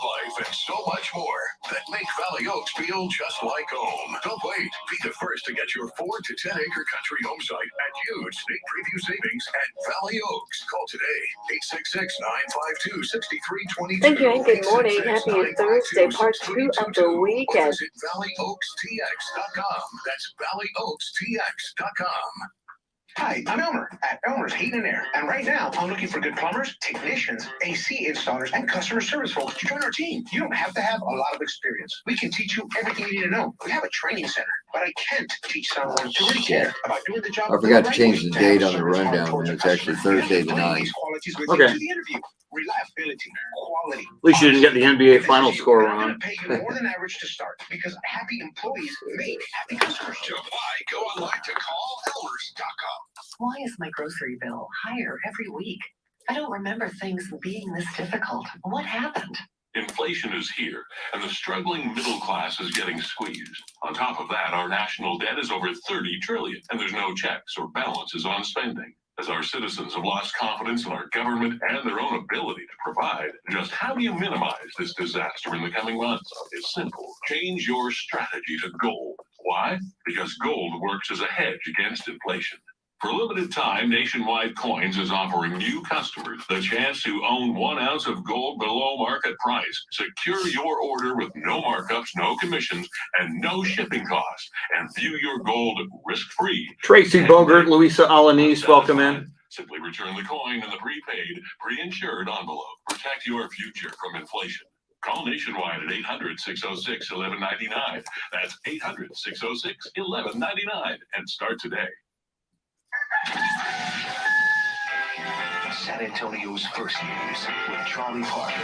life and so much more that make Valley Oaks feel just like home. Don't wait. Be the first to get your 4 to 10 acre country home site at huge state preview savings at Valley Oaks. Call today 866-952-6322. Thank you and good morning. Happy Thursday, part 2 of the weekend. Visit ValleyOaksTX.com. That's ValleyOaksTX.com. Hi, I'm Elmer at Elmer's Heat and Air, and right now I'm looking for good plumbers, technicians, AC installers, and customer service folks to join our team. You don't have to have a lot of experience. We can teach you everything you need to know. We have a training center, but I can't teach someone to really care about doing the job. I forgot to change the date on the rundown. It's actually Thursday the 9th. Okay. Reliability, quality. At least you didn't get the NBA final score wrong. I'm going to pay you more than average to start because happy employees make happy customers. To apply, go online to callelmers.com. Why is my grocery bill higher every week? I don't remember things being this difficult. What happened? Inflation is here, and the struggling middle class is getting squeezed. On top of that, our national debt is over $30 trillion, and there's no checks or balances on spending. As our citizens have lost confidence in our government and their own ability to provide, just how do you minimize this disaster in the coming months? It's simple. Change your strategy to gold. Why? Because gold works as a hedge against inflation. For a limited time, Nationwide Coins is offering new customers the chance to own 1 ounce of gold below market price. Secure your order with no markups, no commissions, and no shipping costs. And view your gold risk-free. Tracy Bogert, Louisa Alanis, welcome in. Simply return the coin in the prepaid, pre-insured envelope. Protect your future from inflation. Call Nationwide at 800-606-1199. That's 800-606-1199 and start today. San Antonio's first news with Charlie Parker.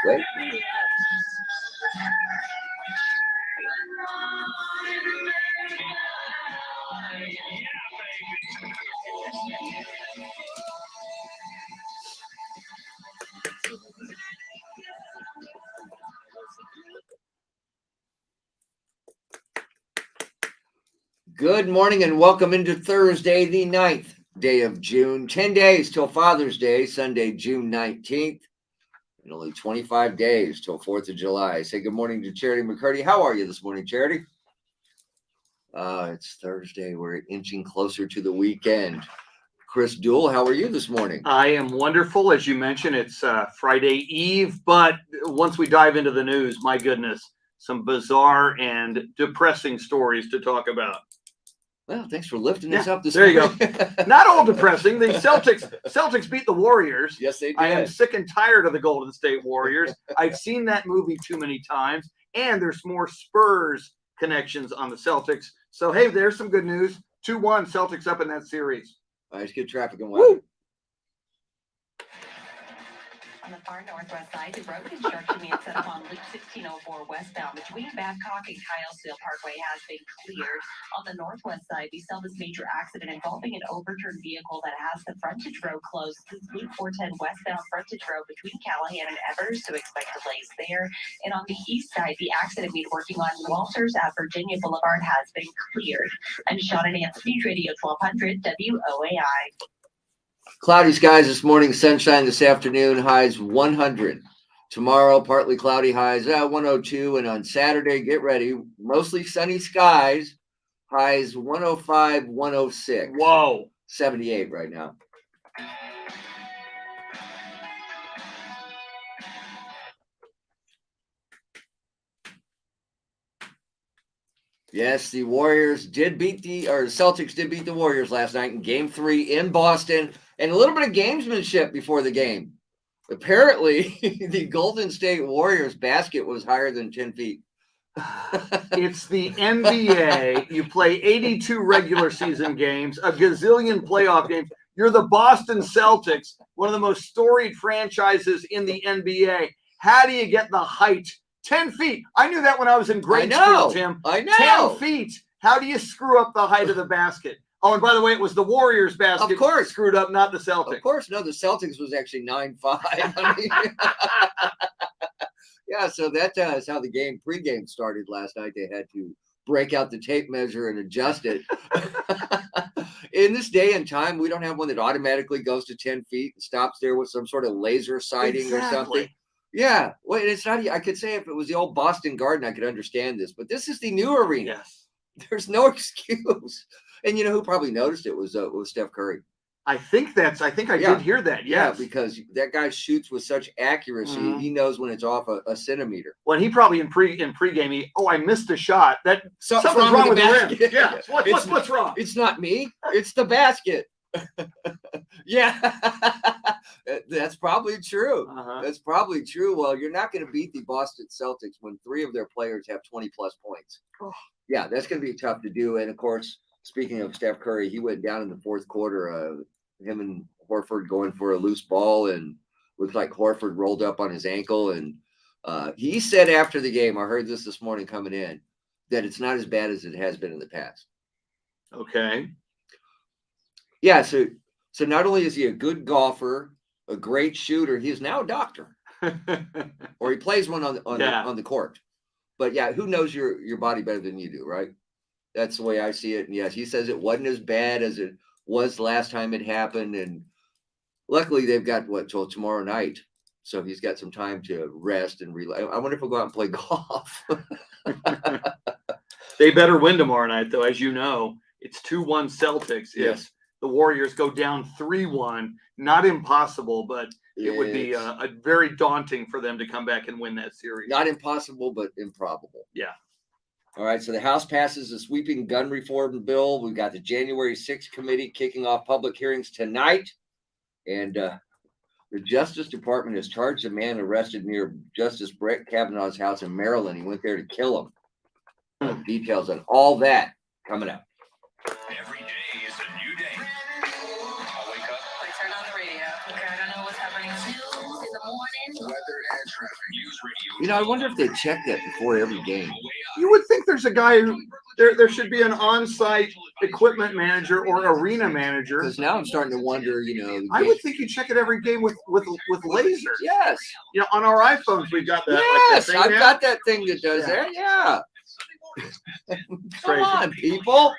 Right? Good morning and welcome into Thursday, the 9th day of June. 10 days till Father's Day, Sunday, June 19th. And only 25 days till 4th of July. Say good morning to Charity McCurdy. How are you this morning, Charity? It's Thursday. We're inching closer to the weekend. Chris Duel, how are you this morning? I am wonderful. As you mentioned, it's Friday Eve. But once we dive into the news, my goodness, some bizarre and depressing stories to talk about. Well, thanks for lifting this up this morning. There you go. Not all depressing. The Celtics beat the Warriors. Yes, they did. I am sick and tired of the Golden State Warriors. I've seen that movie too many times, and there's more Spurs connections on the Celtics. So, hey, there's some good news. 2-1 Celtics up in that series. All right, it's good traffic and weather. On the far northwest side, the road construction being set up on Loop 1604 westbound between Babcock and Kylesville Parkway has been cleared. On the northwest side, we saw this major accident involving an overturned vehicle that has the frontage road closed. This is Loop 410 westbound frontage road between Callahan and Evers, so expect delays there. And on the east side, the accident being working on Walters at Virginia Boulevard has been cleared. I'm Shauna Nance, News Radio 1200 WOAI. Cloudy skies this morning, sunshine this afternoon, highs 100. Tomorrow, partly cloudy, highs 102. And on Saturday, get ready, mostly sunny skies, highs 105, 106. Whoa. 78 right now. Yes, the Celtics did beat the Warriors last night in Game 3 in Boston, and a little bit of gamesmanship before the game. Apparently, the Golden State Warriors basket was higher than 10 feet. It's the NBA. You play 82 regular season games, a gazillion playoff games. You're the Boston Celtics, one of the most storied franchises in the NBA. How do you get the height? 10 feet. I knew that when I was in grade school, Tim. I know. 10 feet. How do you screw up the height of the basket? Oh, and by the way, it was the Warriors basket. Of course. Screwed up, not the Celtics. Of course. No, the Celtics was actually 9-5. I mean, yeah, so that is how the pregame started last night. They had to break out the tape measure and adjust it. In this day and time, we don't have one that automatically goes to 10 feet and stops there with some sort of laser sighting or something. Yeah. Well, it's not, I could say if it was the old Boston Garden, I could understand this, but this is the new arena. Yes. There's no excuse. And you know who probably noticed it was Steph Curry. I think I did hear that. Yes. Yeah, because that guy shoots with such accuracy. Mhm. He knows when it's off a centimeter. Well, he probably in pregame, I missed a shot. That something's wrong wrong with with the the rim. basket. Yeah. What's wrong? It's not me. It's the basket. Yeah. That's probably true. Uh-huh. That's probably true. Well, you're not going to beat the Boston Celtics when 3 of their players have 20 plus points. Oh. Yeah, that's going to be tough to do. And of course, speaking of Steph Curry, he went down in the fourth quarter. Him and Horford going for a loose ball, and looked like Horford rolled up on his ankle. And he said after the game, I heard this morning coming in, that it's not as bad as it has been in the past. Okay. Yeah. So not only is he a good golfer, a great shooter, he is now a doctor, or he plays one on the court. But yeah, who knows your body better than you do, right? That's the way I see it. And yes, he says it wasn't as bad as it was last time it happened. And luckily they've got till tomorrow night. So he's got some time to rest and relax. I wonder if he'll go out and play golf. They better win tomorrow night, though. As you know, it's 2-1 Celtics. Yes. If the Warriors go down 3-1, not impossible, but it would be a very daunting for them to come back and win that series. Not impossible, but improbable. Yeah. All right, so the House passes a sweeping gun reform bill. We've got the January 6th committee kicking off public hearings tonight. And the Justice Department has charged a man arrested near Justice Brett Kavanaugh's house in Maryland. He went there to kill him. Details on all that coming up. Every day is a new day. I'll wake up. Please turn on the radio. Okay, I don't know what's happening. News in the morning. Weather and traffic. News radio. You know, I wonder if they check that before every game. You would think there's a guy who there should be an on-site equipment manager or arena manager. Because now I'm starting to wonder, I would think you check it every game with lasers. Yes. On our iPhones we've got that. Yes, like that thing I've now. got that thing that does that. Yeah. Come on, people.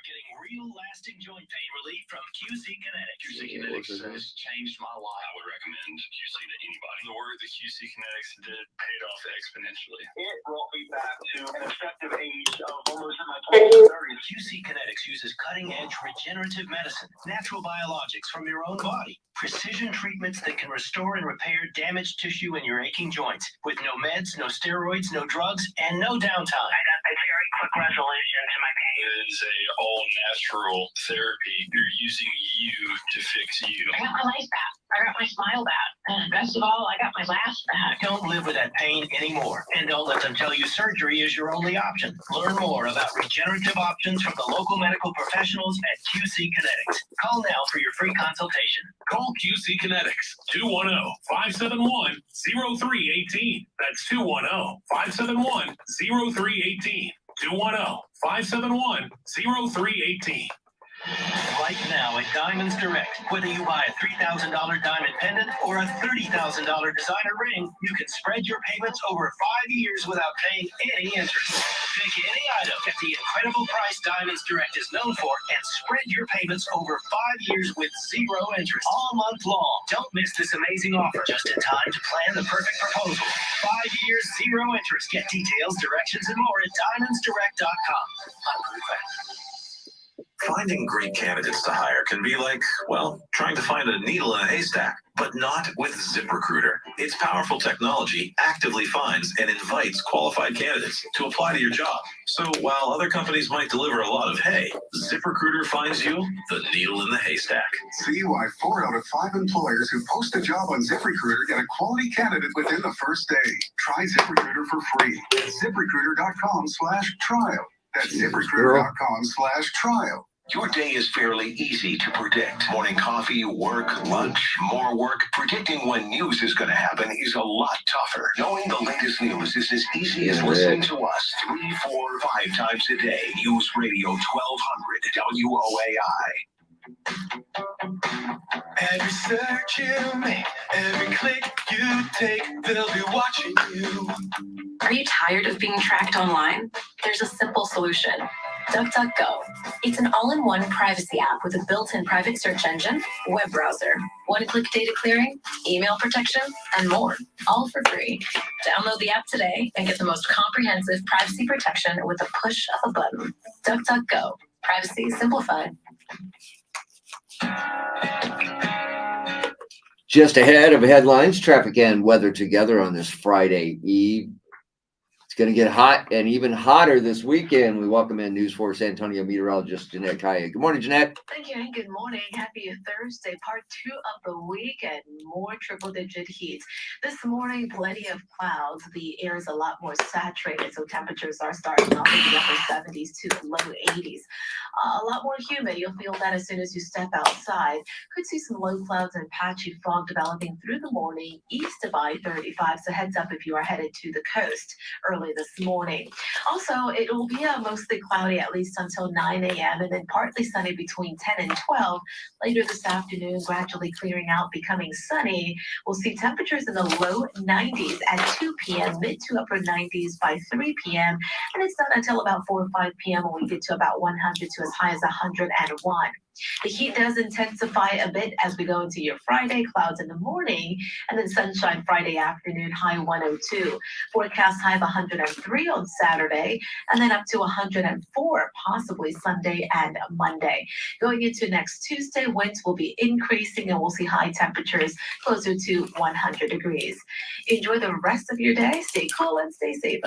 Real lasting joint pain relief from QC Kinetics. QC Kinetics has changed my life. I would recommend QC to anybody. The work that QC Kinetics did paid off exponentially. It brought me back to an effective age of almost in my 20s and 30s. QC Kinetics uses cutting-edge regenerative medicine, natural biologics from your own body, precision treatments that can restore and repair damaged tissue in your aching joints with no meds, no steroids, no drugs, and no downtime. I got a very quick resolution to my pain. It is a all-natural therapy. They're using you to fix you. I got my life back. I got my smile back. And best of all, I got my laugh back. Don't live with that pain anymore. And don't let them tell you surgery is your only option. Learn more about regenerative options from the local medical professionals at QC Kinetics. Call now for your free consultation. Call QC Kinetics, 210-571-0318. That's 210-571-0318. 210-571-0318. Right now at Diamonds Direct, whether you buy a $3,000 diamond pendant or a $30,000 designer ring, you can spread your payments over 5 years without paying any interest. Pick any item at the incredible price Diamonds Direct is known for and spread your payments over 5 years with zero interest all month long. Don't miss this amazing offer just in time to plan the perfect proposal. 5 years, zero interest. Get details, directions, and more at diamondsdirect.com. Unproved facts. Finding great candidates to hire can be like, well, trying to find a needle in a haystack, but not with ZipRecruiter. Its powerful technology actively finds and invites qualified candidates to apply to your job. So while other companies might deliver a lot of hay, ZipRecruiter finds you the needle in the haystack. See why 4 out of 5 employers who post a job on ZipRecruiter get a quality candidate within the first day. Try ZipRecruiter for free at ZipRecruiter.com/trial. That's ZipRecruiter.com/trial. Your day is fairly easy to predict. Morning coffee, work, lunch, more work. Predicting when news is going to happen is a lot tougher. Knowing the latest news is as easy as listening to us 3, 4, 5 times a day. News Radio 1200 WOAI. Every search you make, every click you take, they'll be watching you. Are you tired of being tracked online? There's a simple solution. DuckDuckGo. It's an all-in-one privacy app with a built-in private search engine, web browser, one-click data clearing, email protection, and more, all for free. Download the app today and get the most comprehensive privacy protection with the push of a button. DuckDuckGo. Privacy simplified. Just ahead of headlines, traffic and weather together on this Friday Eve. It's going to get hot and even hotter this weekend. We welcome in News 4 San Antonio meteorologist Jeanette Kaya. Good morning, Jeanette. Thank you, and good morning. Happy Thursday, part 2 of the week, and more triple-digit heat. This morning, plenty of clouds. The air is a lot more saturated, so temperatures are starting off in the upper 70s to low 80s. A lot more humid. You'll feel that as soon as you step outside. Could see some low clouds and patchy fog developing through the morning east of I-35, so heads up if you are headed to the coast early this morning. Also, it will be mostly cloudy at least until 9 a.m. and then partly sunny between 10 and 12. Later this afternoon, gradually clearing out, becoming sunny. We'll see temperatures in the low 90s at 2 p.m., mid to upper 90s by 3 p.m. And it's not until about 4 or 5 p.m. when we get to about 100 to as high as 101. The heat does intensify a bit as we go into your Friday, clouds in the morning, and then sunshine Friday afternoon, high 102. Forecast high of 103 on Saturday, and then up to 104, possibly Sunday and Monday. Going into next Tuesday, winds will be increasing, and we'll see high temperatures closer to 100 degrees. Enjoy the rest of your day. Stay cool and stay safe.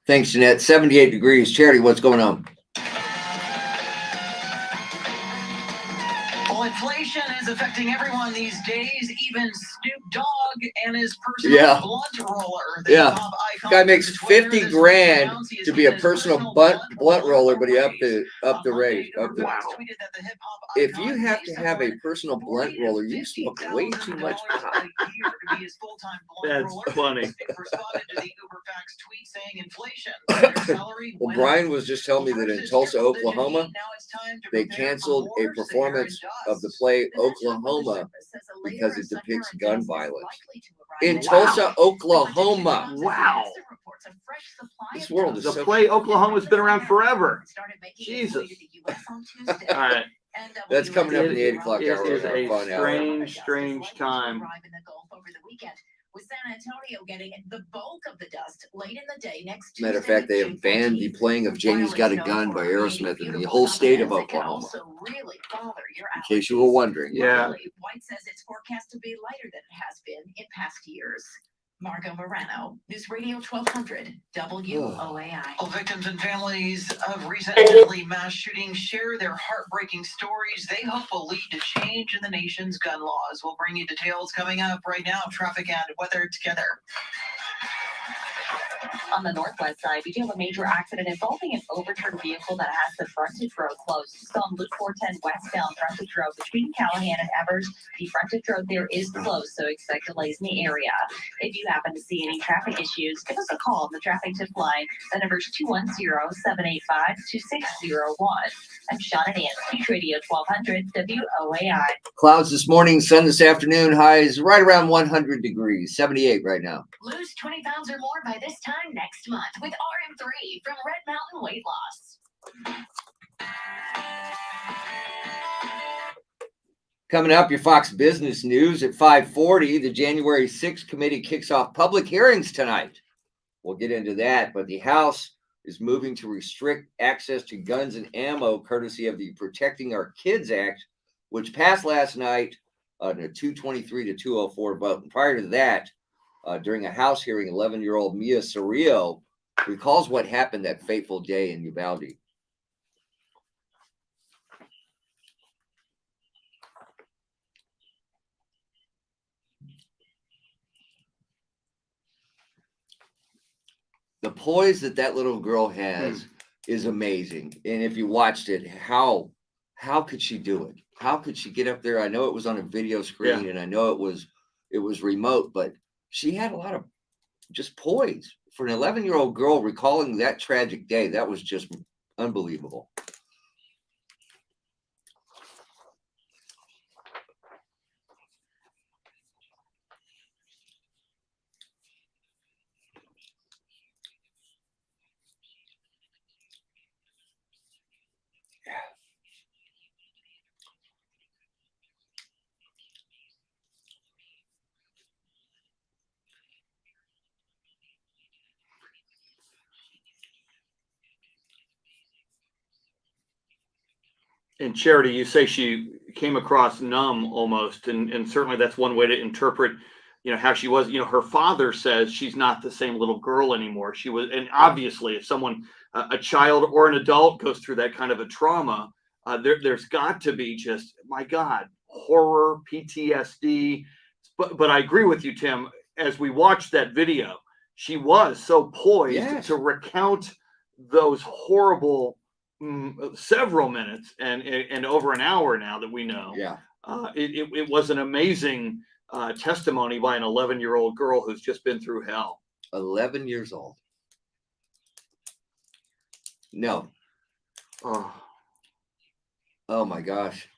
Thanks, Jeanette. 78 degrees. Charity, what's going on? Well, inflation is affecting everyone these days, even Snoop Dogg and his personal blunt roller. The Guy makes 50 grand to be a personal blunt roller, but he upped the rate. If you have to have a personal blunt roller, you smoke way too much pot. That's funny. Well, Brian was just telling me that in Tulsa, Oklahoma, they canceled a performance of the play Oklahoma because it depicts gun violence. In Tulsa, Oklahoma. Wow. This world is the play Oklahoma's been around forever. Jesus. All right. That's coming up in the 8 o'clock hour. It is a strange time. With San Antonio getting the bulk of the dust late in the day next Tuesday. Matter of fact, they have banned the playing of Janie's Got a Gun by Aerosmith in the whole state of Oklahoma. In case you were wondering. Yeah. White says it's forecast to be lighter than it has been in past years. Margo Morano, News Radio 1200, WOAI. Well, victims and families of recent deadly mass shootings share their heartbreaking stories they hope will lead to change in the nation's gun laws. We'll bring you details coming up right now. Traffic and weather together. On the northwest side, we do have a major accident involving an overturned vehicle that has the frontage road closed. Still on Loop 410 westbound frontage road between Callahan and Evers. The frontage road there is closed, so expect delays in the area. If you happen to see any traffic issues, give us a call on the traffic tip line. The number is 210-785-2601. I'm Sean and Ann, News Radio 1200 WOAI. Clouds this morning, sun this afternoon, highs right around 100 degrees, 78 right now. Lose 20 pounds or more by this time next month with RM3 from Red Mountain Weight Loss. Coming up, your Fox Business News at 5:40. The January 6th committee kicks off public hearings tonight. We'll get into that, but the House is moving to restrict access to guns and ammo courtesy of the Protecting Our Kids Act, which passed last night on a 223 to 204 vote. And prior to that, during a House hearing, 11-year-old Mia Cerrillo recalls what happened that fateful day in Uvalde. The poise that little girl has is amazing. And if you watched it, how could she do it? How could she get up there? I know it was on a video screen, and I know it was remote, but she had a lot of just poise for an 11-year-old girl recalling that tragic day. That was just unbelievable. And Charity, you say she came across numb almost, and certainly that's one way to interpret, how she was. Her father says she's not the same little girl anymore. She was, and obviously, if someone, a child or an adult, goes through that kind of a trauma, there's got to be just, my God, horror, PTSD. But I agree with you, Tim. As we watched that video, she was so poised to recount those horrible several minutes and over an hour now that we know. Yeah. It was an amazing testimony by an 11-year-old girl who's just been through hell. 11 years old. No. Oh my gosh.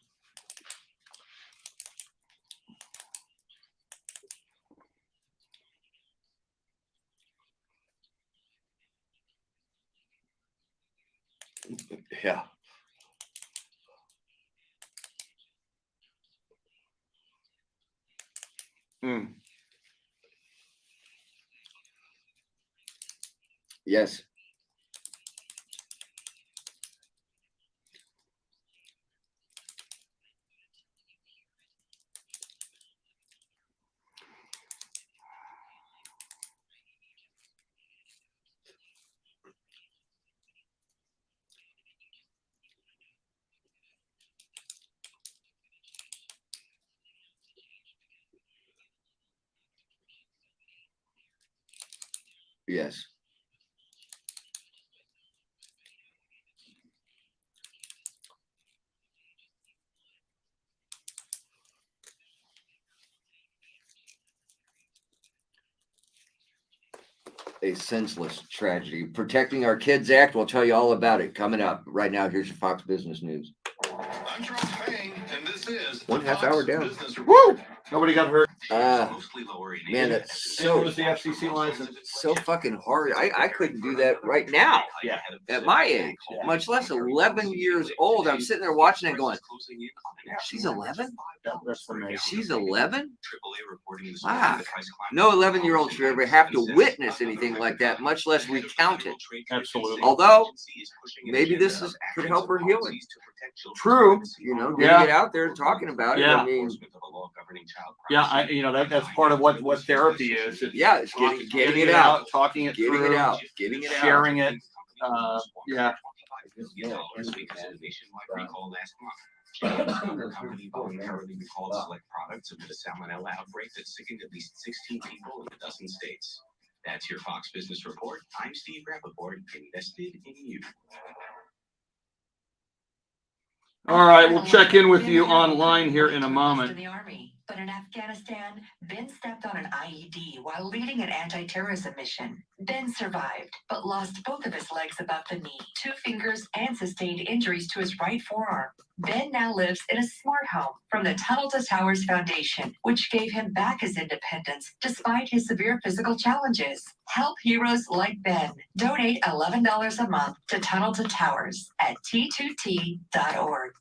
Yeah. Yes. Yes. A senseless tragedy. Protecting Our Kids Act. We'll tell you all about it coming up. Right now, here's your Fox Business News. I'm Charles Payne, and this is 1/2 hour down. Woo! Nobody got hurt. Man, that's So was the FCC license. so fucking hard. I couldn't do that right now. Yeah. At my age, much less 11 years old. I'm sitting there watching it going, she's 11? That's amazing. She's 11? Ah, no 11-year-old should ever have to witness anything like that, much less recount it. Absolutely. Although, maybe this could help her healing. True. Getting it out there and talking about it. Yeah. I mean, that's part of what therapy is. It's it's getting it out, talking it getting through, it out, getting it out, sharing it. Yeah. Company voluntarily recalled select products amid a salmonella outbreak that sickened at least 16 people in a dozen states. That's your Fox Business Report. I'm Steve Rappaport, invested in you. All right, we'll check in with you online here in a moment. But in Afghanistan, Ben stepped on an IED while leading an anti-terrorism mission. Ben survived, but lost both of his legs above the knee, 2 fingers, and sustained injuries to his right forearm. Ben now lives in a smart home from the Tunnel to Towers Foundation, which gave him back his independence despite his severe physical challenges. Help heroes like Ben. Donate $11 a month to Tunnel to Towers at t2t.org.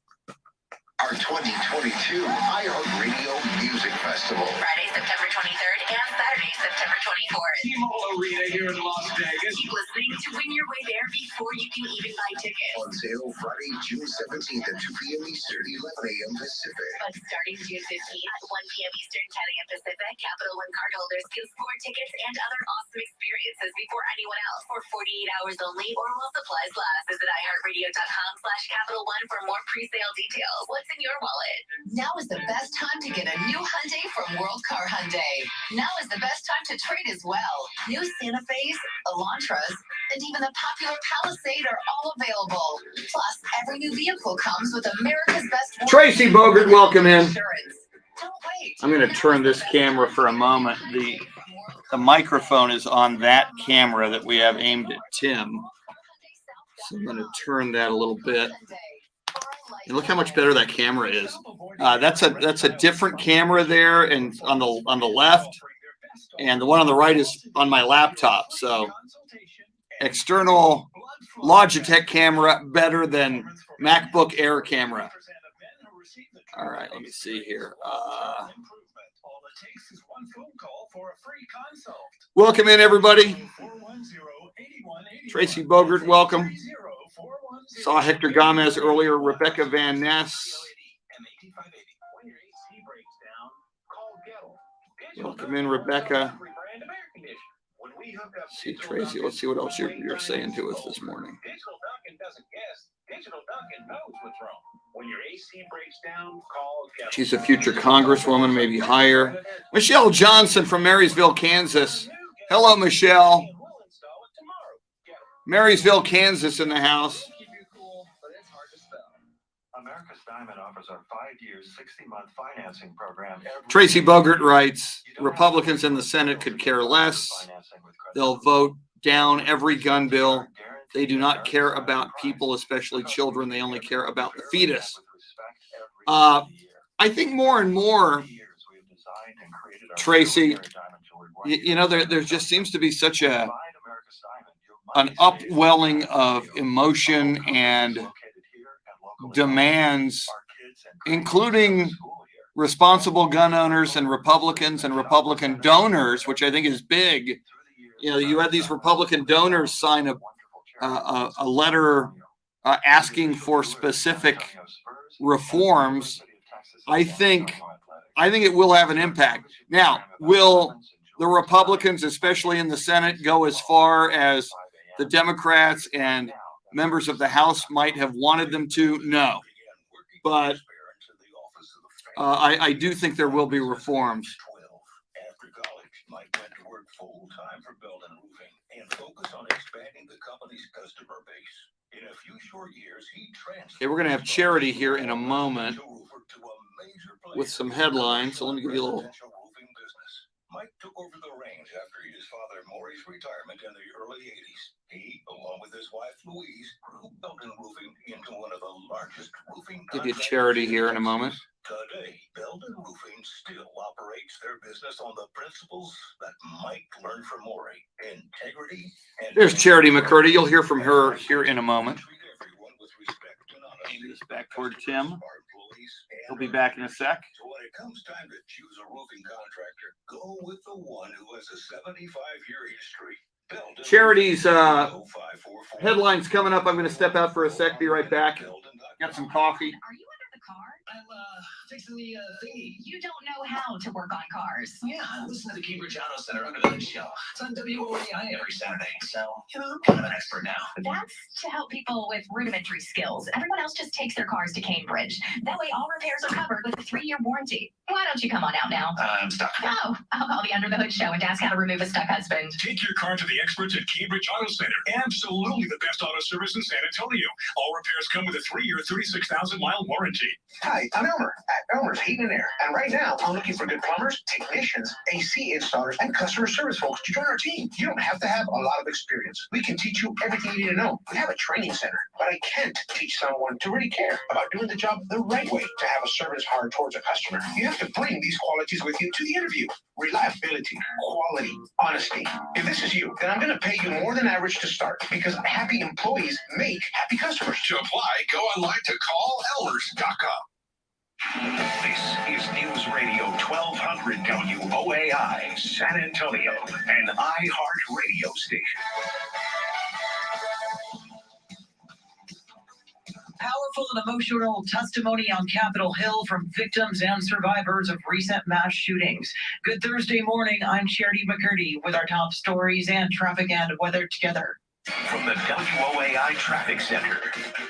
Our 2022 iHeartRadio Music Festival. Friday, September 23rd and Saturday, September 24th. T-Mobile Arena here in Las Vegas. Keep listening to win your way there before you can even buy tickets. On sale Friday, June 17th at 2 p.m. Eastern, 11 a.m. Pacific. But starting June 15th at 1 p.m. Eastern, 10 a.m. Pacific, Capital One cardholders can score tickets and other awesome experiences before anyone else for 48 hours only or while supplies last. Visit iHeartRadio.com/Capital One for more pre-sale details. What's in your wallet? Now is the best time to get a new Hyundai from World Car Hyundai. Now is the best time to trade as well. New Santa Fe's, Elantras, and even the popular Palisade are all available. Plus, every new vehicle comes with America's best. Tracy Bogert, welcome in. Don't wait. I'm going to turn this camera for a moment. The microphone is on that camera that we have aimed at Tim. So I'm going to turn that a little bit. And look how much better that camera is. That's a different camera there, and on the left, and the one on the right is on my laptop. So external Logitech camera better than MacBook Air camera. All right, let me see here. Welcome in, everybody. Tracy Bogert, welcome. Saw Hector Gomez earlier, Rebecca Van Ness. Welcome in, Rebecca. See, Tracy, let's see what else you're saying to us this morning. Digital Duncan doesn't guess. Digital Duncan knows what's wrong. When your AC breaks down, call Kettle. She's a future congresswoman, maybe higher. Michelle Johnson from Marysville, Kansas. Hello, Michelle. Marysville, Kansas in the house. America's Diamond offers our 5-year, 60-month financing program. Tracy Bogert writes, Republicans in the Senate could care less. They'll vote down every gun bill. They do not care about people, especially children. They only care about the fetus. I think more and more, Tracy, there just seems to be such an upwelling of emotion and demands, including responsible gun owners and Republicans and Republican donors, which I think is big. You had these Republican donors sign a letter asking for specific reforms. I think it will have an impact. Now, will the Republicans, especially in the Senate, go as far as the Democrats and members of the House might have wanted them to? No. But I do think there will be reforms. After college, Mike went to work full-time for Belden Roofing and focus on expanding the company's customer base. In a few short years, he transferred. Okay, we're going to have Charity here in a moment with some headlines. So let me give you a little. Mike took over the reins after his father Maury's retirement in the early 80s. He, along with his wife Louise, grew Belden Roofing into one of the largest roofing. Give you Charity here in a moment. Today, Belden Roofing still operates their business on the principles that Mike learned from Maury: integrity. There's Charity McCurdy. You'll hear from her here in a moment. Maybe this back toward Tim. He'll be back in a sec. So when it comes time to choose a roofing contractor, go with the one who has a 75-year history. Charity's headlines coming up. I'm going to step out for a sec. Be right back. Got some coffee. Are you under the car? I'm fixing the thingy. You don't know how to work on cars. Yeah, I listen to the Cambridge Auto Center Under the Hood show. It's on WOAI every Saturday, so I'm kind of an expert now. That's to help people with rudimentary skills. Everyone else just takes their cars to Cambridge. That way all repairs are covered with a 3-year warranty. Why don't you come on out now? I'm stuck. Oh, I'll call the Under the Hood show and ask how to remove a stuck husband. Take your car to the experts at Cambridge Auto Center. Absolutely the best auto service in San Antonio. All repairs come with a 3-year, 36,000-mile warranty. Hi, I'm Elmer at Elmer's Heating and Air. And right now, I'm looking for good plumbers, technicians, AC installers, and customer service folks to join our team. You don't have to have a lot of experience. We can teach you everything you need to know. We have a training center, but I can't teach someone to really care about doing the job the right way to have a service hard towards a customer. You have to bring these qualities with you to the interview. Reliability, quality, honesty. If this is you, then I'm going to pay you more than average to start because happy employees make happy customers. To apply, go online to callelmers.com. This is News Radio 1200 WOAI, San Antonio, an iHeart radio station. Powerful and emotional testimony on Capitol Hill from victims and survivors of recent mass shootings. Good Thursday morning. I'm Charity McCurdy with our top stories and traffic and weather together. From the WOAI Traffic Center.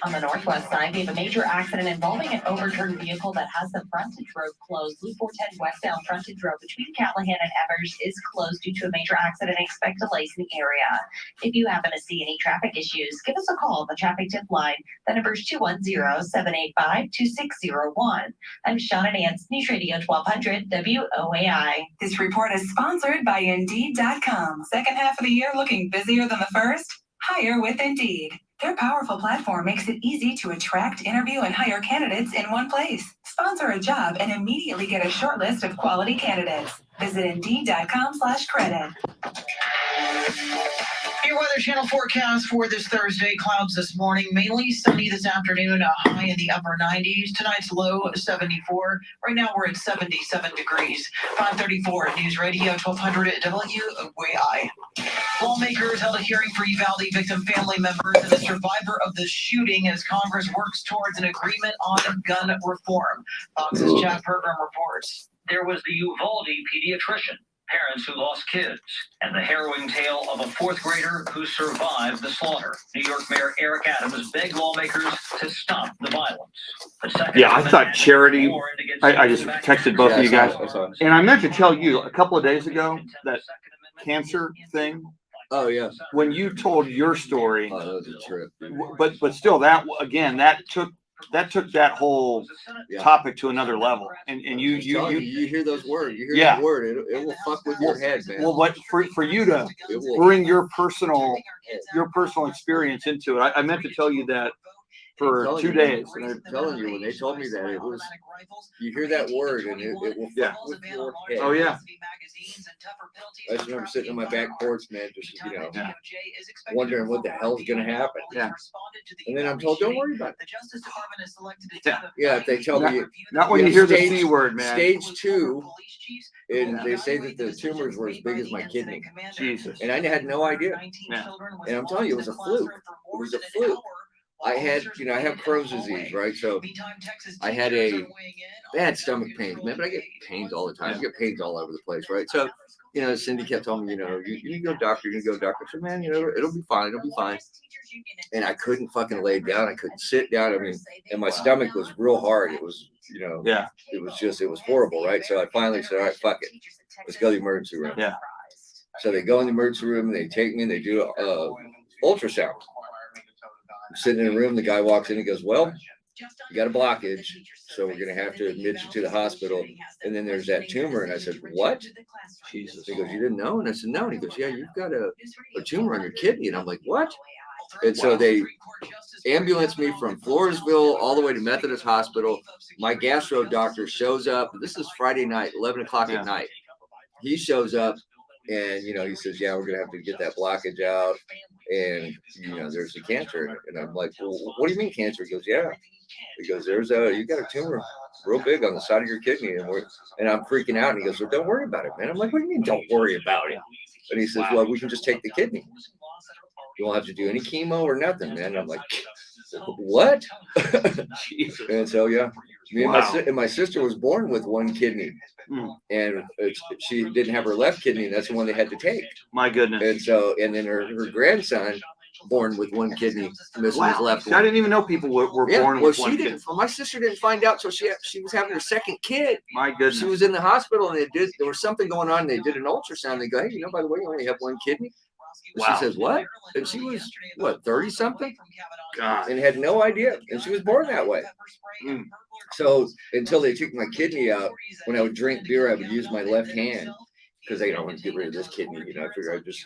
On the northwest side, we have a major accident involving an overturned vehicle that has the frontage road closed. Loop 410 westbound frontage road between Callahan and Evers is closed due to a major accident. Expect delays in the area. If you happen to see any traffic issues, give us a call. The traffic tip line, the number is 210-785-2601. I'm Shauna Nance, News Radio 1200 WOAI. This report is sponsored by Indeed.com. Second half of the year looking busier than the first? Hire with Indeed. Their powerful platform makes it easy to attract, interview, and hire candidates in one place. Sponsor a job and immediately get a short list of quality candidates. Visit Indeed.com/credit. Your Weather Channel forecast for this Thursday. Clouds this morning, mainly sunny this afternoon, a high in the upper 90s. Tonight's low 74. Right now we're at 77 degrees. 534 News Radio 1200 WOAI. Lawmakers held a hearing for Uvalde victim family members and the survivor of the shooting as Congress works towards an agreement on gun reform. Fox's Chad Program reports. There was the Uvalde pediatrician, parents who lost kids, and the harrowing tale of a fourth grader who survived the slaughter. New York Mayor Eric Adams begged lawmakers to stop the violence. Yeah, I thought Charity. I just texted both of you guys, and I meant to tell you a couple of days ago that cancer thing. Oh yeah. When you told your story, that was a trip. But still, that again, that took that whole topic to another level. And you hear those words, you hear that word, it will fuck with your head, man. Well, what for you to bring your personal experience into it, I meant to tell you that for 2 days. And I'm telling you, when they told me that, it was, you hear that word and it will fuck with your head. Oh yeah. I just remember sitting on my back porch, man, just wondering what the hell's gonna happen. Yeah. And then I'm told, don't worry about it. Yeah, if they tell me not when you hear the C word, man. Stage 2, and they say that the tumors were as big as my kidney. Jesus. And I had no idea. Yeah. And I'm telling you, it was a fluke. It was a fluke. I had, I have Crohn's disease, right? So I had a bad stomach pains, man, but I get pains all the time. I get pains all over the place, right? So, Cindy kept telling me, you need to go doctor, you need to go doctor. I said, man, it'll be fine, it'll be fine. And I couldn't fucking lay down. I couldn't sit down. I mean, and my stomach was real hard. It was, it was horrible, right? So I finally said, all right, fuck it. Let's go to the emergency room. Yeah. So they go in the emergency room and they take me and they do ultrasound. I'm sitting in a room, the guy walks in and goes, well, you got a blockage, so we're going to have to admit you to the hospital. And then there's that tumor. And I said, what? Jesus. He goes, you didn't know? And I said, no. And he goes, yeah, you've got a tumor on your kidney. And I'm like, what? And so they ambulance me from Floresville all the way to Methodist Hospital. My gastro doctor shows up. This is Friday night, 11 o'clock at night. He shows up and, he says, yeah, we're going to have to get that blockage out. And, there's the cancer. And I'm like, well, what do you mean cancer? He goes, yeah. He goes, you got a tumor real big on the side of your kidney. And I'm freaking out. And he goes, well, don't worry about it, man. I'm like, what do you mean don't worry about it? And he says, well, we can just take the kidney. You won't have to do any chemo or nothing, man. And I'm like, what? And so, me and my sister was born with one kidney. And she didn't have her left kidney, and that's the one they had to take. My goodness. And so, and then her grandson, born with one kidney, missing his left one. I didn't even know people were born with one kidney. Well, my sister didn't find out till she was having her second kid. My goodness. She was in the hospital, and there was something going on. They did an ultrasound. They go, hey, by the way, you only have one kidney. Wow. She says, what? And she was, 30-something? God. And had no idea. And she was born that way. So until they took my kidney out, when I would drink beer, I would use my left hand because they don't want to get rid of this kidney. I figure I just,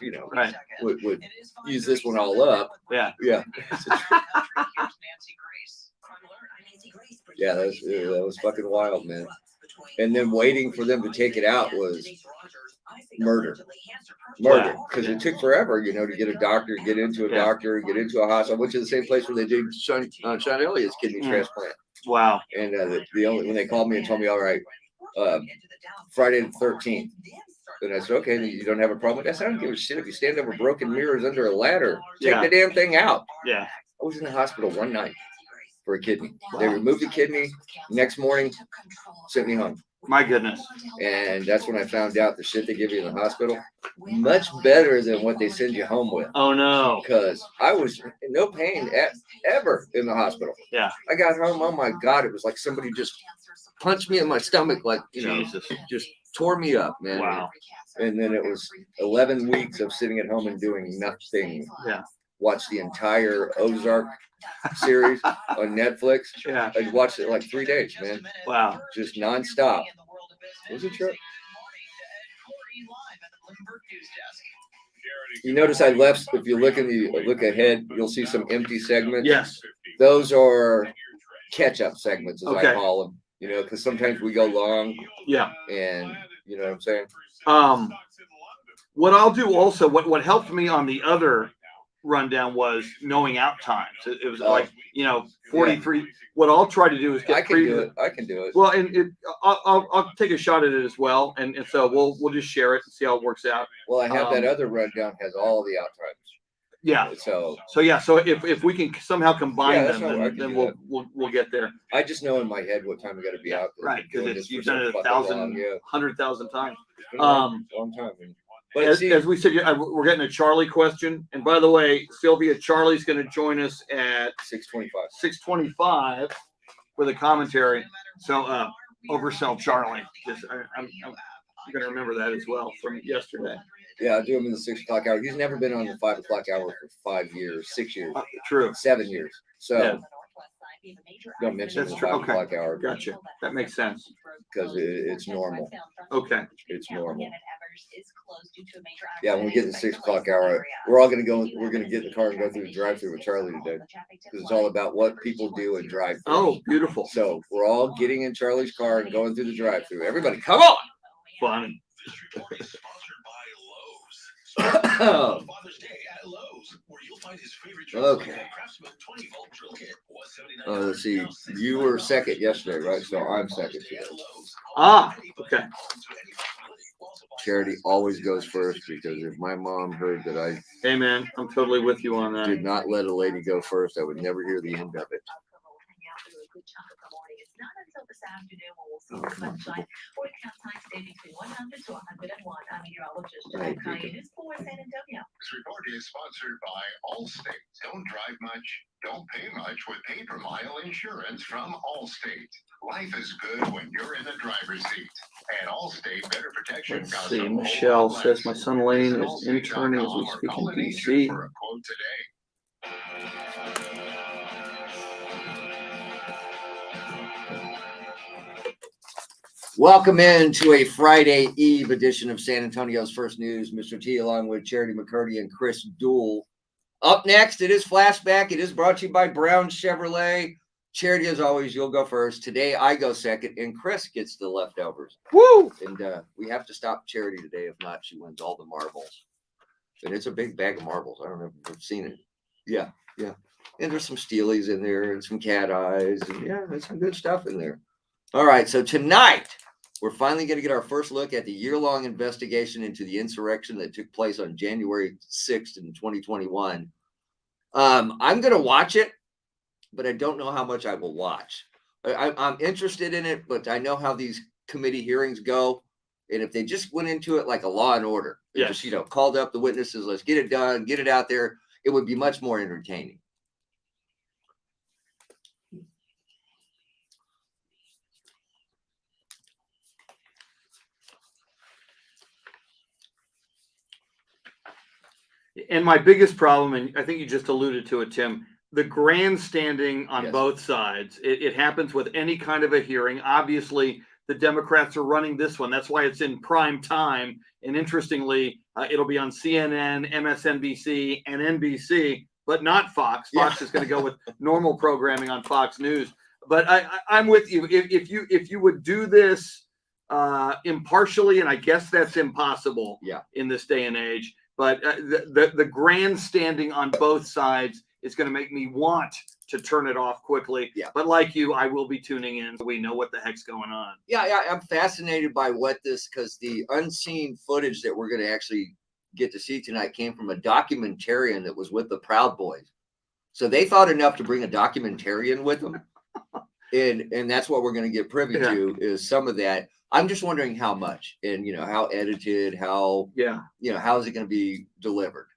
would use this one all up. Yeah. Yeah. Yeah, that was fucking wild, man. And then waiting for them to take it out was murder, because it took forever, to get a doctor, get into a doctor, get into a hospital. I went to the same place where they did Sean Elliott's kidney transplant. Wow. And when they called me and told me, all right, Friday the 13th, and I said, okay, then you don't have a problem with that. I said, I don't give a shit if you stand over broken mirrors under a ladder. Take the damn thing out. Yeah. I was in the hospital one night for a kidney. They removed the kidney. Next morning, sent me home. My goodness. And that's when I found out the shit they give you in the hospital, much better than what they send you home with. Oh, no. Because I was in no pain ever in the hospital. Yeah. I got home. Oh, my God. It was like somebody just punched me in my stomach, like, Jesus. Just tore me up, man. Wow. And then it was 11 weeks of sitting at home and doing nothing. Yeah. Watched the entire Ozark series on Netflix. Yeah. I watched it like 3 days, man. Wow. Just nonstop. It was a trip. You notice I left, if you look ahead, you'll see some empty segments. Yes. Those are catch-up segments, as I call them. Because sometimes we go long. Yeah. And you know what I'm saying? What I'll do also, what helped me on the other rundown was knowing out times. It was like, 43. Yeah. What I'll try to do is get I can do it. Well, and I'll take a shot at it as well. And so we'll just share it and see how it works out. Well, I have that other rundown has all the out times. Yeah. So if we can somehow combine them, then we'll get there. I just know in my head what time we got to be out there. Right, because you've done it 100,000 times. Long time. But as we said, we're getting a Charlie question. And by the way, Sylvia, Charlie's going to join us at 6:25 with a commentary. So oversell Charlie. I'm going to remember that as well from yesterday. Yeah, I'll do him in the 6 o'clock hour. He's never been on the 5 o'clock hour for 5 years, 6 years. True. 7 years. So don't mention the 5 Okay. o'clock hour. Gotcha. That makes sense. Because it's normal. Okay. It's normal. Yeah, when we get in the 6 o'clock hour, we're all going to go. We're going to get in the car and go through the drive-through with Charlie today, because it's all about what people do in drive-through. Oh, beautiful! So we're all getting in Charlie's car and going through the drive-through. Everybody, come on! Fun. Okay. Let's see. You were second yesterday, right? So I'm second today. Okay. Charity always goes first, because if my mom heard that I Hey man, I'm totally with you on that. did not let a lady go first, I would never hear the end of it. It's not until this afternoon when we'll see the sunshine. Morning count time stay between 100 to 101. I'm meteorologist Jack Cayenne for San Antonio. This report is sponsored by Allstate. Don't drive much, don't pay much with pay-per-mile insurance from Allstate. Life is good when you're in the driver's seat. And Allstate, better protection. Let's see. Michelle says my son Lane is interning as we speak in DC. For a quote today. Welcome into a Friday Eve edition of San Antonio's First News. Mr. T, along with Charity McCurdy and Chris Duel. Up next, it is Flashback. It is brought to you by Brown Chevrolet. Charity, as always, you'll go first. Today, I go second, and Chris gets the leftovers. Woo! And we have to stop Charity today. If not, she wins all the marbles. And it's a big bag of marbles. I don't know if you've seen it. Yeah. And there's some Steelies in there and some cat eyes. And yeah, there's some good stuff in there. All right, so tonight, we're finally going to get our first look at the year-long investigation into the insurrection that took place on January 6th in 2021. I'm going to watch it, but I don't know how much I will watch. I'm interested in it, but I know how these committee hearings go. And if they just went into it like a Law and Order, just, called up the witnesses, let's get it done, get it out there, it would be much more entertaining. And my biggest problem, and I think you just alluded to it, Tim, the grandstanding on both sides. It happens with any kind of a hearing. Obviously, the Democrats are running this one. That's why it's in prime time. And interestingly, it'll be on CNN, MSNBC, and NBC, but not Fox. Fox is going to go with normal programming on Fox News. But I'm with you. If you would do this impartially, and I guess that's impossible in this day and age. But the grandstanding on both sides is going to make me want to turn it off quickly. Yeah. But like you, I will be tuning in so we know what the heck's going on. Yeah, I'm fascinated by because the unseen footage that we're going to actually get to see tonight came from a documentarian that was with the Proud Boys. So they thought enough to bring a documentarian with them. and that's what we're going to get privy to is some of that. I'm just wondering how much and, how edited, how is it going to be delivered?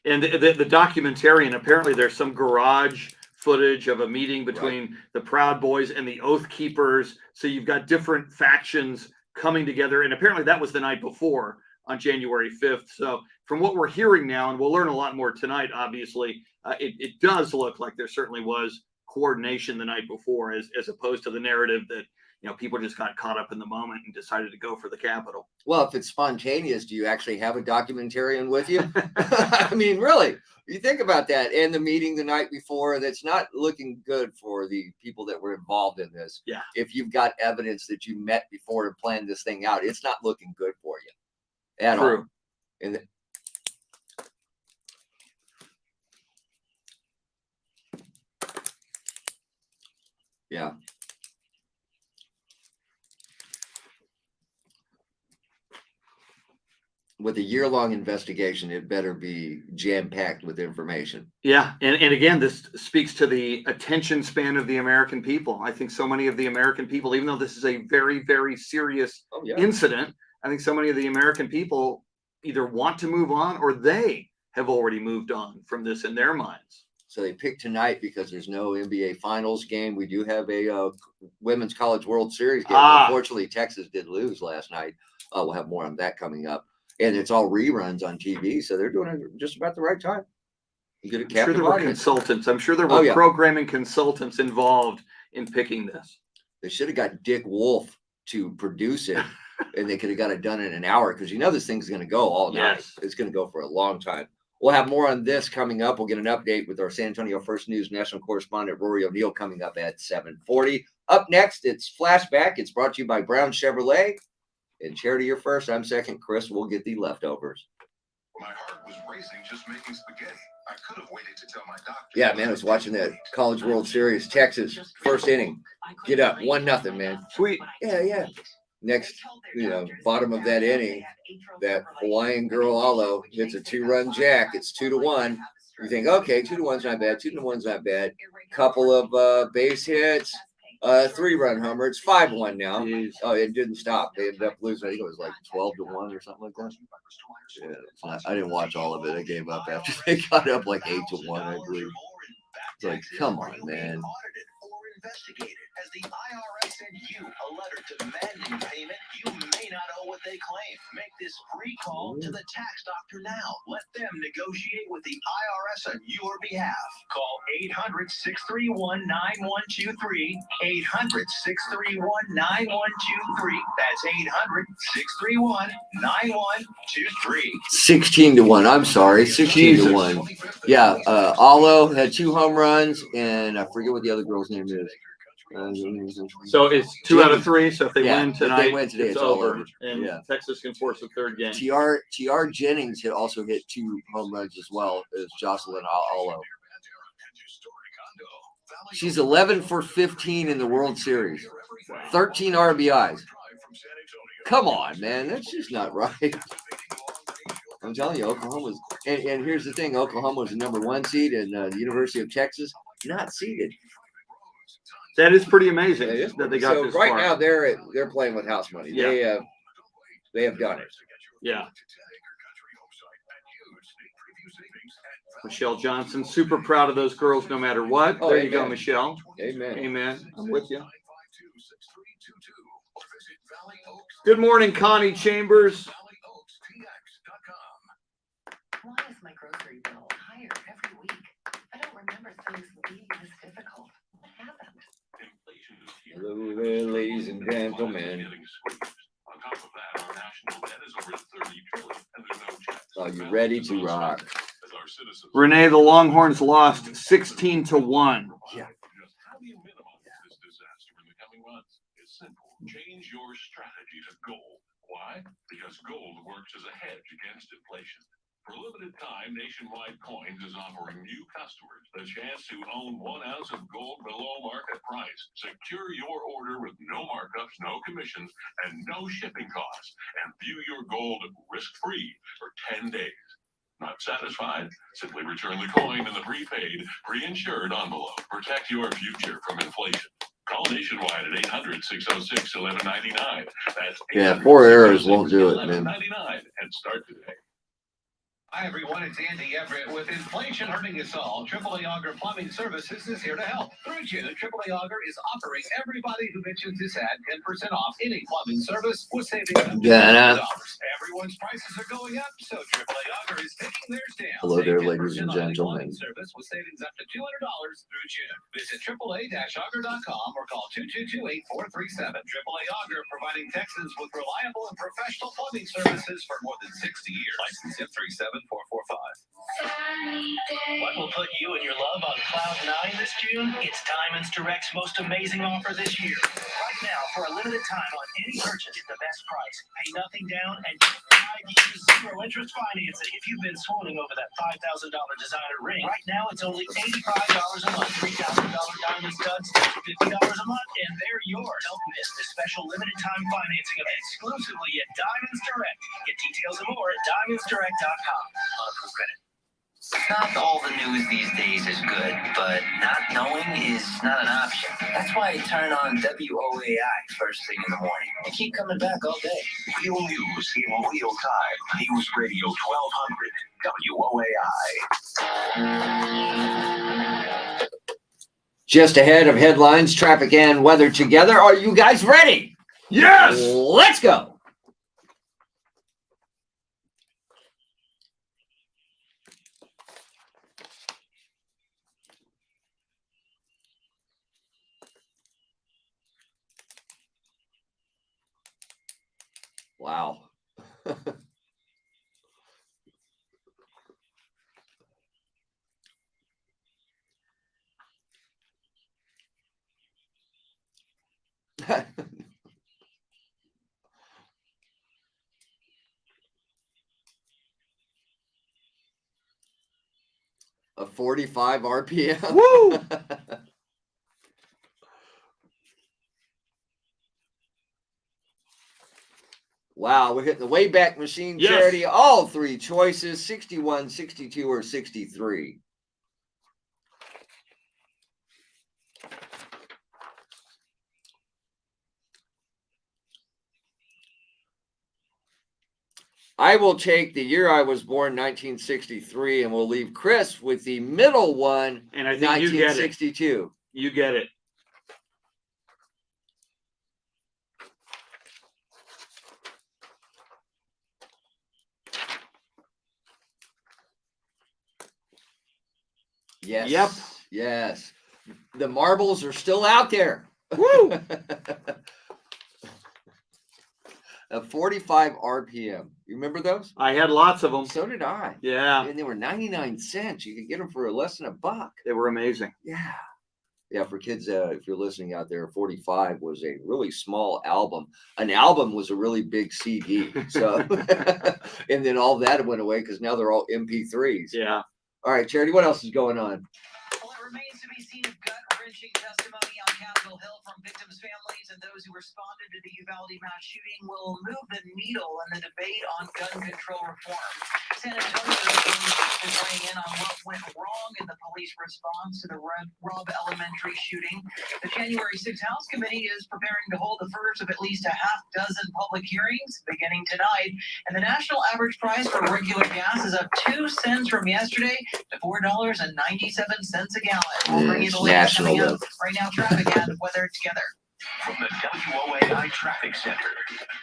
And the documentarian, apparently there's some garage footage of a meeting between the Proud Boys and the Oath Keepers. So you've got different factions coming together. And apparently that was the night before on January 5th. So from what we're hearing now, and we'll learn a lot more tonight, obviously, it does look like there certainly was coordination the night before, as opposed to the narrative that, people just got caught up in the moment and decided to go for the Capitol. Well, if it's spontaneous, do you actually have a documentarian with you? I mean, really, you think about that. And the meeting the night before, that's not looking good for the people that were involved in this. Yeah. If you've got evidence that you met before and planned this thing out, it's not looking good for you at all. And yeah. With a year-long investigation, it better be jam-packed with information. Yeah. And again, this speaks to the attention span of the American people. I think so many of the American people, even though this is a very, very serious incident, I think so many of the American people either want to move on or they have already moved on from this in their minds. So they picked tonight because there's no NBA Finals game. We do have a Women's College World Series game. Unfortunately, Texas did lose last night. We'll have more on that coming up. And it's all reruns on TV, so they're doing it just about the right time. I'm sure there were consultants. I'm sure there were programming consultants involved in picking this. They should have got Dick Wolf to produce it, and they could have got it done in an hour because this thing's going to go all night. Yes. It's going to go for a long time. We'll have more on this coming up. We'll get an update with our San Antonio First News national correspondent Rory O'Neill coming up at 7:40. Up next, it's Flashback. It's brought to you by Brown Chevrolet. And Charity, you're first. I'm second. Chris, we'll get the leftovers. My heart was racing just making spaghetti. I could have waited to tell my doctor. Yeah, man, I was watching that College World Series. Texas, first inning. Get up. 1-0, man. Sweet. Yeah. Next, bottom of that inning, that Hawaiian girl, Alo, hits a 2-run jack. It's 2-1. You think, okay, 2-1's not bad. 2-1's not bad. Couple of base hits. 3-run homer. It's 5-1 now. Jeez. Oh, it didn't stop. They ended up losing. I think it was like 12-1 or something like that. Yeah, I didn't watch all of it. I gave up after they got up like 8-1, I believe. It's like, come on, man. Investigated. Has the IRS sent you a letter demanding payment you may not owe what they claim? Make this free call to the tax doctor now. Let them negotiate with the IRS on your behalf. Call 800-631-9123. 800-631-9123. That's 800-631-9123. 16-1. I'm sorry. 16-1. Yeah. Alo had 2 home runs, and I forget what the other girl's name is. So it's 2 out of 3. So if they win tonight, today, it's over. And Texas can force a third game. TR Jennings also hit 2 home runs as well as Jocelyn Alo. She's 11 for 15 in the World Series. 13 RBIs. Come on, man. That's just not right. I'm telling you, Oklahoma's and here's the thing: Oklahoma's the number 1 seed, and the University of Texas not seeded. That is pretty amazing that they got this right far. now. They're playing with house money. Yeah. They have done it. Yeah. Michelle Johnson, super proud of those girls no matter what. Oh, there amen. you go, Michelle. Amen. Amen. I'm with you. Good morning, Connie Chambers. Why is my grocery bill higher every week? I don't remember things being this difficult. What happened? Hello there, ladies and gentlemen. On top of that, our national debt is over $30 trillion, and there's no checks. Are you ready to rock? As our citizens, Renee, the Longhorns lost 16-1. Yeah. How do you minimize this disaster in the coming months? It's simple. Change your strategy to gold. Why? Because gold works as a hedge against inflation. For a limited time, Nationwide Coins is offering new customers the chance to own 1 ounce of gold below market price. Secure your order with no markups, no commissions, and no shipping costs. And view your gold risk-free for 10 days. Not satisfied? Simply return the coin in the prepaid, pre-insured envelope. Protect your future from inflation. Call Nationwide at 800-606-1199. That's 4 errors won't do it, man. $11.99 and start today. Hi, everyone. It's Andy Everett. With inflation hurting us all, AAA Auger Plumbing Services is here to help. Through June, AAA Auger is offering everybody who mentions this ad 10% off any plumbing service with savings of $200. Everyone's prices are going up, so AAA Auger is taking theirs down. Hello Save there, 10% ladies and on any gentlemen. plumbing service with savings up to $200 through June. Visit AAA-Auger.com or call 222-8437. AAA Auger, providing Texans with reliable and professional plumbing services for more than 60 years. License zip 37445. What will put you and your love on cloud 9 this June? It's Diamonds Direct's most amazing offer this year. Right now, for a limited time on any purchase, the best price. Pay nothing down and 5 years zero interest financing. If you've been swooning over that $5,000 designer ring, right now it's only $85 a month. $3,000 diamond studs, $50 a month, and they're yours. Don't miss the special limited time financing event exclusively at Diamonds Direct. Get details and more at diamondsdirect.com. On approved credit. Not all the news these days is good, but not knowing is not an option. That's why I turn on WOAI first thing in the morning and keep coming back all day. Real news in real time. News Radio 1200 WOAI. Just ahead of headlines, traffic, and weather together. Are you guys ready? Yes! Let's go. Wow. A 45 RPM. Woo! Wow, we're hitting the Wayback Machine Yes. Charity. All three choices, 61, 62, or 63. I will take the year I was born, 1963, and we'll leave Chris with the middle one, And I think you get it. 1962. You get it. Yes. Yep. Yes. The marbles are still out there. Woo! A 45 RPM. You remember those? I had lots of them. So did I. Yeah. And they were 99 cents. You could get them for less than $1. They were amazing. Yeah. Yeah, for kids, if you're listening out there, 45 was a really small album. An album was a really big CD. So, and then all that went away because now they're all MP3s. Yeah. All right, Charity, what else is going on? Well, it remains to be seen if gut-wrenching testimony on Capitol Hill from victims' families and those who responded to the Uvalde mass shooting will move the needle in the debate on gun control reform. San Antonio is weighing in on what went wrong in the police response to the Robb Elementary shooting. The January 6th House Committee is preparing to hold the first of at least a half dozen public hearings beginning tonight. And the national average price for regular gas is up 2 cents from yesterday to $4.97 a gallon. We'll bring you the latest National coming up. Right now, traffic and weather together. From the WOAI Traffic Center.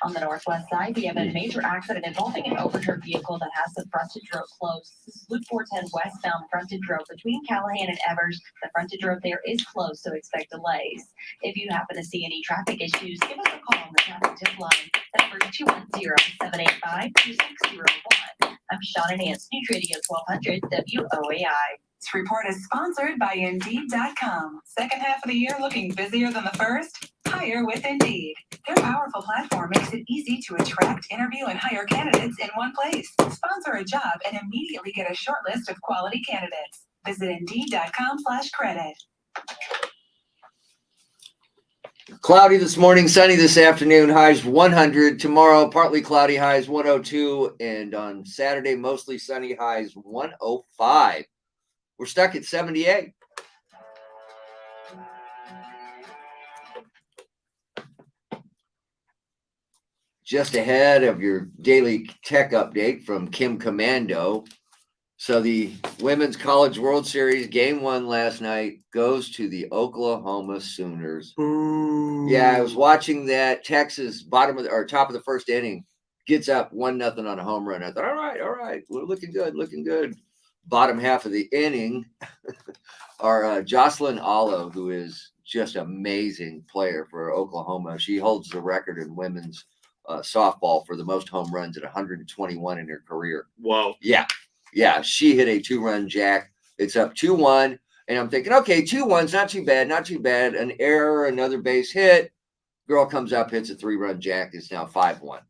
On the northwest side, we have a major accident involving an overturned vehicle that has the frontage road closed. This is Loop 410 westbound frontage road between Callahan and Evers. The frontage road there is closed, so expect delays. If you happen to see any traffic issues, give us a call on the traffic tip line. That number is 210-785-2601. I'm Shauna Nance, News Radio 1200 WOAI. This report is sponsored by Indeed.com. Second half of the year looking busier than the first? Hire with Indeed. Their powerful platform makes it easy to attract, interview, and hire candidates in one place. Sponsor a job and immediately get a short list of quality candidates. Visit Indeed.com/credit. Cloudy this morning, sunny this afternoon, highs 100. Tomorrow, partly cloudy, highs 102. And on Saturday, mostly sunny, highs 105. We're stuck at 78. Just ahead of your daily tech update from Kim Commando. So the Women's College World Series game 1 last night goes to the Oklahoma Sooners. Ooh. Yeah, I was watching that. Texas top of the first inning. Gets up 1-0 on a home run. I thought, all right, we're looking good. Bottom half of the inning, our Jocelyn Allo, who is just an amazing player for Oklahoma. She holds the record in women's softball for the most home runs at 121 in her career. Whoa. Yeah. She hit a 2-run jack. It's up 2-1. And I'm thinking, okay, 2-1's not too bad. An error, another base hit. Girl comes up, hits a 3-run jack. It's now 5-1.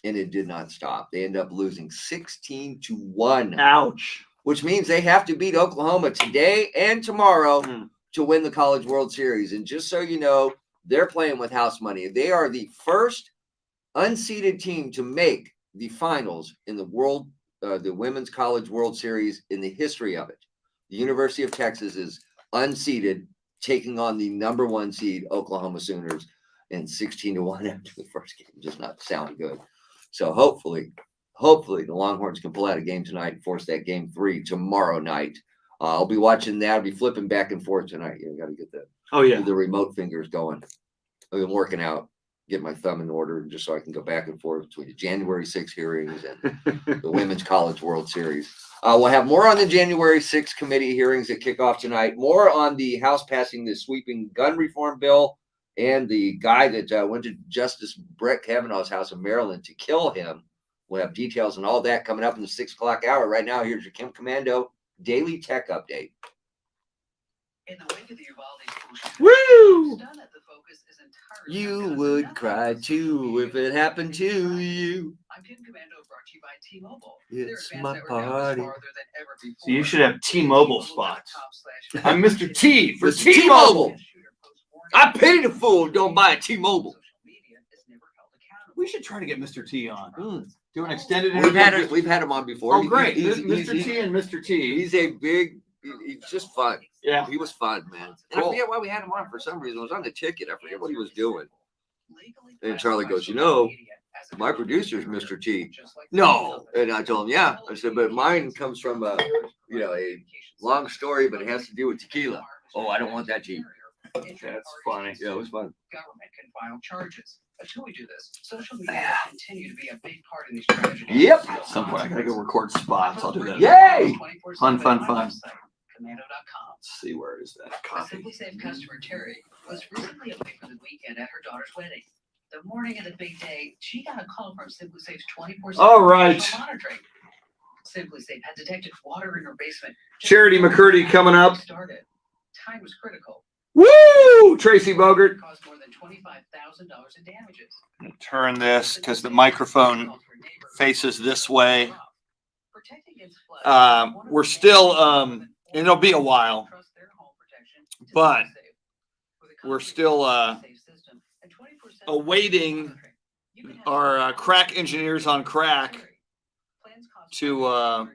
And it did not stop. They end up losing 16-1. Ouch. Which means they have to beat Oklahoma today and tomorrow to win the College World Series. And just so you know, they're playing with house money. They are the first unseeded team to make the finals in the Women's College World Series in the history of it. The University of Texas is unseeded, taking on the number 1 seed Oklahoma Sooners, and 16-1 after the first game. Just not sound good. So hopefully the Longhorns can pull out a game tonight and force that game 3 tomorrow night. I'll be watching that. I'll be flipping back and forth tonight. You got to get the remote fingers going. I've been working out, get my thumb in order, just so I can go back and forth between the January 6 hearings and the Women's College World Series. We'll have more on the January 6 committee hearings that kick off tonight. More on the House passing the sweeping gun reform bill and the guy that went to Justice Brett Kavanaugh's house in Maryland to kill him. We'll have details on all that coming up in the 6 o'clock hour. Right now, here's your Kim Commando Daily Tech Update. In the wake of the Uvalde school shooting, Woo! You would cry too if it happened to you. I'm Kim Commando, brought to you by T-Mobile. It's my party. So you should have T-Mobile spots. I'm Mr. T for Mr. T-Mobile. I pity the fool who don't buy a T-Mobile. We should try to get Mr. T on. Do an extended We've interview. had him on before. Oh, great. Mr. T and Mr. T. He's a big, he's just fun. Yeah. He was fun, man. And I forget why we had him on for some reason. It was on the ticket. I forget what he was doing. And Charlie goes, my producer's Mr. T. No. And I told him, yeah. I said, but mine comes from a long story, but it has to do with tequila. Oh, I don't want that tea. That's funny. Yeah, it was fun. Government can file charges. Until we do this, social media will continue to be a big part of these tragedies. Yep. At some point, I gotta go record spots. I'll do that. Yay! Fun. Commando.com. Let's see, where is that A copy? Simply Safe customer, Terry, was recently away for the weekend at her daughter's wedding. The morning of the big day, she got a call from Simply Safe's 24/7 All right. monitoring. Simply Safe had detected water in her basement. Charity McCurdy coming up. Started. Time was critical. Woo! Tracy Bogert. Caused more than $25,000 in damages. Turn this because the microphone faces this way. We're still, and it'll be a while, but we're still awaiting our crack engineers on crack to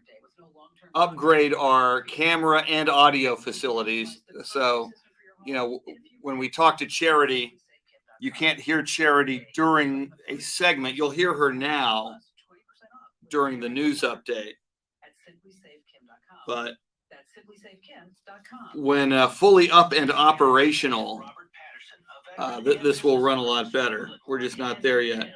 upgrade our camera and audio facilities. So, when we talk to Charity, you can't hear Charity during a segment. You'll hear her now during the news update. But when fully up and operational, this will run a lot better. We're just not there yet.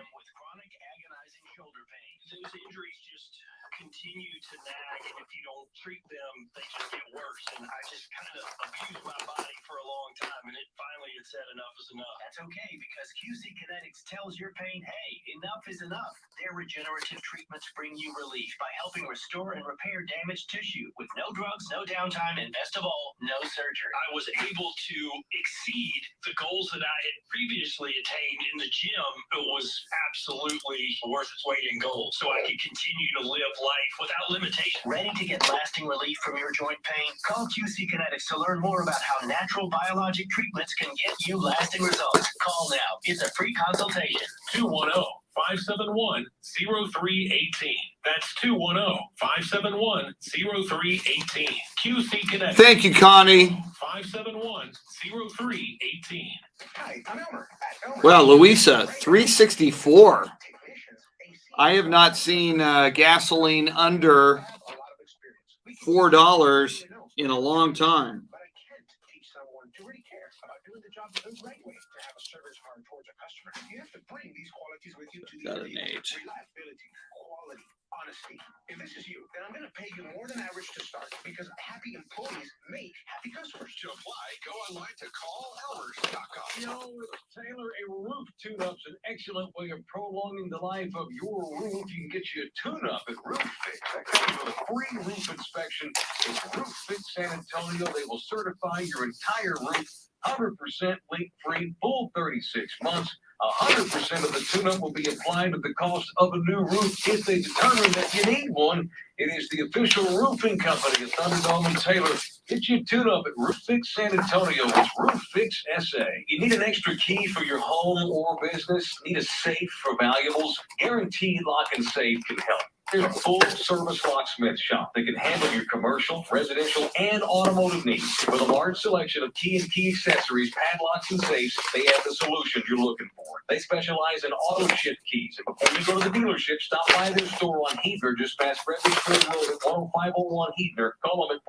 Continue to nag, and if you don't treat them, they just get worse. And I just kind of abused my body for a long time, and it finally had said enough is enough. That's okay, because QC Kinetics tells your pain, hey, enough is enough. Their regenerative treatments bring you relief by helping restore and repair damaged tissue with no drugs, no downtime, and best of all, no surgery. I was able to exceed the goals that I had previously attained in the gym. It was absolutely worth its weight in gold, so I could continue to live life without limitation. Ready to get lasting relief from your joint pain? Call QC Kinetics to learn more about how natural biologic treatments can get you lasting results. Call now. It's a free consultation. 210-571-0318. That's 210-571-0318. QC Kinetics. Thank you, Connie. 571-0318. Hi, I'm Elmer. At Elmer's. Well, Louisa, 364. I have not seen gasoline under $4 in a long time. But I can't teach someone to really care about doing the job the right way, to have a service heart towards a customer. You have to bring these qualities with you to the Got an interview. 8. Reliability, quality, honesty. If this is you, then I'm going to pay you more than average to start because happy employees make happy customers. To apply, go online to callelmers.com. You know, Taylor, a roof tune-up's an excellent way of prolonging the life of your roof. You can get you a tune-up at Roof Fix. That comes with a free roof inspection. It's Roof Fix San Antonio. They will certify your entire roof 100% leak-free, full 36 months. 100% of the tune-up will be applied to the cost of a new roof. If they determine that you need one, it is the official roofing company of Thunderdome and Taylor. Get your tune-up at Roof Fix San Antonio. It's Roof Fix SA. You need an extra key for your home or business? Need a safe for valuables? Guaranteed Lock and Safe can help. There's a full-service locksmith shop that can handle your commercial, residential, and automotive needs. With a large selection of key and key accessories, padlocks, and safes, they have the solutions you're looking for. They specialize in auto-shift keys. And before you go to the dealership, stop by their store on Heather, just past Redwood Road at 10501 Heather. Call them at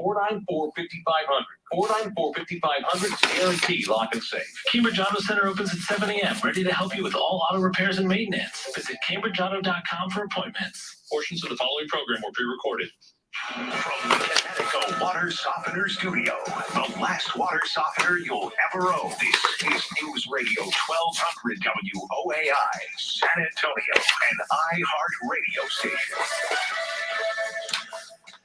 494-5500. 494-5500. Guarantee Lock and Safe. Cambridge Auto Center opens at 7 a.m. Ready to help you with all auto repairs and maintenance. Visit CambridgeAuto.com for appointments. Portions of the following program were pre-recorded. From the Connecticut Water Softener Studio, the last water softener you'll ever own. This is News Radio 1200 WOAI, San Antonio, an iHeart radio station.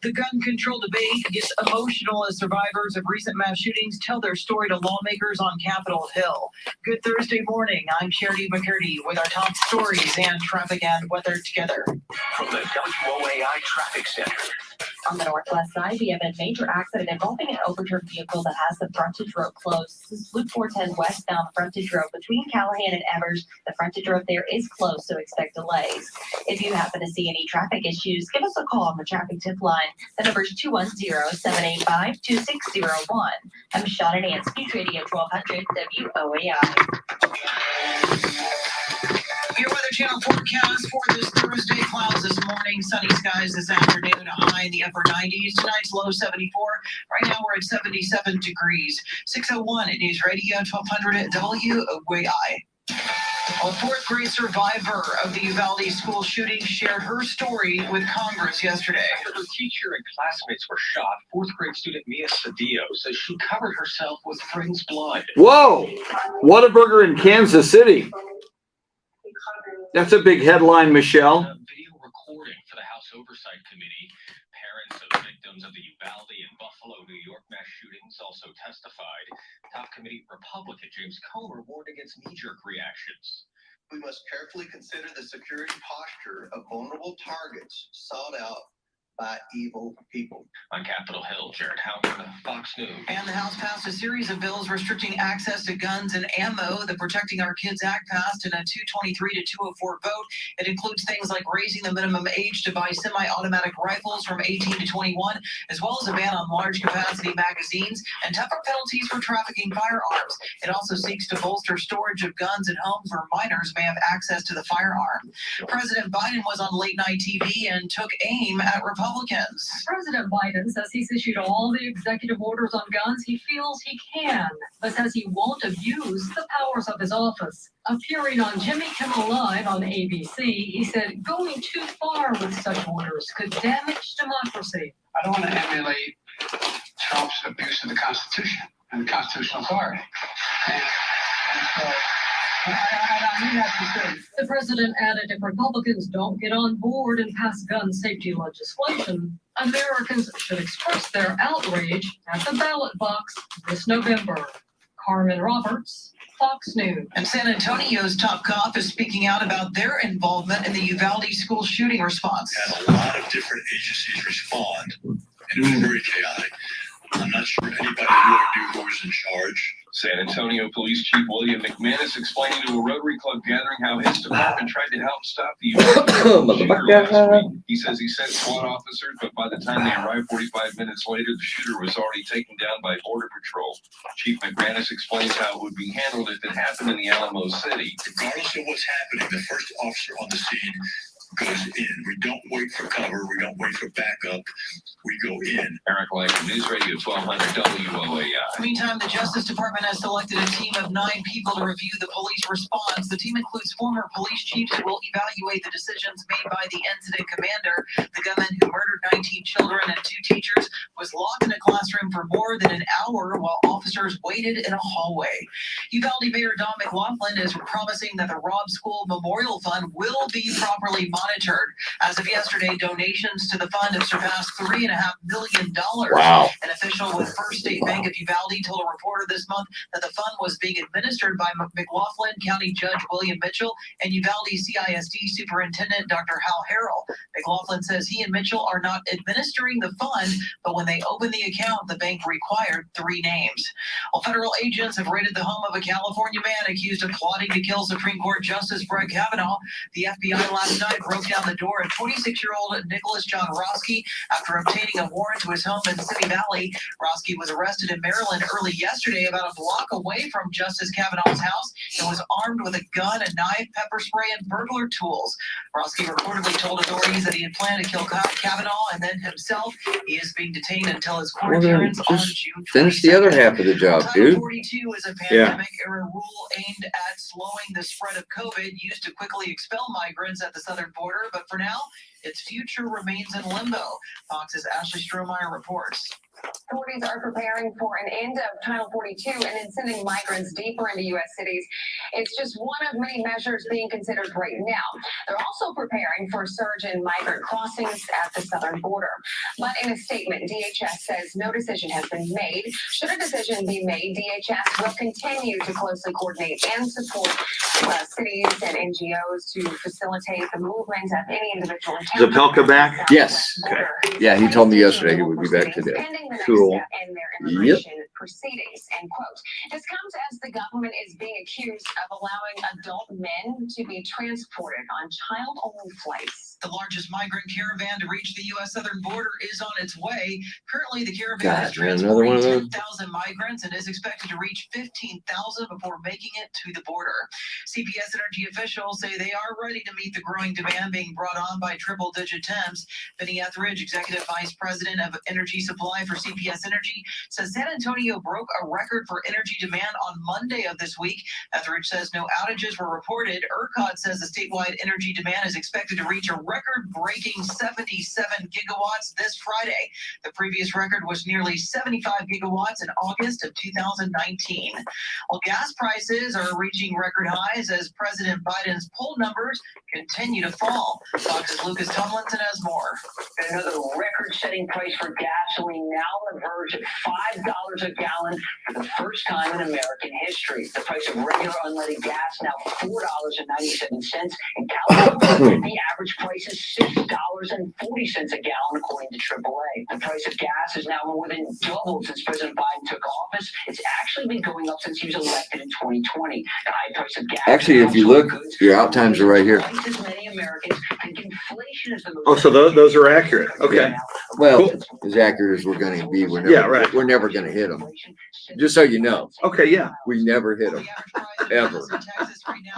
The gun control debate gets emotional as survivors of recent mass shootings tell their story to lawmakers on Capitol Hill. Good Thursday morning. I'm McCurdy with our top stories and traffic and weather together. From the WOAI Traffic Center. On the northwest side, we have a major accident involving an overturned vehicle that has the frontage road closed. This is Loop 410 westbound frontage road between Callahan and Evers. The frontage road there is closed, so expect delays. If you happen to see any traffic issues, give us a call on the traffic tip line. The number is 210-785-2601. I'm Sean and Ann, Speed Radio 1200 WOAI. Your Weather Channel forecast for this Thursday: clouds this morning, sunny skies this afternoon, high in the upper 90s. Tonight's low 74. Right now we're at 77 degrees. 6:01 at News Radio 1200 WOAI. A fourth grade survivor of the Uvalde school shooting shared her story with Congress yesterday. After her teacher and classmates were shot, fourth grade student Mia Cedillo says she covered herself with friends' blood. Whoa! Whataburger in Kansas City. That's a big headline, Michelle. A video recording for the House Oversight Committee. Parents of victims of the Uvalde and Buffalo, New York mass shootings also testified. Top committee Republican James Comer warned against knee-jerk reactions. We must carefully consider the security posture of vulnerable targets sought out by evil people. On Capitol Hill, Jared Howard, Fox News. And the House passed a series of bills restricting access to guns and ammo. The Protecting Our Kids Act passed in a 223 to 204 vote. It includes things like raising the minimum age to buy semi-automatic rifles from 18 to 21, as well as a ban on large capacity magazines and tougher penalties for trafficking firearms. It also seeks to bolster storage of guns at homes where minors may have access to the firearm. President Biden was on late night TV and took aim at Republicans. President Biden says he's issued all the executive orders on guns he feels he can, but says he won't abuse the powers of his office. Appearing on Jimmy Kimmel Live on ABC, he said going too far with such orders could damage democracy. I don't want to emulate Trump's abuse of the Constitution and the constitutional authority. And so I mean that to say. The president added if Republicans don't get on board and pass gun safety legislation, Americans should express their outrage at the ballot box this November. Carmen Roberts, Fox News. And San Antonio's top cop is speaking out about their involvement in the Uvalde school shooting response. Had a lot of different agencies respond, and it was very chaotic. I'm not sure anybody knew who was in charge. San Antonio Police Chief William McManus explaining to a Rotary Club gathering how his department tried to help stop the shooter last week. He says he sent SWAT officers, but by the time they arrived 45 minutes later, the shooter was already taken down by Border Patrol. Chief McManus explains how it would be handled if it happened in the Alamo City. Regardless of what's happening, the first officer on the scene goes in. We don't wait for cover. We don't wait for backup. We go in. Eric Lang, News Radio 1200 WOAI. Meantime, the Justice Department has selected a team of 9 people to review the police response. The team includes former police chiefs who will evaluate the decisions made by the incident commander. The gunman who murdered 19 children and 2 teachers was locked in a classroom for more than an hour while officers waited in a hallway. Uvalde Mayor Don McLaughlin is promising that the Robb School Memorial Fund will be properly monitored. As of yesterday, donations to the fund have surpassed $3.5 million. Wow. An official with First State Bank of Uvalde told a reporter this month that the fund was being administered by McLaughlin County Judge William Mitchell and Uvalde CISD Superintendent Dr. Hal Harrell. McLaughlin says he and Mitchell are not administering the fund, but when they opened the account, the bank required 3 names. Well, federal agents have raided the home of a California man accused of plotting to kill Supreme Court Justice Brett Kavanaugh. The FBI last night broke down the door of 26-year-old Nicholas John Roski after obtaining a warrant to his home in Simi Valley. Roski was arrested in Maryland early yesterday, about a block away from Justice Kavanaugh's house, and was armed with a gun, a knife, pepper spray, and burglar tools. Roski reportedly told authorities that he had planned to kill Kavanaugh and then himself. He is being detained until his court Well, then appearance on just June 22nd. finish the other half of the job, Title dude. 42 is a pandemic-era rule aimed at slowing the spread of COVID, used to quickly expel migrants at the southern border, but for now, its future remains in limbo. Fox's Ashley Strohmeyer reports. Authorities are preparing for an end of Title 42 and then sending migrants deeper into U.S. cities. It's just one of many measures being considered right now. They're also preparing for a surge in migrant crossings at the southern border. But in a statement, DHS says no decision has been made. Should a decision be made, DHS will continue to closely coordinate and support cities and NGOs to facilitate the movement of any individual. Is Apelka back? Yes. Okay. Yeah, he told me yesterday he would be back today. Cool. In their immigration proceedings, end quote. This comes as the government is being accused of allowing adult men to be transported on child-only flights. The largest migrant caravan to reach the U.S. southern border is on its way. Currently, the caravan is another one transporting of those. 10,000 migrants and is expected to reach 15,000 before making it to the border. CPS Energy officials say they are ready to meet the growing demand being brought on by triple-digit temps. Benny Etheridge, Executive Vice President of Energy Supply for CPS Energy, says San Antonio broke a record for energy demand on Monday of this week. Etheridge says no outages were reported. ERCOT says the statewide energy demand is expected to reach a record-breaking 77 gigawatts this Friday. The previous record was nearly 75 gigawatts in August of 2019. Well, gas prices are reaching record highs as President Biden's poll numbers continue to fall. Fox's Lucas Tomlinson has more. Another record-setting price for gasoline, now on the verge of $5 a gallon for the first time in American history. The price of regular unleaded gas now $4.97. In California, the average price is $6.40 a gallon, according to AAA. The price of gas has now more than doubled since President Biden took office. It's actually been going up since he was elected in 2020. The high price of gas. Actually, if you look, your out times are right here. Many Americans think inflation is the most. Oh, so those are accurate. Okay. Well, as accurate as we're going to be, we're never going to hit them. Just so you know. Okay, yeah. We never hit them. Ever.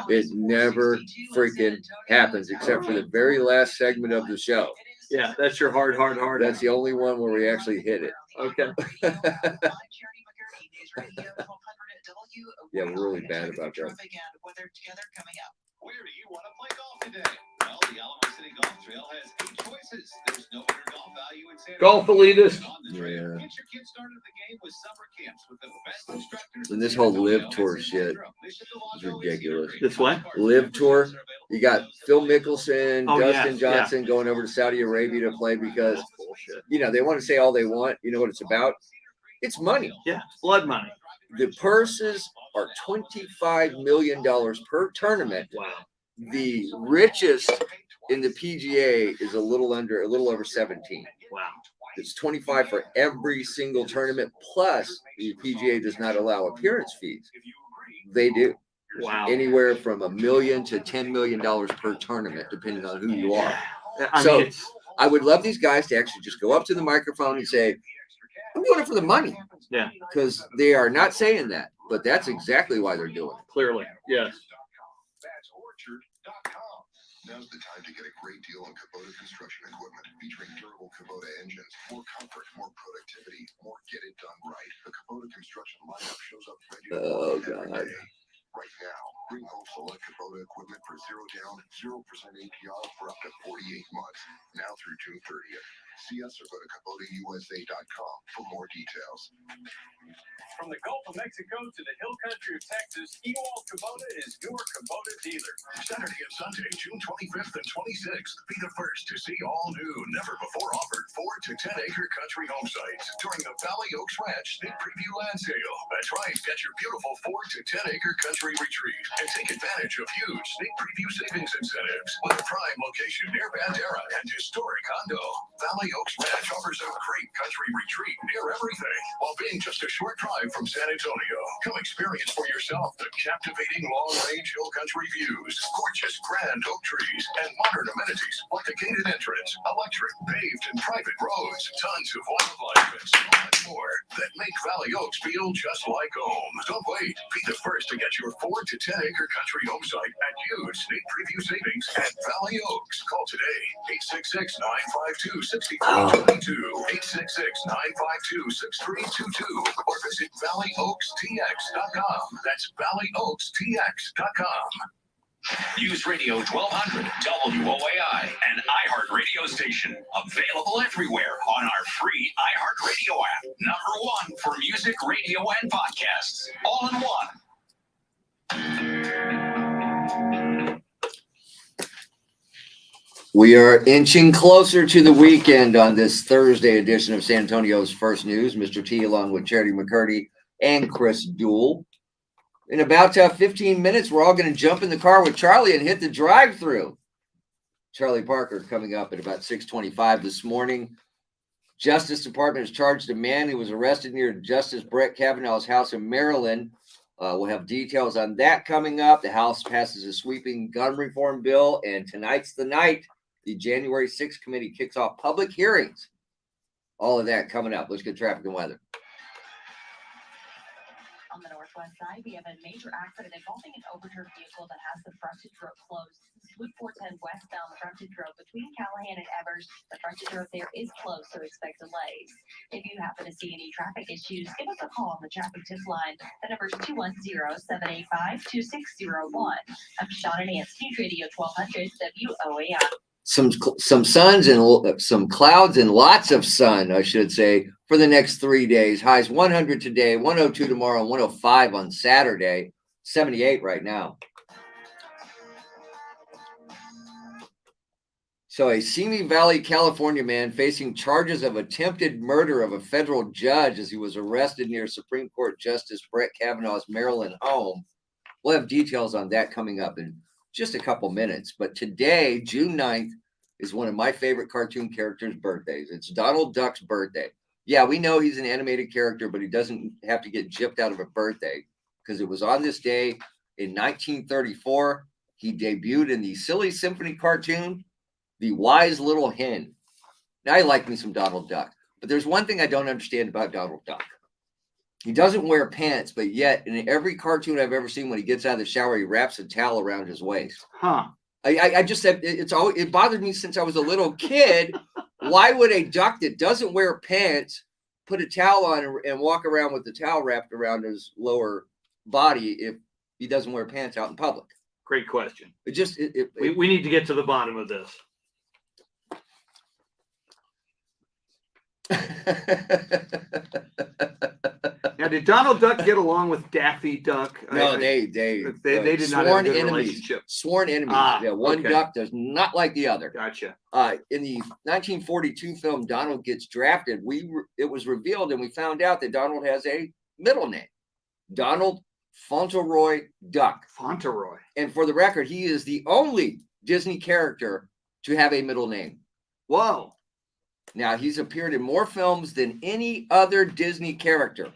It never freaking happens, except for the very last segment of the show. Yeah, that's your hard. That's the only one where we actually hit it. Okay. Yeah, we're really bad about that. Where do you want to play golf today? Well, the Alamo City Golf Trail has 8 choices. There's no better golf value in San Golf elitist. Yeah. Get your kids started the game with summer camps with the best instructors. And this whole live tour shit is ridiculous. This what? Live tour. You got Phil Mickelson, Oh, Dustin yeah, Johnson going over to Saudi Arabia to play because, you know, they want to say all they want. You know what it's about? It's money. Yeah, blood money. The purses are $25 million per tournament. Wow. The richest in the PGA is a little over 17. Wow. It's 25 for every single tournament. Plus, the PGA does not allow appearance fees. They do. Wow. Anywhere from $1 million to $10 million per tournament, depending on who you are. I I would love these guys to actually just go up to the microphone and say, I'm doing it for the money. Yeah. Because they are not saying that, but that's exactly why they're doing it. Clearly, yes. Now's the time to get a great deal on Kubota construction equipment featuring durable Kubota engines, more comfort, more productivity, more get it done right. The Kubota construction lineup shows up ready to work every day. Right now, bring home select Kubota equipment for 0 down, 0% APR for up to 48 months. Now through June 30th. See us or go to KubotaUSA.com for more details. From the Gulf of Mexico to the hill country of Texas, Ewald Kubota is your Kubota dealer. Saturday and Sunday, June 25th and 26th. Be the first to see all new, never before offered 4 to 10 acre country home sites during the Valley Oaks Ranch Sneak Preview Land Sale. That's right, get your beautiful 4 to 10 acre country retreat and take advantage of huge sneak preview savings incentives with a prime location near Bandera and historic condo. Valley Oaks Ranch offers a great country retreat near everything while being just a short drive from San Antonio. Come experience for yourself the captivating long-range hill country views, gorgeous grand oak trees, and modern amenities like a gated entrance, electric, paved, and private roads, tons of wildlife, and so much more that make Valley Oaks feel just like home. Don't wait. Be the first to get your 4 to 10 acre country home site at huge sneak preview savings at Valley Oaks. Call today, 866-952-6322, 866-952-6322, or visit ValleyOaksTX.com. That's ValleyOaksTX.com. News Radio 1200 WOAI, an iHeart radio station. Available everywhere on our free iHeart Radio app. #1 for music, radio, and podcasts. All in one. We are inching closer to the weekend on this Thursday edition of San Antonio's First News. Mr. T along with Charity McCurdy and Chris Duel. In about 15 minutes, we're all going to jump in the car with Charlie and hit the drive-thru. Charlie Parker coming up at about 6:25 this morning. Justice Department has charged a man who was arrested near Justice Brett Kavanaugh's house in Maryland. We'll have details on that coming up. The House passes a sweeping gun reform bill, and tonight's the night the January 6th committee kicks off public hearings. All of that coming up. Let's get traffic and weather. On the northwest side, we have a major accident involving an overturned vehicle that has the frontage road closed. Loop 410 westbound frontage road between Callahan and Evers. The frontage road there is closed, so expect delays. If you happen to see any traffic issues, give us a call on the traffic tip line. The number is 210-785-2601. I'm Sean and Nancy, News Radio 1200 WOAI. Some suns and some clouds and lots of sun, I should say, for the next 3 days. Highs 100 today, 102 tomorrow, and 105 on Saturday. 78 right now. So a Simi Valley, California man facing charges of attempted murder of a federal judge as he was arrested near Supreme Court Justice Brett Kavanaugh's Maryland home. We'll have details on that coming up in just a couple minutes. But today, June 9th, is one of my favorite cartoon characters' birthdays. It's Donald Duck's birthday. Yeah, we know he's an animated character, but he doesn't have to get gypped out of a birthday because it was on this day in 1934. He debuted in the Silly Symphony cartoon, The Wise Little Hen. Now, I like me some Donald Duck, but there's one thing I don't understand about Donald Duck. He doesn't wear pants, but yet in every cartoon I've ever seen, when he gets out of the shower, he wraps a towel around his waist. Huh. I just said it bothered me since I was a little kid. Why would a duck that doesn't wear pants put a towel on and walk around with the towel wrapped around his lower body if he doesn't wear pants out in public? Great question. We need to get to the bottom of this. Now, did Donald Duck get along with Daffy Duck? No, they did not have a good relationship. Sworn enemies. One duck does not like the other. Gotcha. In the 1942 film Donald Gets Drafted, it was revealed and we found out that Donald has a middle name, Donald Fauntleroy Duck. Fauntleroy. And for the record, he is the only Disney character to have a middle name. Whoa. Now, he's appeared in more films than any other Disney character.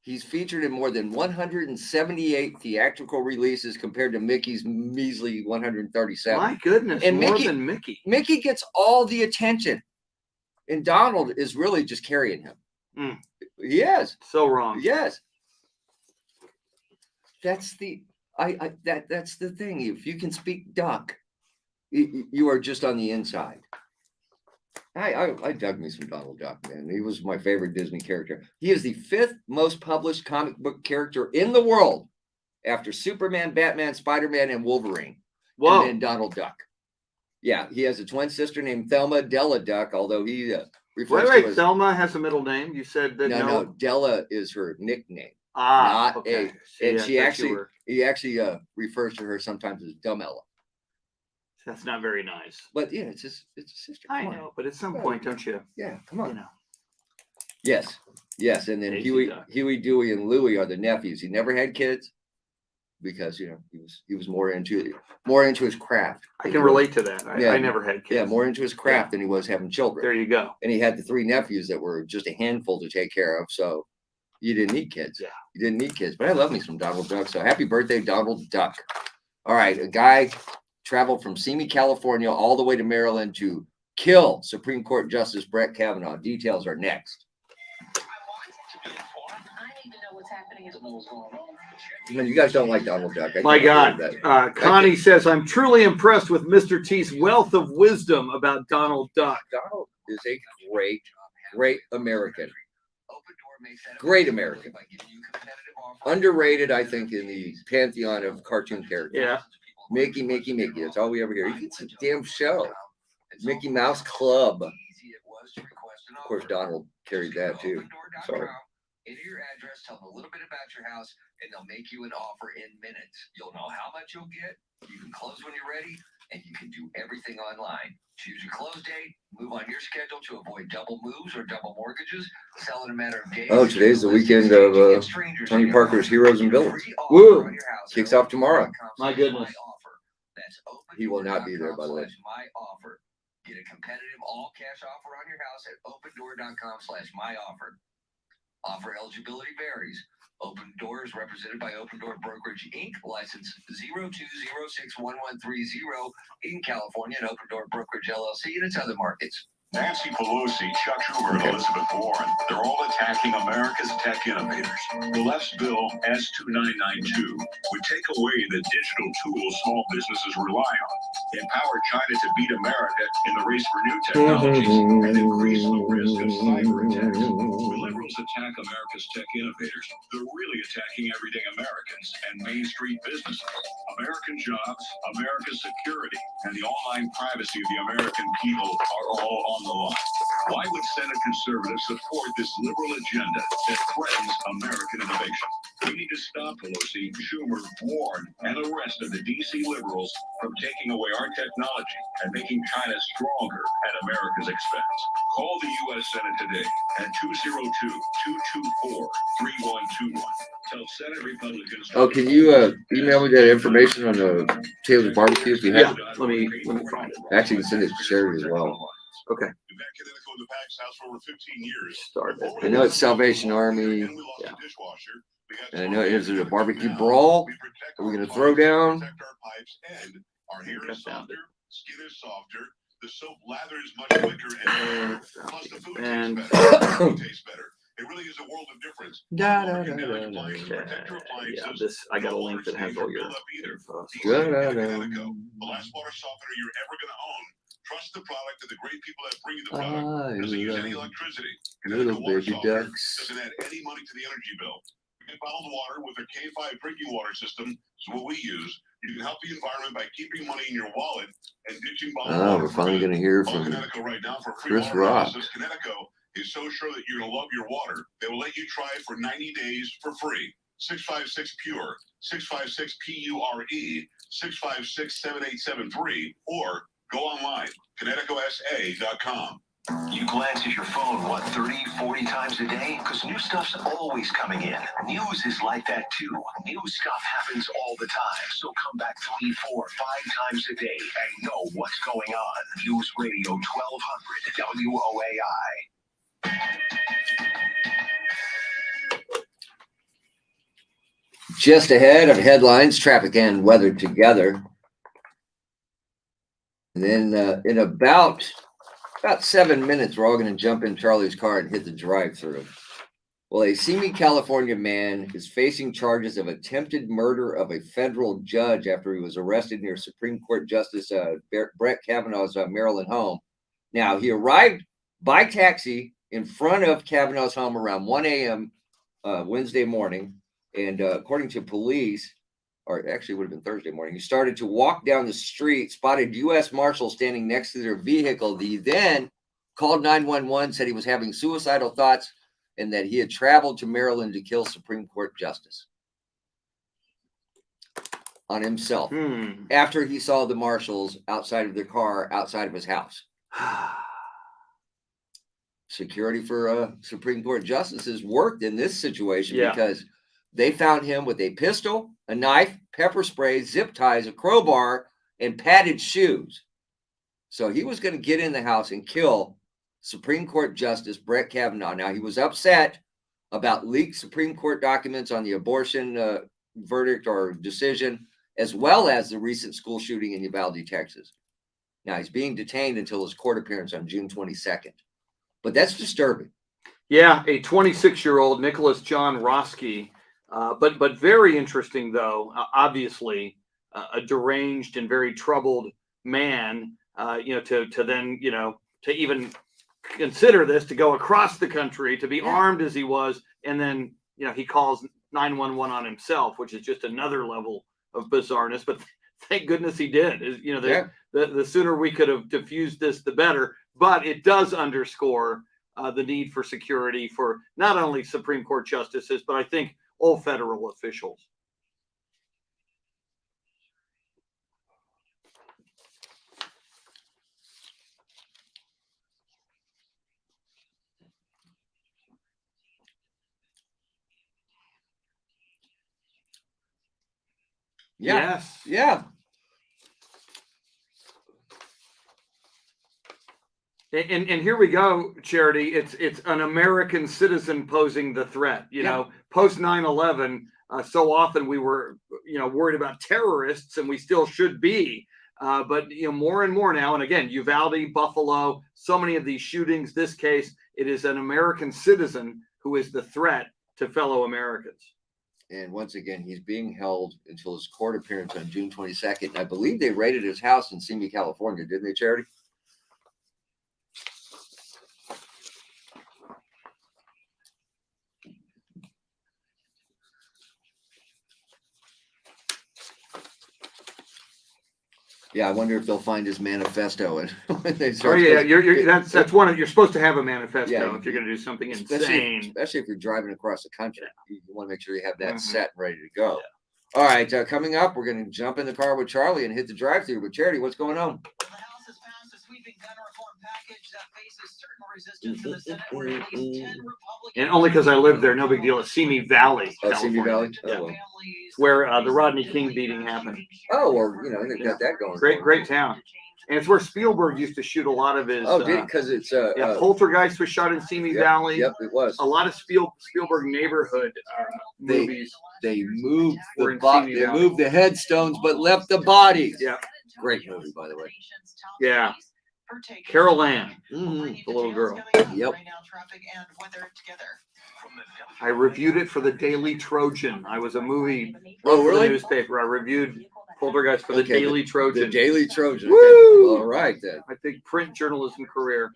He's featured in more than 178 theatrical releases compared to Mickey's measly 137. My goodness, and more than Mickey. Mickey gets all the attention. And Donald is really just carrying him. He is. So wrong. Yes. That's the thing. If you can speak duck, you are just on the inside. I dug me some Donald Duck, man. He was my favorite Disney character. He is the 5th most published comic book character in the world after Superman, Batman, Spider-Man, and Wolverine. Whoa. And then Donald Duck. Yeah, he has a twin sister named Thelma Della Duck, although he refers to as... Thelma has a middle name. You said that No, Della is her nickname. Not okay. And he actually refers to her sometimes as Dumbella. That's not very nice. But yeah, it's a sister. I know, but at some point, don't you? Yeah, come on. You know. Yes, and then Huey, Dewey, and Louie are the nephews. He never had kids because he was more into his craft. I can relate to that. I never had kids. Yeah, more into his craft than he was having children. There you go. And he had the 3 nephews that were just a handful to take care of. So you didn't need kids. Yeah, you didn't need kids. But I love me some Donald Duck. So happy birthday, Donald Duck! All right, a guy traveled from Simi, California, all the way to Maryland to kill Supreme Court Justice Brett Kavanaugh. Details are next. You guys don't like Donald Duck. My God. Connie says, I'm truly impressed with Mr. T's wealth of wisdom about Donald Duck. Donald is a great American. Great American. Underrated, I think, in the pantheon of cartoon characters. Yeah. Mickey. That's all we ever hear. It's a damn show. Mickey Mouse Club. Of course, Donald carried that too. Sorry. Enter your address, tell them a little bit about your house, and they'll make you an offer in minutes. You'll know how much you'll get. You can close when you're ready, and you can do everything online. Choose your close date, move on your schedule to avoid double moves or double mortgages. Sell in a matter of days. Oh, today's the weekend of Tony Parker's Heroes and Villains. Woo! Kicks off tomorrow. My goodness. He will not be there, by the way. My offer. Get a competitive all-cash offer on your house at opendoor.com/myoffer. Offer eligibility varies. Open Door is represented by Open Door Brokerage, Inc., license 02061130 in California, and Open Door Brokerage, LLC, in its other markets. Nancy Pelosi, Chuck Schumer, and Elizabeth Warren, they're all attacking America's tech innovators. The left's bill, S-2992, would take away the digital tools small businesses rely on, empower China to beat America in the race for new technologies, and increase the risk of cyber attacks. When liberals attack America's tech innovators, they're really attacking everyday Americans and Main Street businesses. American jobs, America's security, and the online privacy of the American people are all on the line. Why would Senate conservatives support this liberal agenda that threatens American innovation? We need to stop Pelosi, Schumer, Warren, and the rest of the D.C. liberals from taking away our technology and making China stronger at America's expense. Call the U.S. Senate today at 202-224-3121. Tell Senate Republicans. Oh, can you email me that information on the Taylor's barbecue if you have? Yeah, let me find it. Actually, you can send it to Sherry as well. Okay. I know it's Salvation Army. Yeah. And I know is it a barbecue brawl? Are we gonna throw down? Our hair is softer, skin is softer, the soap lather is much quicker, and plus the food tastes better. It tastes better. It really is a world of difference. Yeah, this I got a link that has all your info. The last water softener you're ever gonna own. Trust the product and the great people that bring you the product. Doesn't use any electricity. Little baby ducks. Doesn't add any money to the energy bill. You can bottled water with their K5 drinking water system. Is what we use. You can help the environment by keeping money in your wallet and ditching bottled water. We're finally gonna hear from right now for free Chris water Rock. analysis. Connecticut is so sure that you're gonna love your water. They will let you try it for 90 days for free. 656 PURE, 656 PURE, 656 7873, or go online, ConnecticutSA.com. You glance at your phone, 30, 40 times a day? Because new stuff's always coming in. News is like that too. New stuff happens all the time. So come back 3, 4, 5 times a day and know what's going on. News Radio 1200 WOAI. Just ahead of headlines, traffic and weather together. And then in about 7 minutes, we're all going to jump in Charlie's car and hit the drive-through. Well, a Simi, California man is facing charges of attempted murder of a federal judge after he was arrested near Supreme Court Justice Brett Kavanaugh's Maryland home. Now, he arrived by taxi in front of Kavanaugh's home around 1 a.m. Wednesday morning. And according to police, or actually it would have been Thursday morning, he started to walk down the street, spotted U.S. Marshals standing next to their vehicle. He then called 911, said he was having suicidal thoughts, and that he had traveled to Maryland to kill Supreme Court Justice on himself after he saw the marshals outside of their car, outside of his house. Security for Supreme Court justices worked in this situation because they found him with a pistol, a knife, pepper spray, zip ties, a crowbar, and padded shoes. So he was going to get in the house and kill Supreme Court Justice Brett Kavanaugh. Now, he was upset about leaked Supreme Court documents on the abortion verdict or decision, as well as the recent school shooting in Uvalde, Texas. Now, he's being detained until his court appearance on June 22nd. But that's disturbing. Yeah, a 26-year-old Nicholas John Roski, but very interesting, though, obviously, a deranged and very troubled man, to then, to even consider this, to go across the country, to be armed as he was, and then, he calls 911 on himself, which is just another level of bizarreness. But thank goodness he did. The sooner we could have diffused this, the better. But it does underscore the need for security for not only Supreme Court justices, but I think all federal officials. Yeah. Yes. Yeah. And here we go, Charity. It's an American citizen posing the threat. Post 9/11, so often we were, worried about terrorists, and we still should be. But more and more now, and again, Uvalde, Buffalo, so many of these shootings. This case, it is an American citizen who is the threat to fellow Americans. And once again, he's being held until his court appearance on June 22nd. I believe they raided his house in Simi, California, didn't they, Charity? Yeah, I wonder if they'll find his manifesto and when they start. That's one of you're supposed to have a manifesto if you're going to do something insane. Especially if you're driving across the country, you want to make sure you have that set and ready to go. All right, coming up, we're going to jump in the car with Charlie and hit the drive-thru. But Charity, what's going on? The House has passed a sweeping gun reform package that faces certain resistance in the Senate, where at least 10 Republicans. And only because I live there, no big deal. It's Simi Valley, California. Simi Valley? Oh, well. It's where the Rodney King beating happened. Oh, well, they've got that going. Great town. And it's where Spielberg used to shoot a lot of his. Because it's Poltergeist was shot in Simi Valley. Yep, it was. A lot of Spielberg neighborhood movies. They moved the headstones, but left the bodies. Yeah, great movie, by the way. Yeah, Carol Ann, the little girl. Yep. I reviewed it for the Daily Trojan. I was a movie. Oh, really? For the newspaper. I reviewed Poltergeist for the Daily Trojan. The Daily Trojan. Woo! All right, then. I think print journalism career.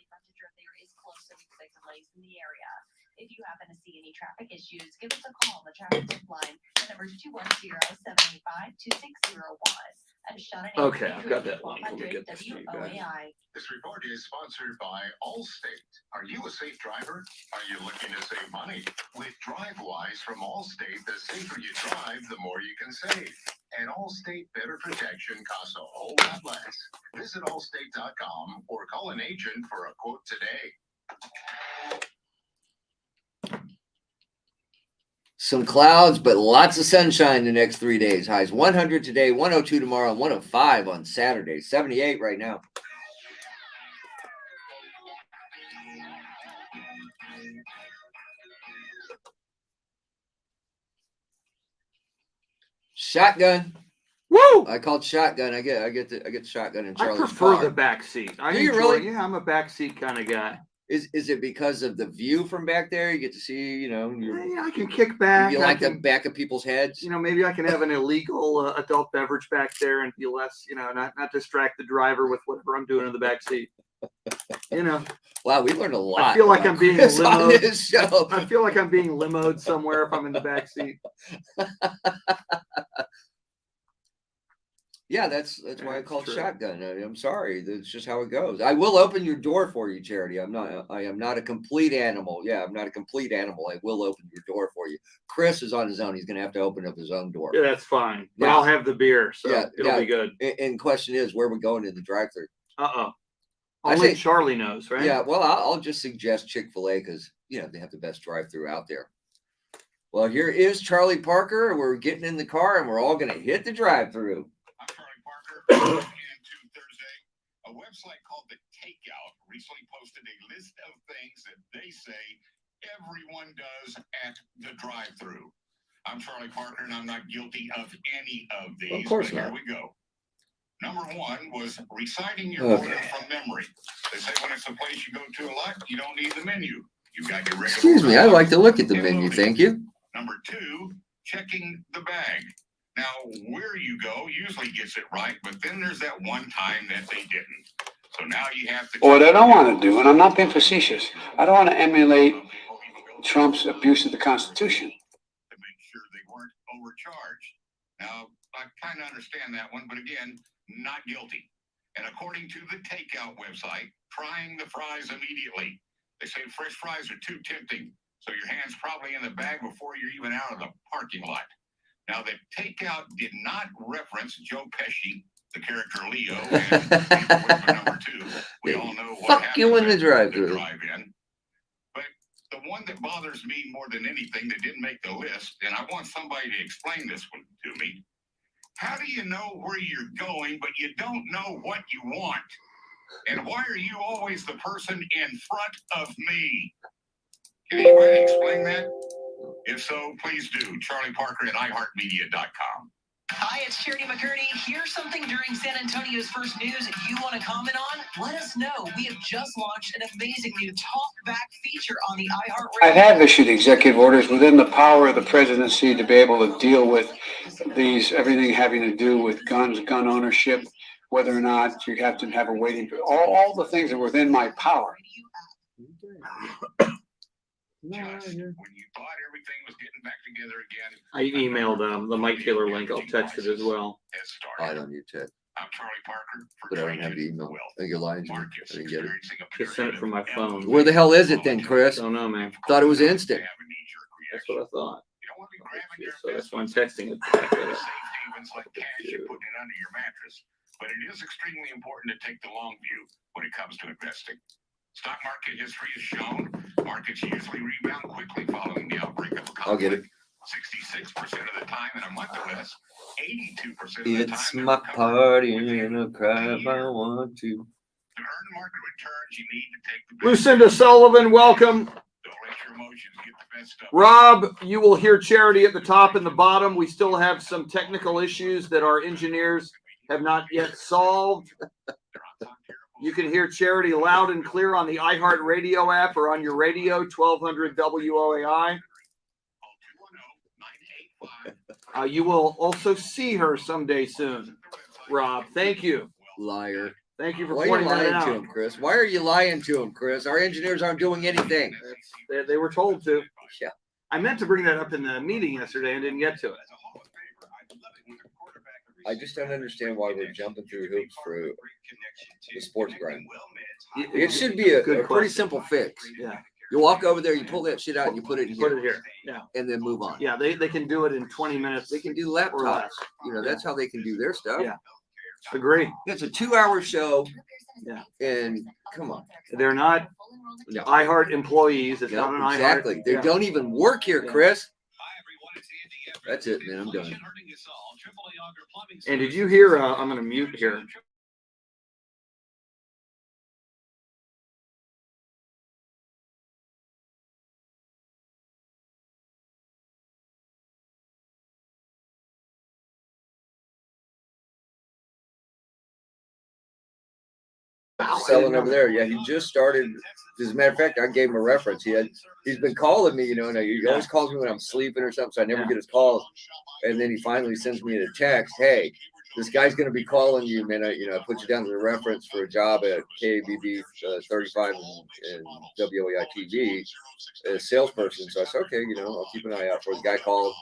If you happen to see any traffic issues, give us a call on the traffic tip line. The number is 210-785-2601. Okay, I've got that line. Let me get this to you guys. WOAI. This report is sponsored by Allstate. Are you a safe driver? Are you looking to save money? With DriveWise from Allstate, the safer you drive, the more you can save. And Allstate Better Protection costs a whole lot less. Visit allstate.com or call an agent for a quote today. Some clouds, but lots of sunshine the next 3 days. Highs 100 today, 102 tomorrow, and 105 on Saturday. 78 right now. Shotgun. Woo! I called shotgun. I get the shotgun in Charlie's I prefer car. the back seat. Do you really? Yeah, I'm a back seat kind of guy. Is it because of the view from back there? You get to see, Yeah, I can kick back. you I like the can, back of people's heads. maybe I can have an illegal adult beverage back there and be less, not distract the driver with whatever I'm doing in the back seat. Wow, we learned a lot. I feel like I'm being Chris on limoed. this show. I feel like I'm being limoed somewhere if I'm in the back seat. Yeah, that's why I That's call it true. shotgun. I'm sorry, that's just how it goes. I will open your door for you, Charity. I am not a complete animal. Yeah, I'm not a complete animal. I will open your door for you. Chris is on his own. He's going to have to open up his own door. Yeah, that's fine. But Yeah. I'll have the beer, so Yeah, it'll be good. And question is, where are we going in the drive-thru? Only Charlie knows, right? Yeah, well, I'll just suggest Chick-fil-A because they have the best drive-thru out there. Well, here is Charlie Parker. We're getting in the car and we're all going to hit the drive-thru. I'm Charlie Parker. And to Thursday, a website called The Takeout recently posted a list of things that they say everyone does at the drive-thru. I'm Charlie Parker, and I'm not guilty of any of these. Of course but not. Here we go. Number one was reciting your order from memory. They say when it's a place you go to a lot, you don't need the menu. You got your regular. Excuse me, I like to look at the menu. Thank you. Number two, checking the bag. Now, where you go usually gets it right, but then there's that one time that they didn't. So now you have to. What I don't want to do, and I'm not being facetious, I don't want to emulate Trump's abuse of the Constitution. To make sure they weren't overcharged. Now, I kind of understand that one, but again, not guilty. And according to the takeout website, frying the fries immediately. They say fresh fries are too tempting, so your hand's probably in the bag before you're even out of the parking lot. Now, the takeout did not reference Joe Pesci, the character Leo, and number two. We all know what Fuck you in the drive-thru. Drive-in. But the one that bothers me more than anything that didn't make the list, and I want somebody to explain this one to me. How do you know where you're going, but you don't know what you want? And why are you always the person in front of me? Can anybody explain that? If so, please do. Charlie Parker at iHeartMedia.com. Hi, it's Charity McCurdy. Here's something during San Antonio's first news you want to comment on? Let us know. We have just launched an amazing new talkback feature on the iHeartRadio. I have issued executive orders within the power of the presidency to be able to deal with everything having to do with guns, gun ownership, whether or not you have to have a waiting period, all the things that are within my power. Just when you thought everything was getting back together again. I emailed the Mike Taylor link. I'll text it as well. I don't need to. I'm Charlie Parker. But I don't have the email. I think you're lying to me. I didn't get it. Just sent it from my phone. Where the hell is it then, Chris? I don't know, man. Thought it was instant. That's what I thought. So that's why I'm texting it back. Havens like cash and putting it under your mattress. But it is extremely important to take the long view when it comes to investing. Stock market history has shown markets usually rebound quickly following the outbreak of a conflict. I'll get it. 66% of the time in a month or less, 82% of the time. It's my party and a crime I want to. To earn market returns, you need to take the Lucinda Sullivan, welcome. Don't let your emotions get the best of Rob, you will hear Charity at the top and the bottom. We still have some technical issues that our engineers have not yet solved. You can hear Charity loud and clear on the iHeartRadio app or on your radio, 1200 WOAI. You will also see her someday soon. Rob, thank you. Liar. Thank you for Why are you pointing that lying out. to him, Chris? Why are you lying to him, Chris? Our engineers aren't doing anything. They were told to. Yeah. I meant to bring that up in the meeting yesterday and didn't get to it. I just don't understand why we're jumping through hoops for the sports grind. It should be a pretty simple fix. Yeah. You walk over there, you pull that shit out, and you put it in here. Put it here. Yeah. And then move on. Yeah, they can do it in 20 minutes. They can do or laptops. less. That's how they can do their stuff. Yeah. Agree. It's a 2-hour show. Yeah. And come on. They're not No. iHeart employees. It's not an iHeart. Exactly. They don't even work here, Chris. That's it, man. I'm done. And did you hear? I'm going to mute here. selling over there. Yeah, he just started. As a matter of fact, I gave him a reference. He's been calling me, and he always calls me when I'm sleeping or something, so I never get his calls. And then he finally sends me a text, "Hey, this guy's going to be calling you, man. I put you down as a reference for a job at KBB 35 and WOAI TV as a salesperson." So I said, "Okay, I'll keep an eye out for it." The guy called,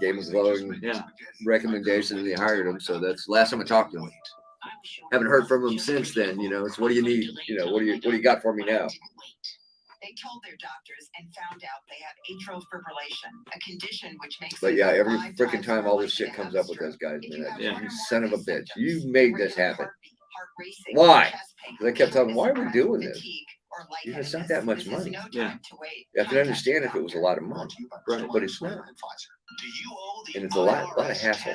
gave him a glowing recommendation, and he hired him. So that's the last time I talked to him. Haven't heard from him since then. It's what do you need? What do you got for me now? They told their doctors and found out they have atrial fibrillation, a condition which makes. But yeah, every freaking time all this shit comes up with those guys, man. You son of a bitch. You made this happen. Why? Because I kept telling them, why are we doing this? It's not that much money. Yeah. I can understand if it was a lot of money. Right. But it's not. And it's a lot of hassle.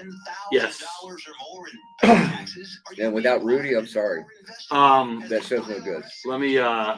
Yes. And without Rudy, I'm sorry. That show's no good. Let me yeah.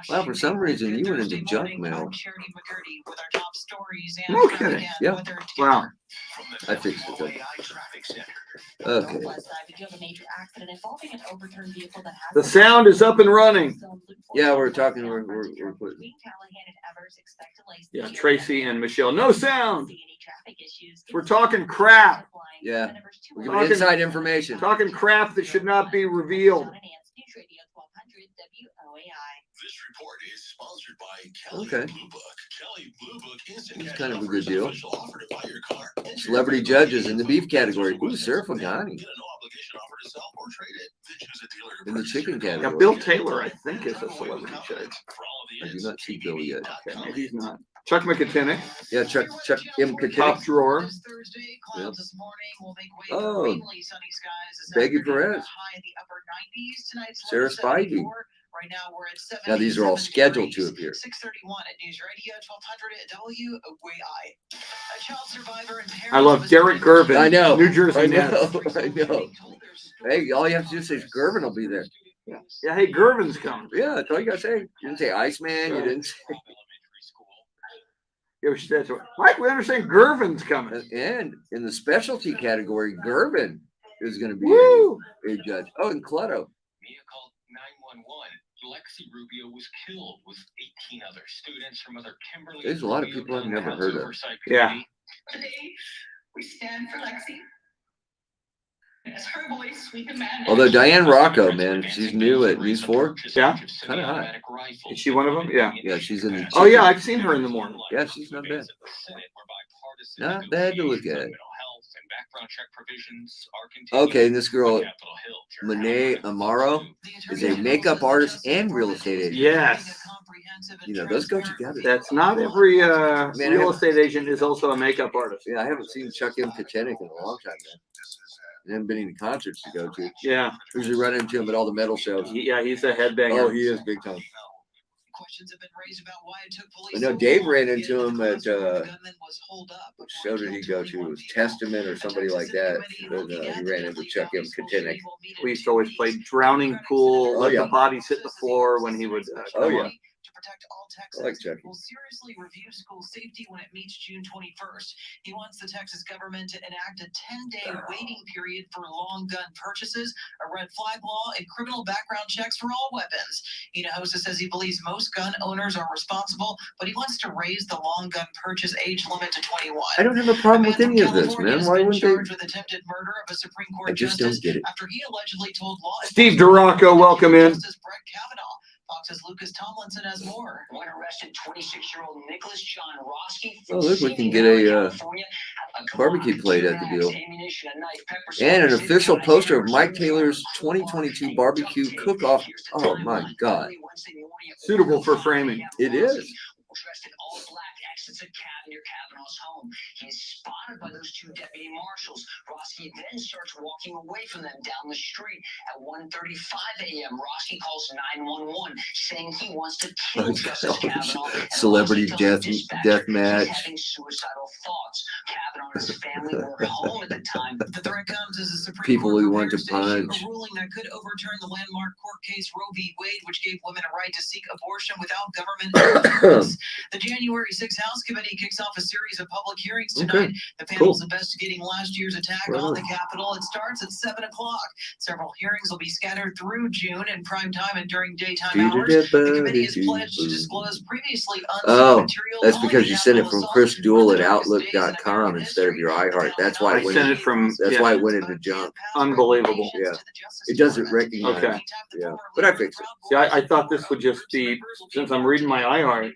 Well, for some reason, you went into junk mail. No kidding. Yeah. Wow. I fixed it. Okay. The sound is up and running. Yeah, we're talking. We're putting. Yeah, Tracy and Michelle. No sound. We're talking crap. Yeah. We're giving inside information. Talking crap that should not be revealed. This report is sponsored by Kelly Blue Book. Kelly Blue Book It's kind of a good deal. Celebrity judges in the beef category. Ooh, Sarah Fagani. In the chicken category. Yeah, Bill Taylor, I think, is a celebrity judge. I do not see Bill yet. Okay, maybe he's not. Chuck McCutinick. Yeah, Chuck M. Kitinick. Top drawer. Yep. Oh, Beggy Perez. Sarah Spivey. Right now we're at Now these are all scheduled to appear. 631 at News Radio 1200 at WOAI. A child survivor and parents. I love Derek Gervin. I know. New Jersey. I know. Hey, all you have to do is say Gervin will be there. Yeah. Hey, Gervin's coming. Yeah, that's all you gotta say. You didn't say Iceman. You didn't say. Yeah, Mike, we understand Gervin's coming. And in the specialty category, Gervin is going to be a judge. Oh, and Clutto. Mia called 911. Lexi Rubio was killed with 18 other students from other Kimberly. There's a lot of people I've never heard of. Yeah. Today, we stand for Lexi. As her voice, we demand. Although Diane Rocco, man, she's new at News 4. Yeah. Kind of hot. Is she one of them? Yeah. Yeah, she's in the. Oh, yeah, I've seen her in the morning. Yeah, she's not bad. Not bad to look at. Okay, and this girl, Monet Amaro, is a makeup artist and real estate agent. Yes. Those go together. That's not every real estate agent is also a makeup artist. Yeah, I haven't seen Chuck M. Kitinick in a long time, man. I haven't been any concerts to go to. Yeah. Usually run into him at all the metal shows. Yeah, he's a headbanger. Oh, he is big time. Questions have been raised about why it took police. I know Dave ran into him at what show did he go to? It was Testament or somebody like that. But, he ran into Chuck M. We used to always play drowning pool, let the bodies hit the floor when he would come on. To protect all I like Texans, checking. will seriously review school safety when it meets June 21st. He wants the Texas government to enact a 10-day waiting period for long gun purchases, a red flag law, and criminal background checks for all weapons. Hinojosa says he believes most gun owners are responsible, but he wants to raise the long gun purchase age limit to 21. I don't have a problem with any of this, California man. has Why been wouldn't charged they? with attempted murder of a Supreme I Court just justice don't get it. after he allegedly told law Steve enforcement Duraco, welcome in. Justice Brett Kavanaugh. Fox's Lucas Tomlinson has more. One arrested 26-year-old Nicholas John Roski Oh, from look, we can Simi get Valley, a California. A barbecue Glock, plate 2 at the mags, deal. ammunition, a knife, pepper And an spray, official cigarette poster of hair, Mike surgery, Taylor's crowbar, 2022 and barbecue duct tape. cook-off. Here's the Oh my timeline. God. Early Wednesday morning at Suitable for 1:05 framing. a.m., It Roski, is. dressed in all black, exits a cab near Kavanaugh's home. He is spotted by those two deputy marshals. Roski then starts walking away from them down the street. At 1:35 a.m., Roski calls 911, saying he wants to kill Justice Kavanaugh. And Celebrity Roski tells death the dispatcher match. he's having suicidal thoughts. Kavanaugh and his family were home at the time. The threat comes as the Supreme People Court we want to prepares issue punch. a ruling that could overturn the landmark court case Roe v. Wade, which gave women a right to seek abortion without government interference. The January 6th House Committee kicks off a series of public hearings tonight. Okay, The panel's cool. investigating last year's attack Right on on. the Capitol. It starts at 7 o'clock. Several hearings will be scattered through June in prime time and during daytime hours. The committee has pledged to disclose previously unseen Oh, material that's on because the you sent it Capitol from assault. Chris Duel at Days in Outlook.com American instead of history. your iHeart. That's why I it went. sent it from. That's yeah. why it went into junk. Unbelievable. Yeah, it doesn't recognize. Okay. Yeah, but I fixed it. See, I thought this would just be, since I'm reading my iHeart.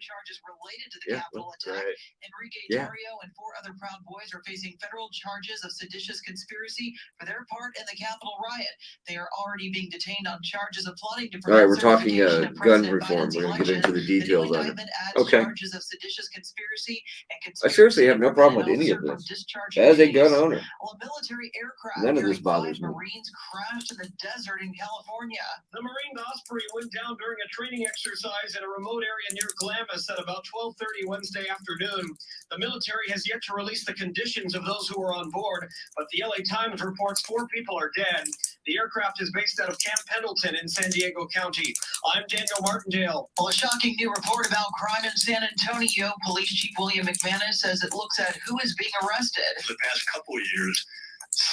Yeah, well, right. Enrique Yeah. Tarrio and 4 other Proud Boys are facing federal charges of seditious conspiracy for their part in the Capitol riot. They are already being detained on charges of plotting to All right, prevent we're talking certification of gun President reform. Biden's We're gonna get election. into the The new details on it. indictment adds Okay. charges of seditious conspiracy and I conspiracy seriously have to no problem with prevent any of officer this. from discharging As a gun duties. owner, Well, a military aircraft none of this carrying bothers 5 me. Marines crashed in the desert in California. The Marine Osprey went down during a training exercise in a remote area near Glamis at about 12:30 Wednesday afternoon. The military has yet to release the conditions of those who were on board, but the LA Times reports 4 people are dead. The aircraft is based out of Camp Pendleton in San Diego County. I'm Daniel Martindale. Well, a shocking new report about crime in San Antonio. Police Chief William McManus says it looks at who is being arrested. For the past couple of years,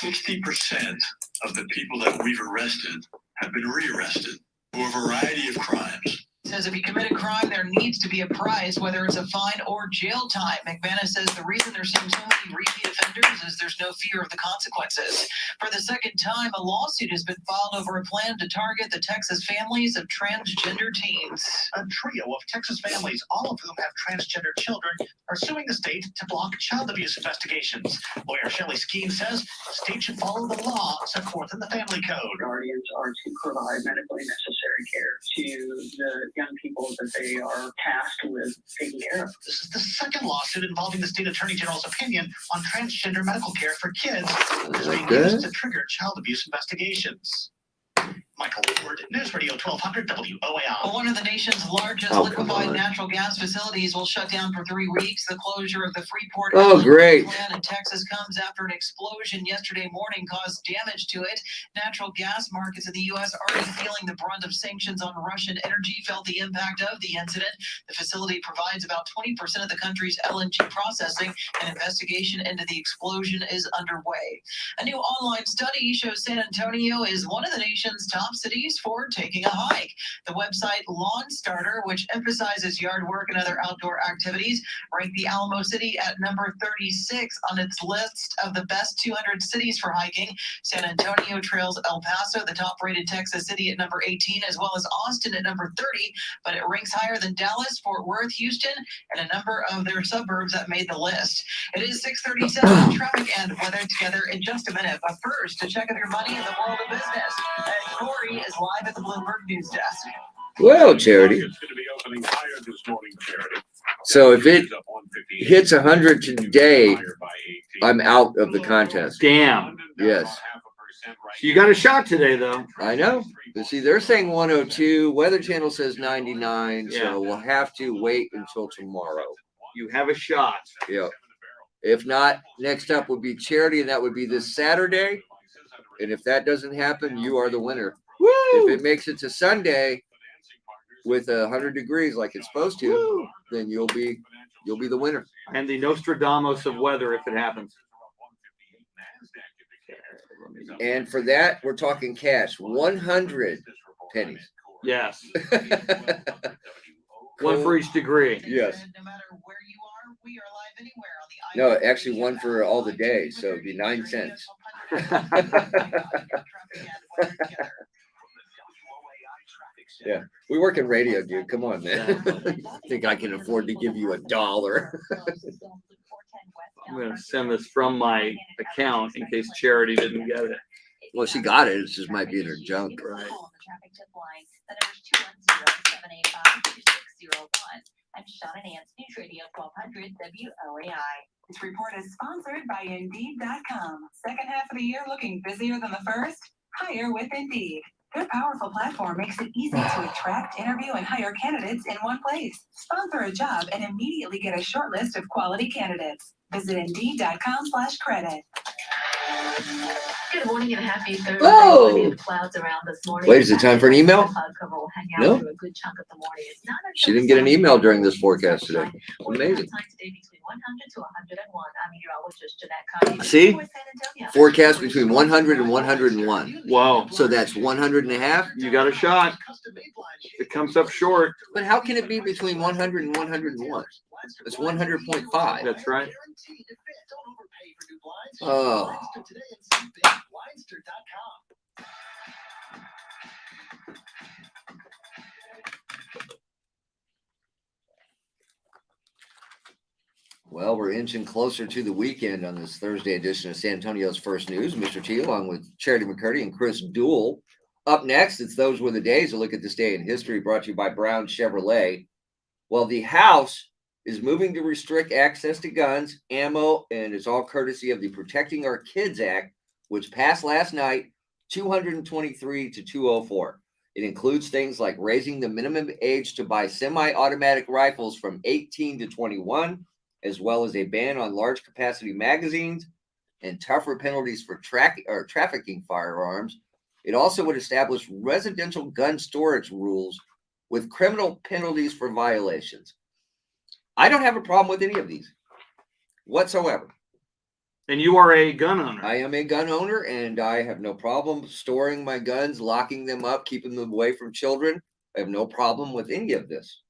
60% of the people that we've arrested have been rearrested for a variety of crimes. Says if you commit a crime, there needs to be a price, whether it's a fine or jail time. McManus says the reason they're seeing so many repeat offenders is there's no fear of the consequences. For the second time, a lawsuit has been filed over a plan to target the Texas families of transgender teens. A trio of Texas families, all of whom have transgender children, are suing the state to block child abuse investigations. Lawyer Shelley Skeen says the state should follow the law set forth in the family code. Guardians are to provide medically necessary care to the young people that they are tasked with taking care of. This is the second lawsuit involving the state attorney general's opinion on transgender medical care for kids, which is being used to trigger child abuse investigations. Michael Ward, News Radio 1200 WOAI. Well, one of the nation's largest liquefied natural gas facilities will shut down for 3 weeks. The closure of the Freeport Oh, great. plant in Texas comes after an explosion yesterday morning caused damage to it. Natural gas markets in the U.S. already feeling the brunt of sanctions on Russian energy felt the impact of the incident. The facility provides about 20% of the country's LNG processing. An investigation into the explosion is underway. A new online study shows San Antonio is one of the nation's top cities for taking a hike. The website Lawn Starter, which emphasizes yard work and other outdoor activities, ranked the Alamo City at number 36 on its list of the best 200 cities for hiking. San Antonio trails El Paso, the top-rated Texas city, at number 18, as well as Austin at number 30, but it ranks higher than Dallas, Fort Worth, Houston, and a number of their suburbs that made the list. It is 6:37. Traffic and weather together in just a minute, but first, to check of your money in the world of business. Corey is live at the Bloomberg News Desk. Well, Charity. So if it hits 100 today, I'm out of the contest. Damn. Yes. You got a shot today, though. I know. But see, they're saying 102. Weather Channel says 99. Yeah. So we'll have to wait until tomorrow. You have a shot. Yep. If not, next up would be Charity, and that would be this Saturday. And if that doesn't happen, you are the winner. Woo! If it makes it to Sunday, with 100 degrees like it's supposed to, then you'll be the winner. And the Nostradamus of weather if it happens. And for that, we're talking cash, 100 pennies. Yes. One for each degree. Yes. No matter where you are, we are live anywhere on the No, actually one for all the days, so it'd be 9 cents. Yeah, we work in radio, dude. Come on, man. I think I can afford to give you $1. I'm going to send this from my account in case Charity didn't get it. Well, she got it. It just might be in her junk. Right. I'm Shauna Nance, News Radio 1200 WOAI. This report is sponsored by Indeed.com. Second half of the year looking busier than the first? Hire with Indeed. Their powerful platform makes it easy to attract, interview, and hire candidates in one place. Sponsor a job and immediately get a short list of quality candidates. Visit Indeed.com/credit. Good morning and happy Thursday. Oh! Plenty of clouds around this morning. Wait, is it time for an email? The cloud cover will hang out No. through a good chunk of the morning. It's not She didn't get an email during this forecast today. Amazing. today between 100 to 101. I'm meteorologist Jeanette Connie. See? San Antonio. Forecast between 100 and 101. Wow. So that's 100 and a half. You got a shot. It comes up short. But how can it be between 100 and 101? It's 100.5. That's right. Oh. Well, we're inching closer to the weekend on this Thursday edition of San Antonio's First News. Mr. T, along with Charity McCurdy and Chris Duel. Up next, it's Those Were the Days. A look at this day in history, brought to you by Brown Chevrolet. Well, the House is moving to restrict access to guns, ammo, and it's all courtesy of the Protecting Our Kids Act, which passed last night, 223 to 204. It includes things like raising the minimum age to buy semi-automatic rifles from 18 to 21, as well as a ban on large capacity magazines and tougher penalties for trafficking firearms. It also would establish residential gun storage rules with criminal penalties for violations. I don't have a problem with any of these whatsoever. And you are a gun owner. I am a gun owner, and I have no problem storing my guns, locking them up, keeping them away from children. I have no problem with any of this.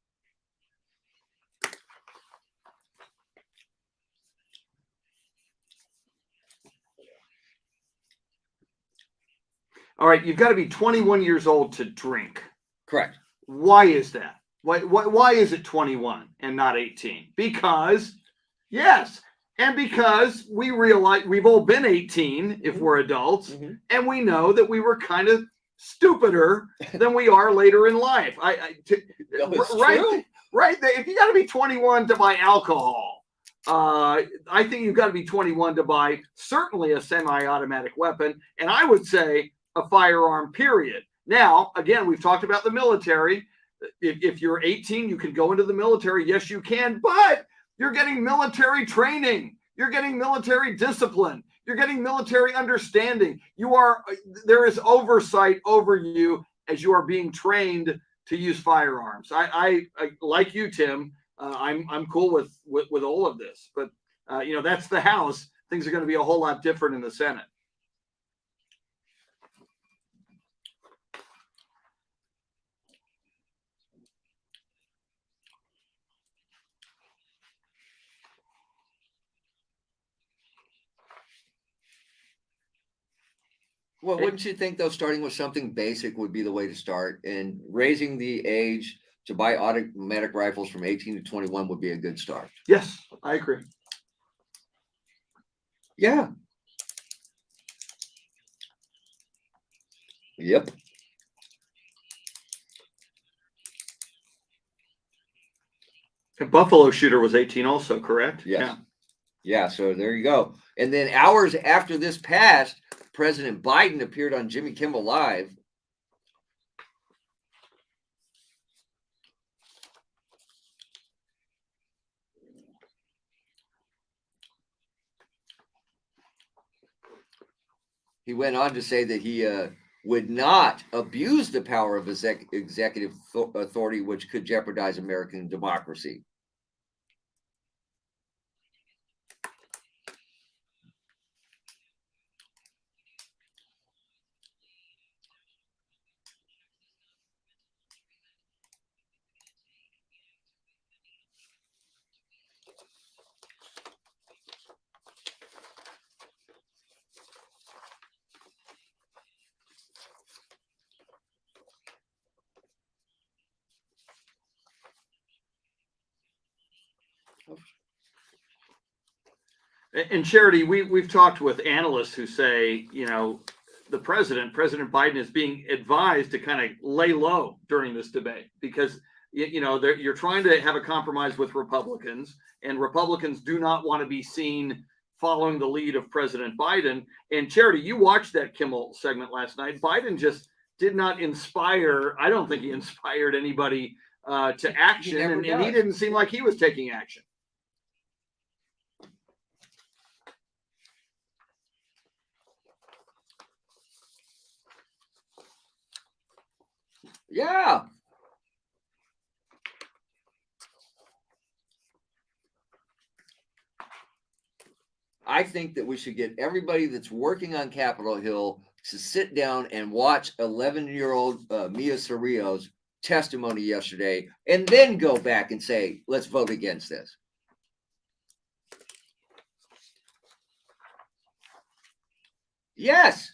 All right, you've got to be 21 years old to drink. Correct. Why is that? Why is it 21 and not 18? Because, yes, and because we realize we've all been 18 if we're adults, and we know that we were kind of stupider than we are later in life. Right? If you got to be 21 to buy alcohol, I think you've got to be 21 to buy certainly a semi-automatic weapon, and I would say a firearm, period. Now, again, we've talked about the military. If you're 18, you can go into the military. Yes, you can, but you're getting military training. You're getting military discipline. You're getting military understanding. There is oversight over you as you are being trained to use firearms. I like you, Tim. I'm cool with all of this, but that's the House. Things are going to be a whole lot different in the Senate. Well, wouldn't you think, though, starting with something basic would be the way to start, and raising the age to buy automatic rifles from 18 to 21 would be a good start? Yes, I agree. Yeah. Yep. A Buffalo shooter was 18 also, correct? Yes. Yeah, so there you go. And then hours after this passed, President Biden appeared on Jimmy Kimmel Live. He went on to say that he would not abuse the power of executive authority, which could jeopardize American democracy. And Charity, we've talked with analysts who say, the President Biden, is being advised to kind of lay low during this debate because, you're trying to have a compromise with Republicans, and Republicans do not want to be seen following the lead of President Biden. And Charity, you watched that Kimmel segment last night. Biden just did not inspire. I don't think he inspired anybody to action, and he didn't seem like he was taking action. Yeah. I think that we should get everybody that's working on Capitol Hill to sit down and watch 11-year-old Mia Cerrillo's testimony yesterday and then go back and say, let's vote against this. Yes.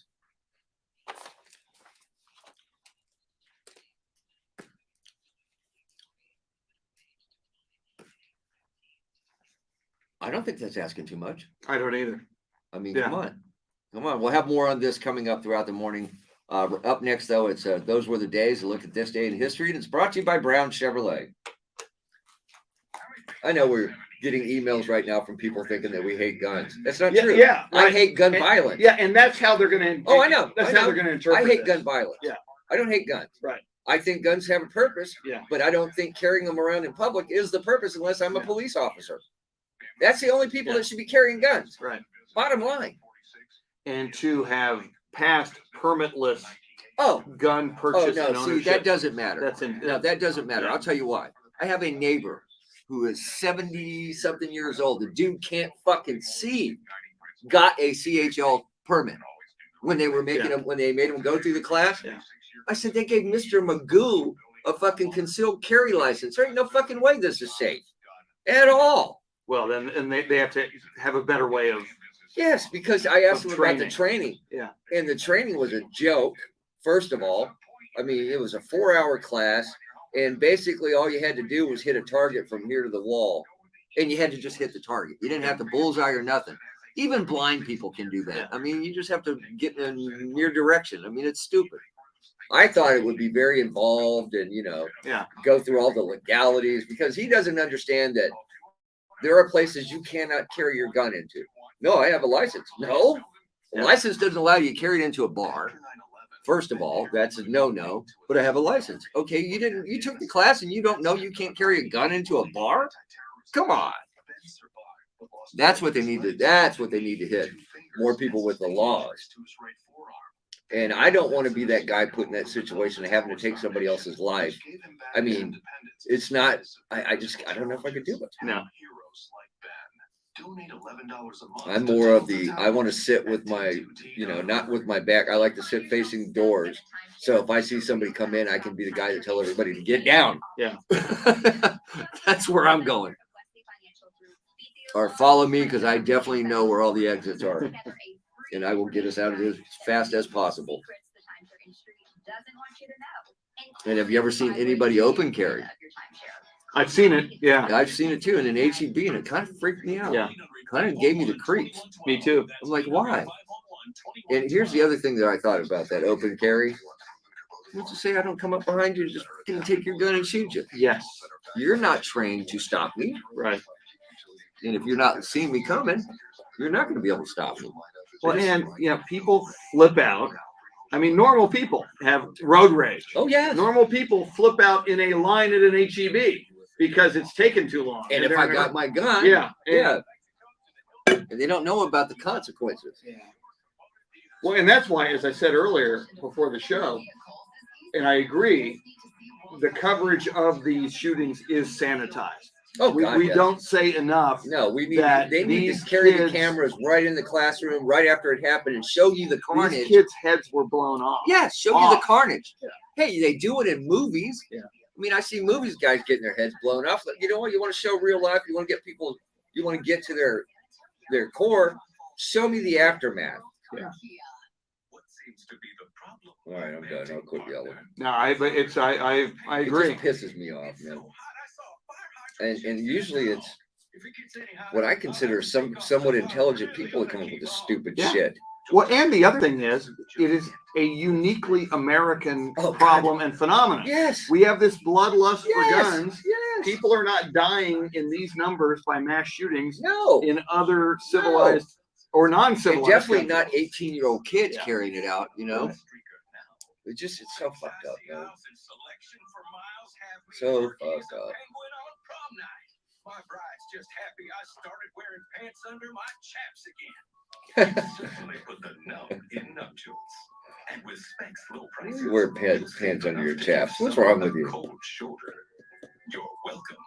I don't think that's asking too much. I don't either. I mean, come on. We'll have more on this coming up throughout the morning. Up next, though, it's Those Were the Days. A look at this day in history, and it's brought to you by Brown Chevrolet. I know we're getting emails right now from people thinking that we hate guns. That's not true. Yeah, I hate gun violence. Yeah, and that's how they're going to. Oh, I know. That's how they're going to interpret. I hate this. gun violence. Yeah, I don't hate guns. Right. I think guns have a purpose. Yeah. But I don't think carrying them around in public is the purpose unless I'm a police officer. That's the only people that should be carrying guns. Right. Bottom line. And to have passed permitless gun Oh, purchase no, and see, ownership. that doesn't matter. No, that doesn't matter. Yeah. I'll tell you why. I have a neighbor who is 70-something years old. The dude can't fucking see. Got a CHL permit when they were making him, when they made him go through the class. Yeah. I said, they gave Mr. Magoo a fucking concealed carry license. There ain't no fucking way this is safe at all. Well, then, and they have to have a better way of. Yes, because I asked him about the training. training. Yeah. And the training was a joke, first of all. I mean, it was a 4-hour class, and basically all you had to do was hit a target from here to the wall, and you had to just hit the target. You didn't have to bullseye or nothing. Even blind people can do that. I mean, you just have to get in a near direction. I mean, it's stupid. I thought it would be very involved and, go through all the legalities, because he doesn't understand that there are places you cannot carry your gun into. No, I have a license. No, a license doesn't allow you to carry it into a bar. First of all, that's a no-no, but I have a license. Okay, you took the class and you don't know you can't carry a gun into a bar? Come on. That's what they need to hit. More people with the laws. And I don't want to be that guy put in that situation of having to take somebody else's life. I mean, it's not, I don't know if I could do it. No. I'm more of I want to sit with my, not with my back. I like to sit facing doors. So if I see somebody come in, I can be the guy to tell everybody to get down. Yeah. That's where I'm going. Or follow me, because I definitely know where all the exits are. And I will get us out of this as fast as possible. And have you ever seen anybody open carry? I've seen it. Yeah. I've seen it too. And in HEB, and it kind of freaked me out. Yeah. Kind of gave me the creeps. Me too. I'm like, why? And here's the other thing that I thought about that open carry. Let's just say I don't come up behind you, just gonna take your gun and shoot you. Yes. You're not trained to stop me. Right. And if you're not seeing me coming, you're not going to be able to stop me. Well, and people flip out. I mean, normal people have road rage. Oh, yeah. Normal people flip out in a line at an HEB because it's taken too long. And if I got my gun, yeah. And they don't know about the consequences. Well, and that's why, as I said earlier before the show, and I agree, the coverage of these shootings is sanitized. Oh, we God, yes. don't say enough. No, we need. that They need these to carry kids- the cameras right in the classroom right after it happened and show you the carnage. These kids' heads were blown off. Yeah, show you the carnage. Hey, they do it in movies. Yeah. I mean, I see movies, guys getting their heads blown off. You know what? You want to show real life. You want to get people. You want to get to their core. Show me the aftermath. Yeah. All right, I'm done. I'll quit yelling. No, I agree. It just pisses me off, man. And usually it's what I consider somewhat intelligent people that come up with this stupid shit. Well, and the other thing is, it is a uniquely American problem and phenomenon. Yes. We have this bloodlust for Yes. guns. Yes. People are not dying in these numbers by mass shootings. No. In other civilized or non-civilized And definitely countries. not 18-year-old kids carrying it out, you know? It's so fucked up, man. So fucked up. My bride's just happy I started wearing pants under my chaps again. Certainly put the nub in nuptials. And with Specs low prices. You wear pants under your chaps. What's wrong with you? Cold shoulder. You're welcome.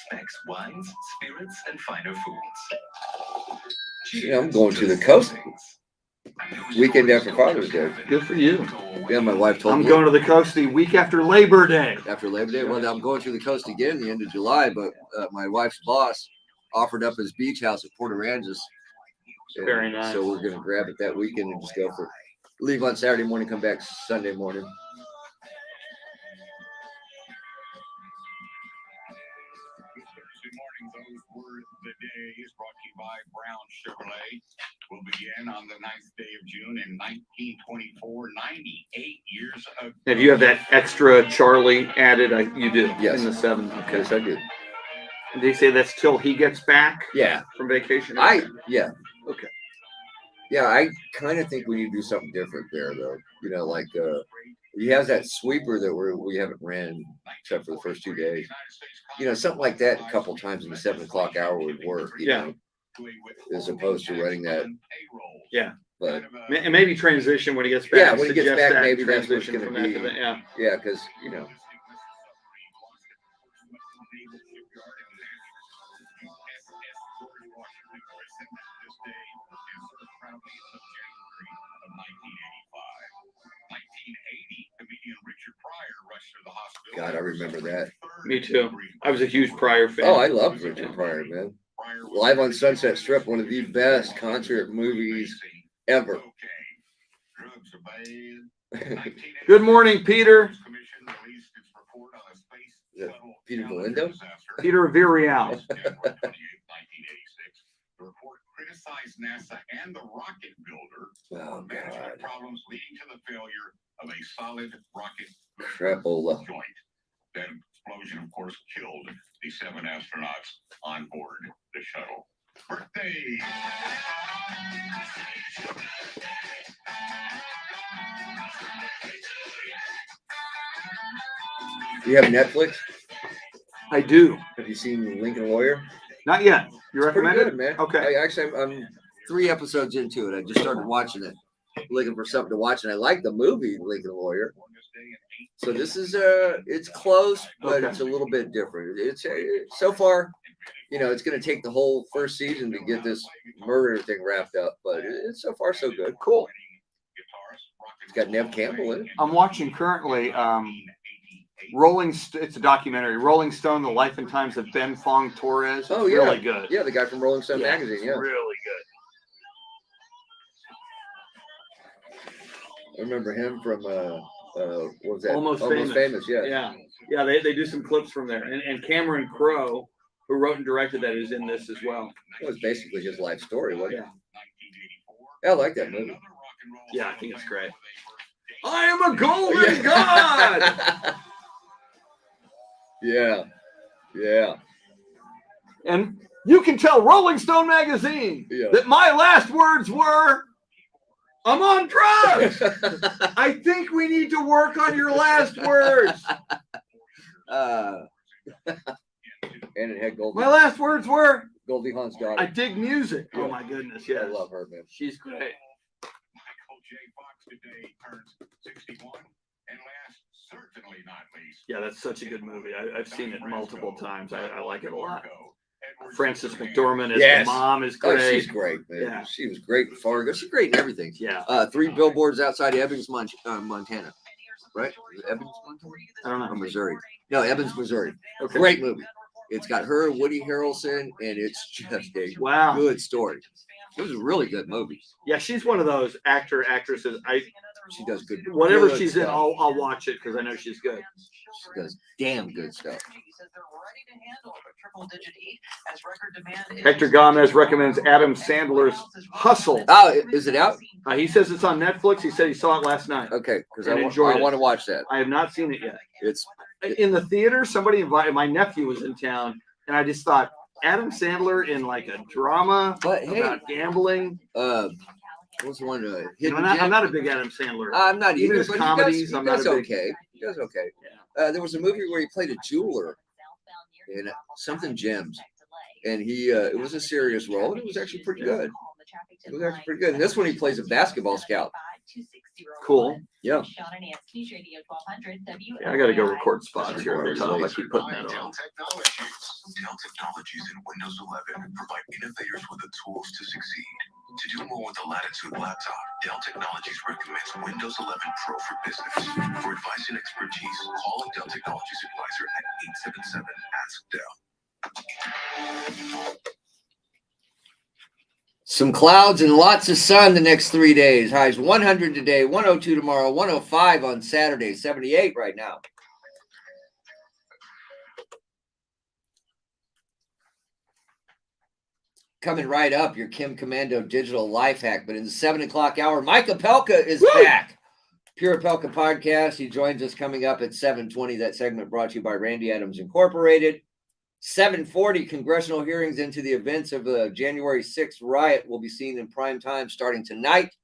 Specs wines, spirits, and finer foods. Yeah, I'm going to the coast weekend after Father's Day. Good for you. Yeah, my wife told I'm me. going to the coast the week after Labor Day. After Labor Day? Well, I'm going to the coast again the end of July, but my wife's boss offered up his beach house at Port Aransas. Very nice. So we're going to grab it that weekend and just go for leave on Saturday morning, come back Sunday morning. Those were the days brought to you by Brown Chevrolet. Will begin on the 9th day of June in 1924, 98 years ago. If you have that extra Charlie added, you do. Yes. In the 7th. Okay. Yes, I do. And they say that's till he gets back? Yeah. From vacation? Yeah. Okay. Yeah, I kind of think we need to do something different there, though. You know, like he has that sweeper that we haven't ran except for the first 2 days. You know, something like that a couple times in the 7 o'clock hour would work. You know, as opposed to running that. Yeah. But and maybe transition when he gets back. yeah, when he gets Suggest back, that maybe that's what's transition going to from be. that to that, yeah. Yeah, because you know. God, I remember that. Me too. I was a huge Pryor fan. Oh, I love Richard Pryor, man. Live on Sunset Strip, one of the best concert movies ever. Good morning, Peter. Is that Peter Galindo? Peter Virial. The report criticized NASA and the rocket builder Oh, for management God. problems leading to the failure of a solid rocket Crapola. joint. That explosion, of course, killed the 7 astronauts on board the shuttle. Birthday! You have Netflix? I do. Have you seen Lincoln Lawyer? Not yet. You Pretty recommend it? good, man. Okay. I'm 3 episodes into it. I just started watching it, looking for something to watch, and I like the movie Lincoln Lawyer. So this is it's close, but Okay. it's a little bit different. It's so far, you know, it's going to take the whole first season to get this murder thing wrapped up, but it's so far so good. Cool. It's got Nev Campbell in it. I'm watching currently it's a documentary, Rolling Stone, The Life and Times of Ben Fong Torres. Oh, It's yeah. really good. Yeah, the guy from Rolling Stone Yeah, magazine. Yeah, really good. I remember him from what was that? Almost Famous. Yeah. Yeah. They do some clips from there, and Cameron Crowe, who wrote and directed that, is in this as well. It was basically his life story, wasn't Yeah. it? Yeah, I like that movie. Yeah, I think it's great. I am a golden god. Yeah. And you can tell Rolling Stone magazine Yeah. that my last words were, I'm on drugs. I think we need to work on your last words. And it had Goldie. My last words were, Goldie Hawn's daughter. I dig music. Yeah. Oh my goodness, yes. I love her, man. She's great. Fox today turns 61. And last, certainly not least. Yeah, that's such a good movie. I've seen it multiple times. I like it a lot. Frances McDormand as the mom is great. Oh, she's great, man. Yeah. She was great in Fargo. She's great in everything. Yeah. 3 billboards outside Ebbings, Montana. Right? Ebbings, Montana? I don't know. Or Missouri. No, Ebbings, Missouri. Okay. Great movie. It's got her, Woody Harrelson, and it's just a Wow. good story. It was a really good movie. Yeah, she's one of those actresses. She does good. Whatever good she's stuff. in, I'll watch it because I know she's good. She does damn good stuff. Hector Gomez recommends Adam Sandler's Hustle. Oh, is it out? He says it's on Netflix. He said he saw it last night. Okay, because I enjoyed it. want to watch that. I have not seen it yet. It's in the theater. Somebody invited. My nephew was in town, and I just thought Adam Sandler in like a drama about gambling. What's the one? I'm not a big Adam Sandler. I'm not even either. his But comedies. He I'm does not a big. okay. He does okay. There was a movie where he played a jeweler in something gems, and he it was a serious role, and it was actually pretty good. It was actually pretty good. And this one, he plays a basketball scout. Cool. Yeah. Yeah, I got to go record spots here on the top. I keep putting that on. Dell Technologies and Windows 11 provide innovators with the tools to succeed. To do more with the Latitude laptop, Dell Technologies recommends Windows 11 Pro for Business. For advice and expertise, call a Dell Technologies advisor at 877-ASK-DELL. Some clouds and lots of sun the next 3 days. Highs 100 today, 102 tomorrow, 105 on Saturday, 78 right now. Coming right up, your Kim Commando digital life hack. But in the 7 o'clock hour, Mike Opelka is back. Pure Opelka podcast. He joins us coming up at 7:20. That segment brought to you by Randy Adams Incorporated. 7:40 congressional hearings into the events of the January 6th riot will be seen in prime time starting tonight.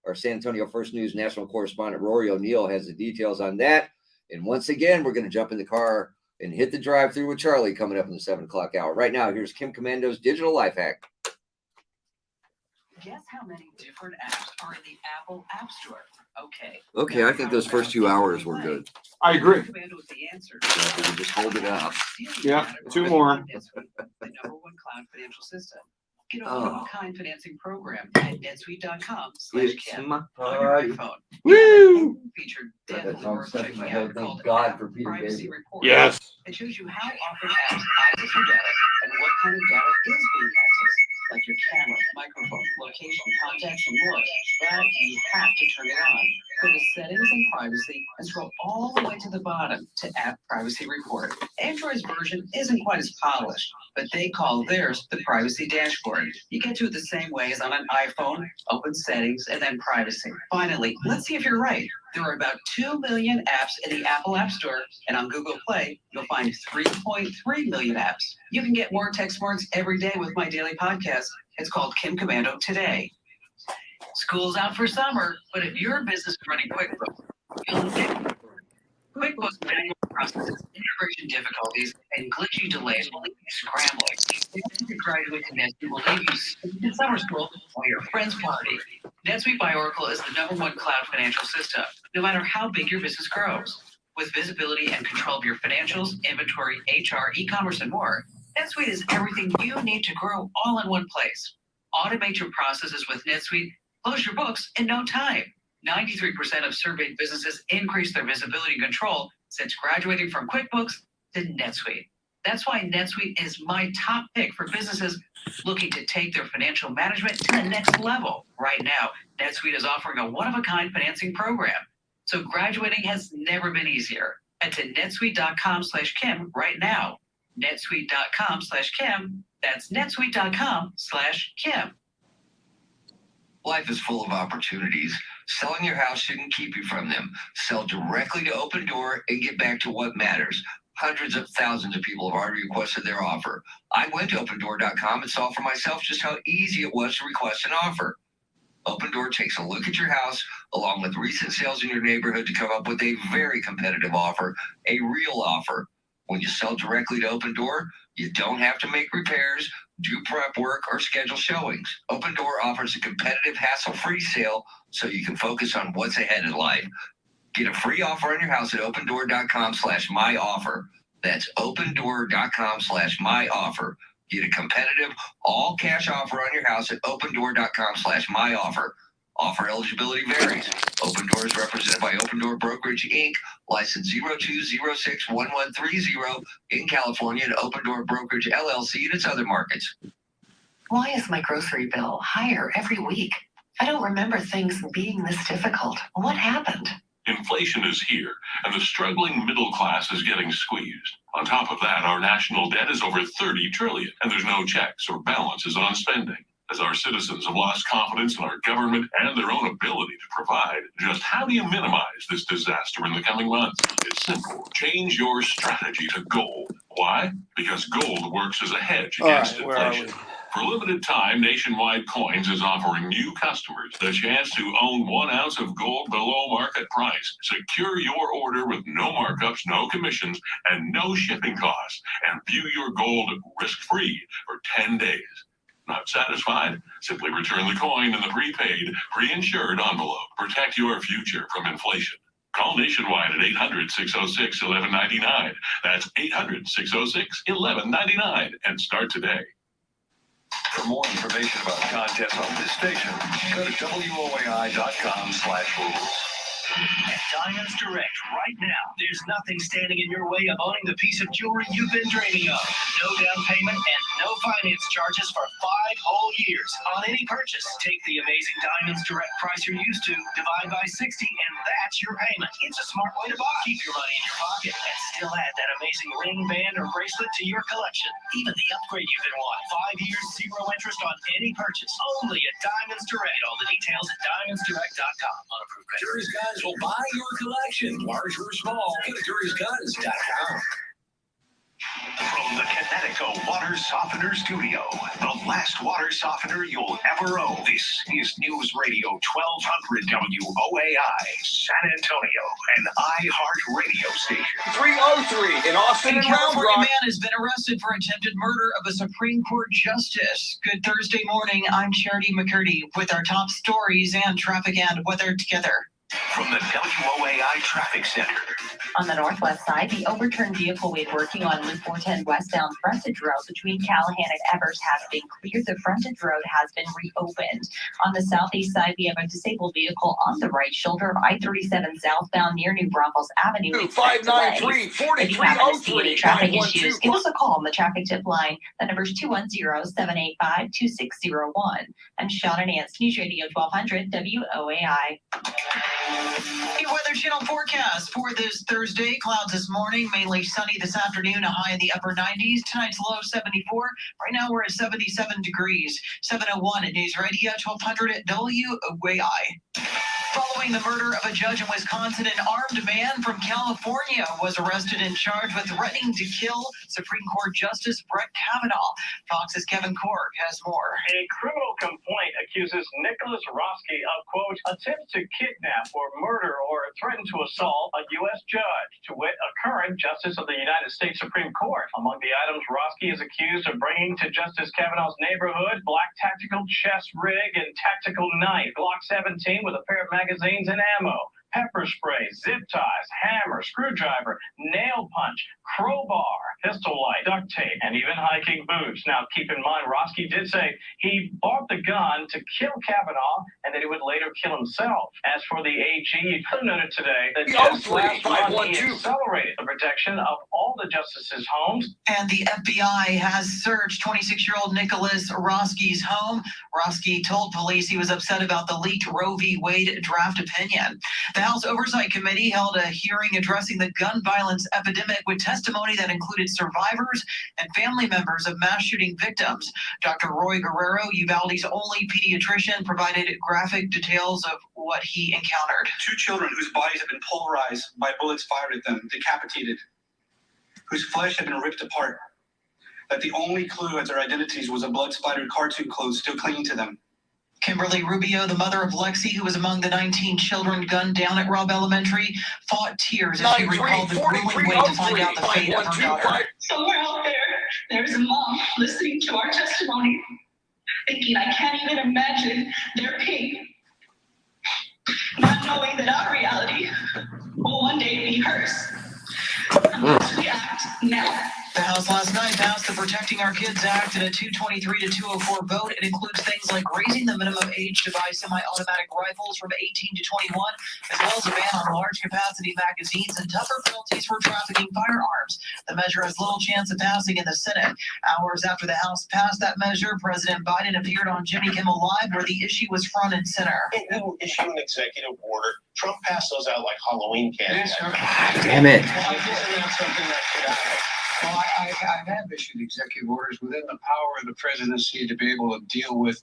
Our San Antonio First News national correspondent Rory O'Neill has the details on that. And once again, we're going to jump in the car and hit the drive-through with Charlie coming up in the 7 o'clock hour. Right now, here's Kim Commando's digital life hack. Guess how many different apps are in the Apple App Store? Okay, I think those first 2 hours were good. I agree. Commando is the answer. So we just hold it up. Yeah, 2 more. The #1 cloud financial system. Get a one-of-a-kind financing program at netsuite.com/Kim on your iPhone. Woo! Featured That deadly song work stuck in checking my out head. called Thank God App for Peter Privacy Gabriel. Report. Yes. It shows you how often apps access your data and what kind of data is being accessed, like your camera, microphone, location, contacts, and more. But you have to turn it on. Go to Settings and Privacy and scroll all the way to the bottom to App Privacy Report. Android's version isn't quite as polished, but they call theirs the Privacy Dashboard. You get to it the same way as on an iPhone. Open Settings and then Privacy. Finally, let's see if you're right. There are about 2 million apps in the Apple App Store, and on Google Play, you'll find 3.3 million apps. You can get more text marks every day with my daily podcast. It's called Kim Commando Today. School's out for summer, but if your business is running QuickBooks, you'll get QuickBooks manual processes, integration difficulties, and glitchy delays will leave you scrambling. If you graduate to NetSuite will leave you in summer school or your friend's party. NetSuite by Oracle is the #1 cloud financial system, no matter how big your business grows. With visibility and control of your financials, inventory, HR, e-commerce, and more, NetSuite is everything you need to grow all in one place. Automate your processes with NetSuite. Close your books in no time. 93% of surveyed businesses increase their visibility and control since graduating from QuickBooks to NetSuite. That's why NetSuite is my top pick for businesses looking to take their financial management to the next level. Right now, NetSuite is offering a one-of-a-kind financing program. So graduating has never been easier. Head to netsuite.com/Kim right now. netsuite.com/Kim. That's netsuite.com/Kim. Life is full of opportunities. Selling your house shouldn't keep you from them. Sell directly to Open Door and get back to what matters. Hundreds of thousands of people have already requested their offer. I went to opendoor.com and saw for myself just how easy it was to request an offer. Open Door takes a look at your house along with recent sales in your neighborhood to come up with a very competitive offer, a real offer. When you sell directly to Open Door, You don't have to make repairs, do prep work, or schedule showings. Open Door offers a competitive, hassle-free sale so you can focus on what's ahead in life. Get a free offer on your house at opendoor.com/myoffer. That's opendoor.com/myoffer. Get a competitive, all-cash offer on your house at opendoor.com/myoffer. Offer eligibility varies. Open Door is represented by Open Door Brokerage, Inc., license 02061130 in California, and Open Door Brokerage, LLC, in its other markets. Why is my grocery bill higher every week? I don't remember things being this difficult. What happened? Inflation is here, and the struggling middle class is getting squeezed. On top of that, our national debt is over $30 trillion, and there's no checks or balances on spending. As our citizens have lost confidence in our government and their own ability to provide, just how do you minimize this disaster in the coming months? It's simple. Change your strategy to gold. Why? Because gold works as a hedge against inflation. For a limited time, Nationwide Coins is offering new customers the chance to own 1 ounce of gold below market price. Secure your order with no markups, no commissions, and no shipping costs, and view your gold risk-free for 10 days. Not satisfied? Simply return the coin in the prepaid, pre-insured envelope. Protect your future from inflation. Call Nationwide at 800-606-1199. That's 800-606-1199 and start today. For more information about content on this station, go to WOAI.com/rules. At Diamonds Direct, right now, there's nothing standing in your way of owning the piece of jewelry you've been dreaming of. No down payment and no finance charges for 5 whole years on any purchase. Take the amazing Diamonds Direct price you're used to, divide by 60, and that's your payment. It's a smart way to buy. Keep your money in your pocket and still add that amazing ring, band, or bracelet to your collection. Even the upgrade you've been wanting. 5 years, 0 interest on any purchase. Only at Diamonds Direct. Get all the details at diamondsdirect.com. Unapproved credit. Jury's Guns will buy your collection, large or small. Go to jurysguns.com. From the Connecticut Water Softener Studio, the last water softener you'll ever own. This is News Radio 1200 WOAI, San Antonio, an iHeart radio station. 303 in Austin A and Round California Rock. man has been arrested for attempted murder of a Supreme Court justice. Good Thursday morning. I'm McCurdy with our top stories and traffic and weather together. From the WOAI Traffic Center. On the northwest side, the overturned vehicle weighed working on Loop 410 westbound frontage road between Callahan and Evers has been cleared. The frontage road has been reopened. On the southeast side, we have a disabled vehicle on the right shoulder of I-37 southbound near New Braunfels Avenue. 593-4303. If you happen to see any traffic issues, give us a call on the traffic tip line. The number is 210-785-2601. I'm Shauna Nance, News Radio 1200 WOAI. Your Weather Channel forecast for this Thursday. Clouds this morning, mainly sunny this afternoon, a high in the upper 90s. Tonight's low 74. Right now we're at 77 degrees. 7:01 at News Radio 1200 at WOAI. Following the murder of a judge in Wisconsin, an armed man from California was arrested and charged with threatening to kill Supreme Court Justice Brett Kavanaugh. Fox's Kevin Korg has more. A criminal complaint accuses Nicholas Roski of, quote, attempts to kidnap or murder or threaten to assault a U.S. judge, to wit, a current Justice of the United States Supreme Court. Among the items, Roski is accused of bringing to Justice Kavanaugh's neighborhood black tactical chest rig and tactical knife, Glock 17 with a pair of magazines and ammo, pepper spray, zip ties, hammer, screwdriver, nail punch, crowbar, pistol light, duct tape, and even hiking boots. Now, keep in mind, Roski did say he bought the gun to kill Kavanaugh and that he would later kill himself. As for the AG, he noted today that just last month he accelerated the protection of all the justices' homes. And the FBI has searched 26-year-old Nicholas Roski's home. Roski told police he was upset about the leaked Roe v. Wade draft opinion. The House Oversight Committee held a hearing addressing the gun violence epidemic with testimony that included survivors and family members of mass shooting victims. Dr. Roy Guerrero, Uvalde's only pediatrician, provided graphic details of what he encountered. 2 children whose bodies have been pulverized by bullets fired at them, decapitated, whose flesh had been ripped apart, that the only clue at their identities was a blood-splattered cartoon clothes still clinging to them. Kimberly Rubio, the mother of Lexi, who was among the 19 children gunned down at Robb Elementary, fought tears as she recalled the grueling way to find out the fate of her daughter. Somewhere out there, There's a mom listening to our testimony, thinking, I can't even imagine their pain, not knowing that our reality will one day be hers. Unless we act now. The House last night passed the Protecting Our Kids Act in a 223 to 204 vote. It includes things like raising the minimum age to buy semi-automatic rifles from 18 to 21, as well as a ban on large-capacity magazines and tougher penalties for trafficking firearms. The measure has little chance of passing in the Senate. Hours after the House passed that measure, President Biden appeared on Jimmy Kimmel Live, where the issue was front and center. Who issue an executive order? Trump passed those out like Halloween candy. Damn it. Well, I have issued executive orders within the power of the presidency to be able to deal with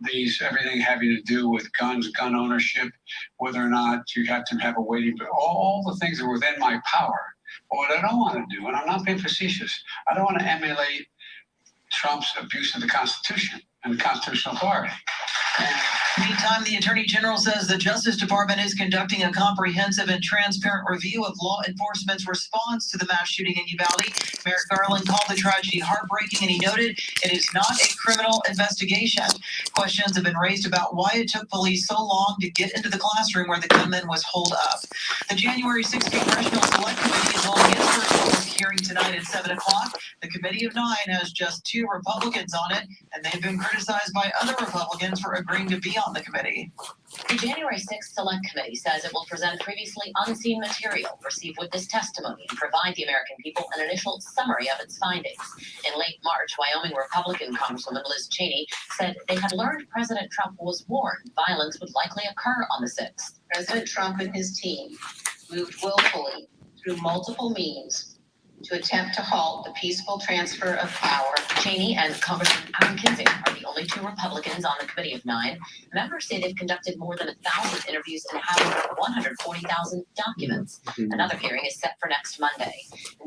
these, everything having to do with guns, gun ownership, whether or not you have to have a waiting, but all the things are within my power. But what I don't want to do, and I'm not being facetious, I don't want to emulate Trump's abuse of the Constitution and the constitutional authority. Meantime, the Attorney General says the Justice Department is conducting a comprehensive and transparent review of law enforcement's response to the mass shooting in Uvalde. Merrick Garland called the tragedy heartbreaking, and he noted it is not a criminal investigation. Questions have been raised about why it took police so long to get into the classroom where the gunman was holed up. The January 6th Congressional Select Committee is holding its first public hearing tonight at 7 o'clock. The Committee of 9 has just 2 Republicans on it, and they've been criticized by other Republicans for agreeing to be on the committee. The January 6th Select Committee says it will present previously unseen material, receive witness testimony, and provide the American people an initial summary of its findings. In late March, Wyoming Republican Congresswoman Liz Cheney said they had learned President Trump was warned violence would likely occur on the 6th. President Trump and his team moved willfully through multiple means to attempt to halt the peaceful transfer of power. Cheney and Congressman Adam Kinzinger are the only 2 Republicans on the Committee of 9. Members say they've conducted more than 1,000 interviews and have over 140,000 documents. Another hearing is set for next Monday.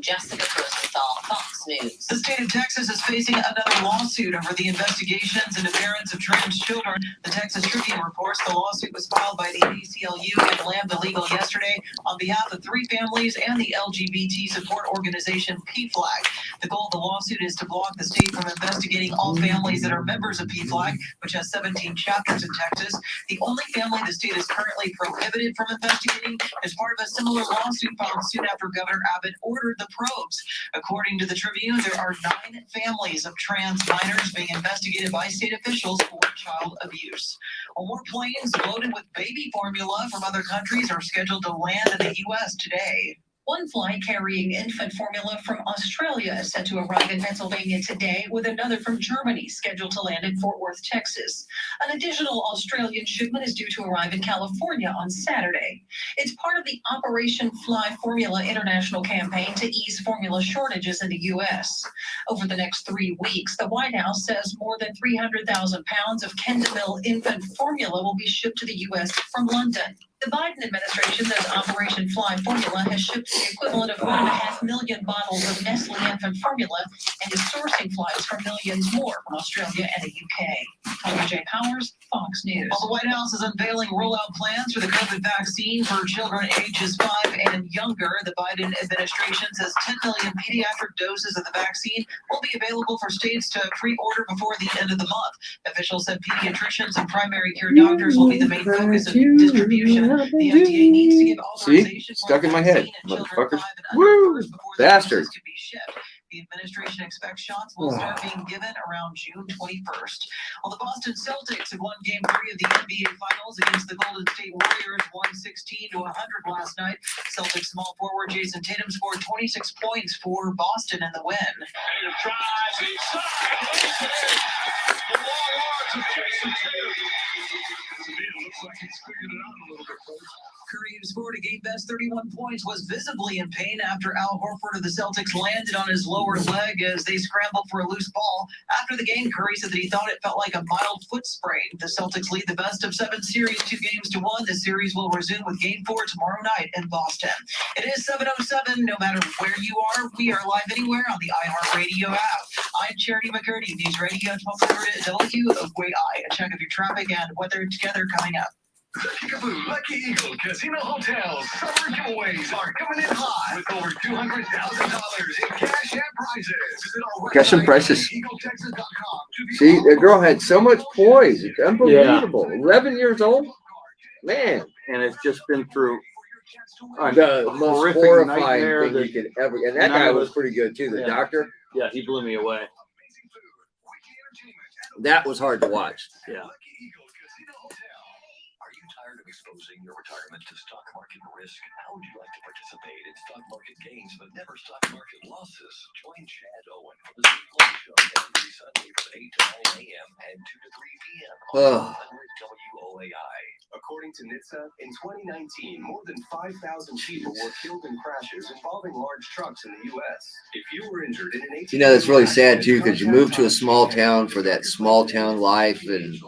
Jessica Rosenthal, Fox News. The state of Texas is facing another lawsuit over the investigations into parents of trans children. The Texas Tribune reports the lawsuit was filed by the ACLU and Lambda Legal yesterday on behalf of 3 families and the LGBT support organization PFLAG. The goal of the lawsuit is to block the state from investigating all families that are members of PFLAG, which has 17 chapters in Texas. The only family the state is currently prohibited from investigating is part of a similar lawsuit filed soon after Governor Abbott ordered the probes. According to the Tribune, there are 9 families of trans minors being investigated by state officials for child abuse. Well, more planes loaded with baby formula from other countries are scheduled to land in the U.S. today. One flight carrying infant formula from Australia is set to arrive in Pennsylvania today, with another from Germany scheduled to land in Fort Worth, Texas. An additional Australian shipment is due to arrive in California on Saturday. It's part of the Operation Fly Formula international campaign to ease formula shortages in the U.S. Over the next 3 weeks, the White House says more than 300,000 pounds of Kendamil infant formula will be shipped to the U.S. from London. The Biden administration says Operation Fly Formula has shipped the equivalent of 1.5 million bottles of Nestle infant formula and is sourcing flights for millions more from Australia and the UK. Tony J. Powers, Fox News. Well, the White House is unveiling rollout plans for the COVID vaccine for children ages 5 and younger. The Biden administration says 10 million pediatric doses of the vaccine will be available for states to pre-order before the end of the month. Officials said pediatricians and primary care doctors will be the main focus of distribution. The FDA needs to give authorization. See? Stuck in my head, motherfuckers. Woo! Bastard. The administration expects shots will start being given around June 21st. Well, the Boston Celtics have won Game 3 of the NBA Finals against the Golden State Warriors, 116-100 last night. Celtics small forward Jason Tatum scored 26 points for Boston in the win. Tatum tries inside. The long arms of Jason Tatum. Looks like he's figured it out a little bit, folks. Curry, who scored a game-best 31 points, was visibly in pain after Al Horford of the Celtics landed on his lower leg as they scrambled for a loose ball. After the game, Curry said that he thought it felt like a mild foot sprain. The Celtics lead the best-of-7 series 2-1. The series will resume with Game 4 tomorrow night in Boston. It is 7:07. No matter where you are, we are live anywhere on the iHeartRadio app. I'm Charity McCurdy, News Radio 1200 WOAI. A check of your traffic and weather together coming up. The Kickapoo Lucky Eagle Casino Hotel summer giveaways are coming in hot with over $200,000 in cash and prizes. Visit our Got some website, prices. EagleTexas.com, to be See, the girl had so much poise. It's unbelievable. 11 years old? Man. And it's just been through The most horrific horrifying nightmare thing that you could ever. And that none guy of was us- pretty good too. The Yeah. doctor. Yeah, he blew me away. That was hard to watch. Yeah. Are you tired of exposing your retirement to stock market risk? How would you like to participate in stock market gains but never stock market losses? Join Chad Owen for the Duel Show every Sunday from 8 to 9 a.m. and 2 to 3 p.m. on 100 WOAI. According to NHTSA, in 2019, more than 5,000 people were killed in crashes involving large trucks in the U.S. If you were injured in an 18 You know, that's really sad too, because you move to a small town for that small town life, and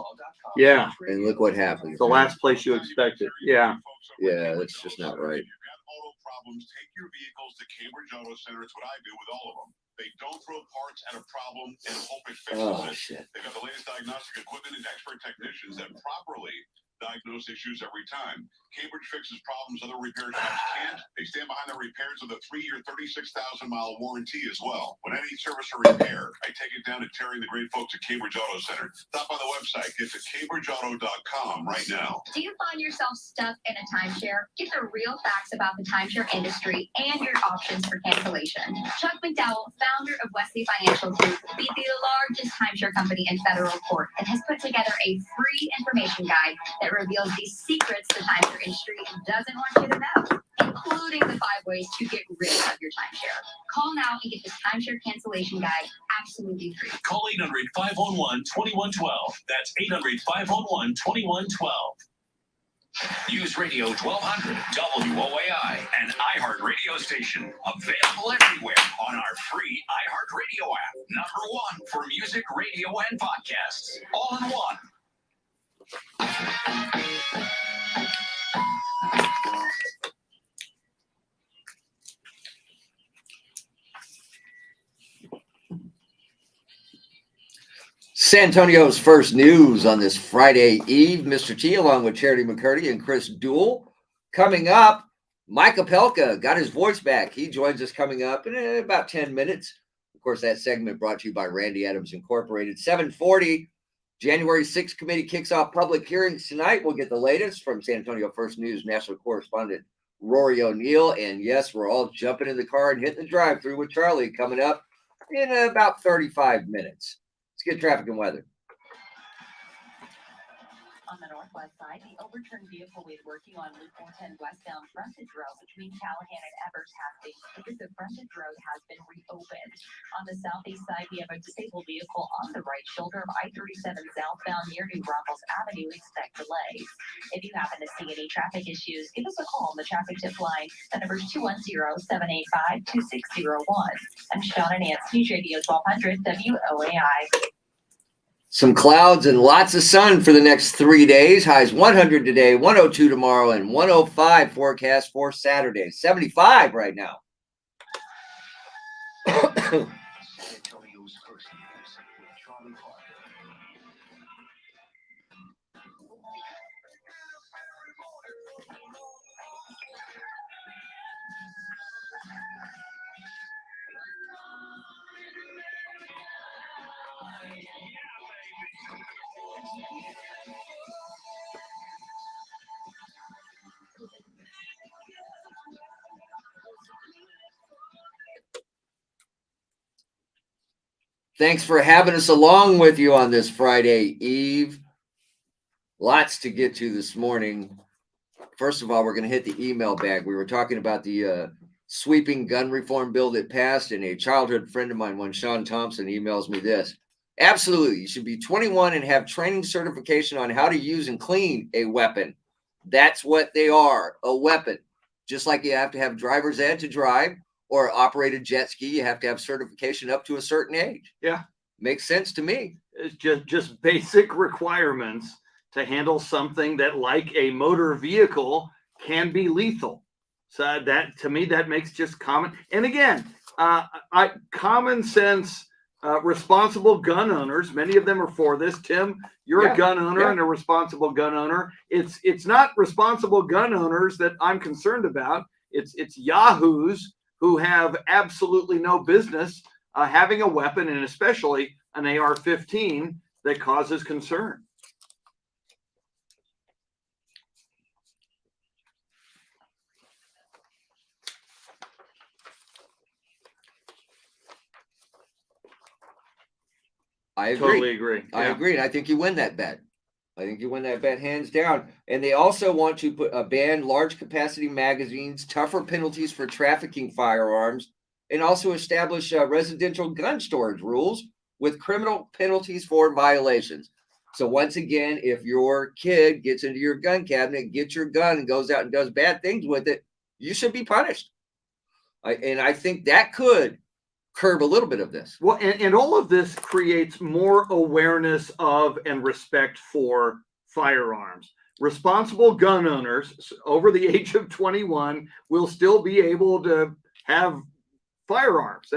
Yeah. and look what happens. The last place you expected. Yeah. Yeah, that's just not right. Problems, take your vehicles to Cambridge Auto Center. It's what I do with all of them. They don't throw parts at a problem and hope it fixes Oh, it. shit. They've got the latest diagnostic equipment and expert technicians that properly diagnose issues every time. Cambridge fixes problems other repair shops can't. They stand behind their repairs with a 3-year, 36,000-mile warranty as well. When I need service or repair, I take it down to Terry and the great folks at Cambridge Auto Center. Stop by the website. Get to CambridgeAuto.com right now. Do you find yourself stuck in a timeshare? Get the real facts about the timeshare industry and your options for cancellation. Chuck McDowell, founder of Wesley Financial Group, leads the largest timeshare company in federal court, and has put together a free information guide that reveals the secrets the timeshare industry doesn't want you to know, including the 5 ways to get rid of your timeshare. Call now and get this timeshare cancellation guide absolutely free. Call 800-511-2112. That's 800-511-2112. Use Radio 1200, WOAI, an iHeart radio station. Available everywhere on our free iHeart radio app. #1 for music, radio, and podcasts. All in one. San Antonio's first news on this Friday eve. Mr. T, along with Charity McCurdy and Chris Duel. Coming up, Mike Opelka got his voice back. He joins us coming up in about 10 minutes. Of course, that segment brought to you by Randy Adams Incorporated. 7:40, January 6th committee kicks off public hearings tonight. We'll get the latest from San Antonio First News national correspondent Rory O'Neill. And yes, we're all jumping in the car and hitting the drive-through with Charlie coming up in about 35 minutes. Let's get traffic and weather. On the northwest side, the overturned vehicle we had working on Loop 410 westbound frontage road between Callahan and Evers has been cleared. The frontage road has been reopened. On the southeast side, we have a disabled vehicle on the right shoulder of I-37 southbound near New Braunfels Avenue. Expect delays. If you happen to see any traffic issues, give us a call on the traffic tip line. The number is 210-785-2601. I'm Sean and Nance, News Radio 1200 WOAI. Some clouds and lots of sun for the next 3 days. Highs 100 today, 102 tomorrow, and 105 forecast for Saturday. 75 right now. Thanks for having us along with you on this Friday eve. Lots to get to this morning. First of all, we're going to hit the email bag. We were talking about the sweeping gun reform bill that passed, and a childhood friend of mine, one Sean Thompson, emails me this. Absolutely, you should be 21 and have training certification on how to use and clean a weapon. That's what they are, a weapon. Just like you have to have driver's ed to drive or operate a jet ski, you have to have certification up to a certain age. Yeah. Makes sense to me. It's just basic requirements to handle something that, like a motor vehicle, can be lethal. So that, to me, that makes just common. And again, common sense, responsible gun owners. Many of them are for this. Tim, you're a gun owner and a responsible gun owner. It's not responsible gun owners that I'm concerned about. It's yahoos who have absolutely no business having a weapon, and especially an AR-15 that causes concern. I agree. Totally agree. I Yeah. agree. And I think you win that bet. I think you win that bet hands down. And they also want to ban large capacity magazines, tougher penalties for trafficking firearms, and also establish residential gun storage rules with criminal penalties for violations. So once again, if your kid gets into your gun cabinet, gets your gun and goes out and does bad things with it, you should be punished. And I think that could curb a little bit of this. Well, and all of this creates more awareness of and respect for firearms. Responsible gun owners over the age of 21 will still be able to have firearms.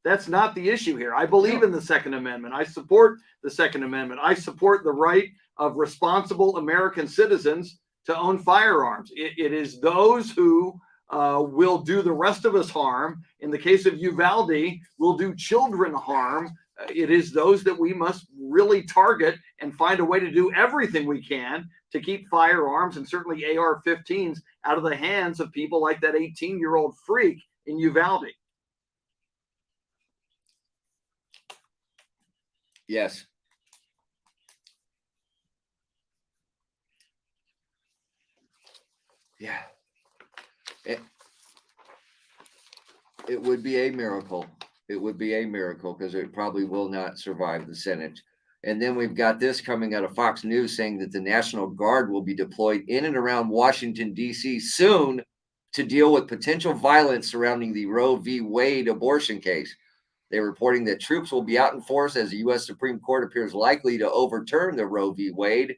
That's not the issue here. I believe in the Second Amendment. I support the Second Amendment. I support the right of responsible American citizens to own firearms. It is those who will do the rest of us harm. In the case of Uvalde, will do children harm. It is those that we must really target and find a way to do everything we can to keep firearms and certainly AR-15s out of the hands of people like that 18-year-old freak in Uvalde. Yes. Yeah. It would be a miracle. It would be a miracle because it probably will not survive the Senate. And then we've got this coming out of Fox News saying that the National Guard will be deployed in and around Washington, D.C. soon to deal with potential violence surrounding the Roe v. Wade abortion case. They're reporting that troops will be out in force as the U.S. Supreme Court appears likely to overturn the Roe v. Wade.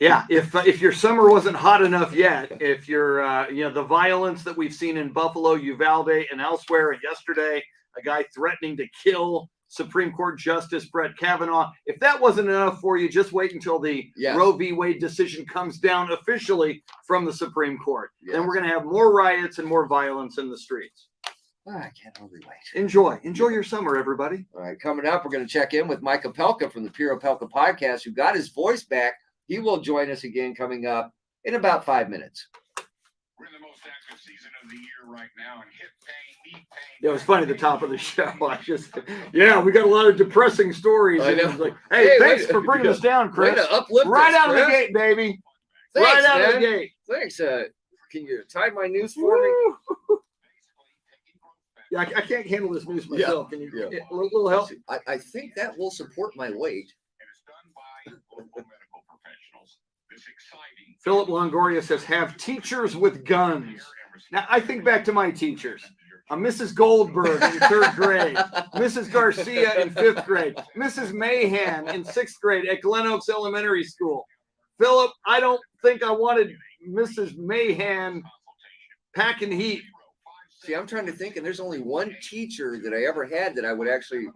Yeah, if your summer wasn't hot enough yet, if you're, the violence that we've seen in Buffalo, Uvalde, and elsewhere, and yesterday, a guy threatening to kill Supreme Court Justice Brett Kavanaugh, if that wasn't enough for you, just wait until the Roe v. Wade decision comes down officially from the Supreme Court. Yes. Then we're going to have more riots and more violence in the streets. I can't hardly wait. Enjoy your summer, everybody. All right, coming up, we're going to check in with Mike Opelka from the Pure Opelka podcast, who got his voice back. He will join us again coming up in about 5 minutes. We're in the most active season of the year right now, and hip pain, knee pain. It was funny at the top of the show. We got a lot of depressing stories. I And it know. was like, hey, thanks for bringing us down, Way Chris. to uplift Right us, out of the Chris. gate, baby. Thanks, Right out of the man. gate. Thanks. Can you tie my news for me? Yeah, I can't handle this news myself. Can you? Yeah. A little help? I think that will support my weight. And it's done by local medical professionals. This exciting. Philip Longoria says, have teachers with guns. Now, I think back to my teachers. Mrs. Goldberg in 3rd grade, Mrs. Garcia in 5th grade, Mrs. Mahan in 6th grade at Glen Oaks Elementary School. Philip, I don't think I wanted Mrs. Mahan packing heat. See, I'm trying to think, and there's only one teacher that I ever had that I would actually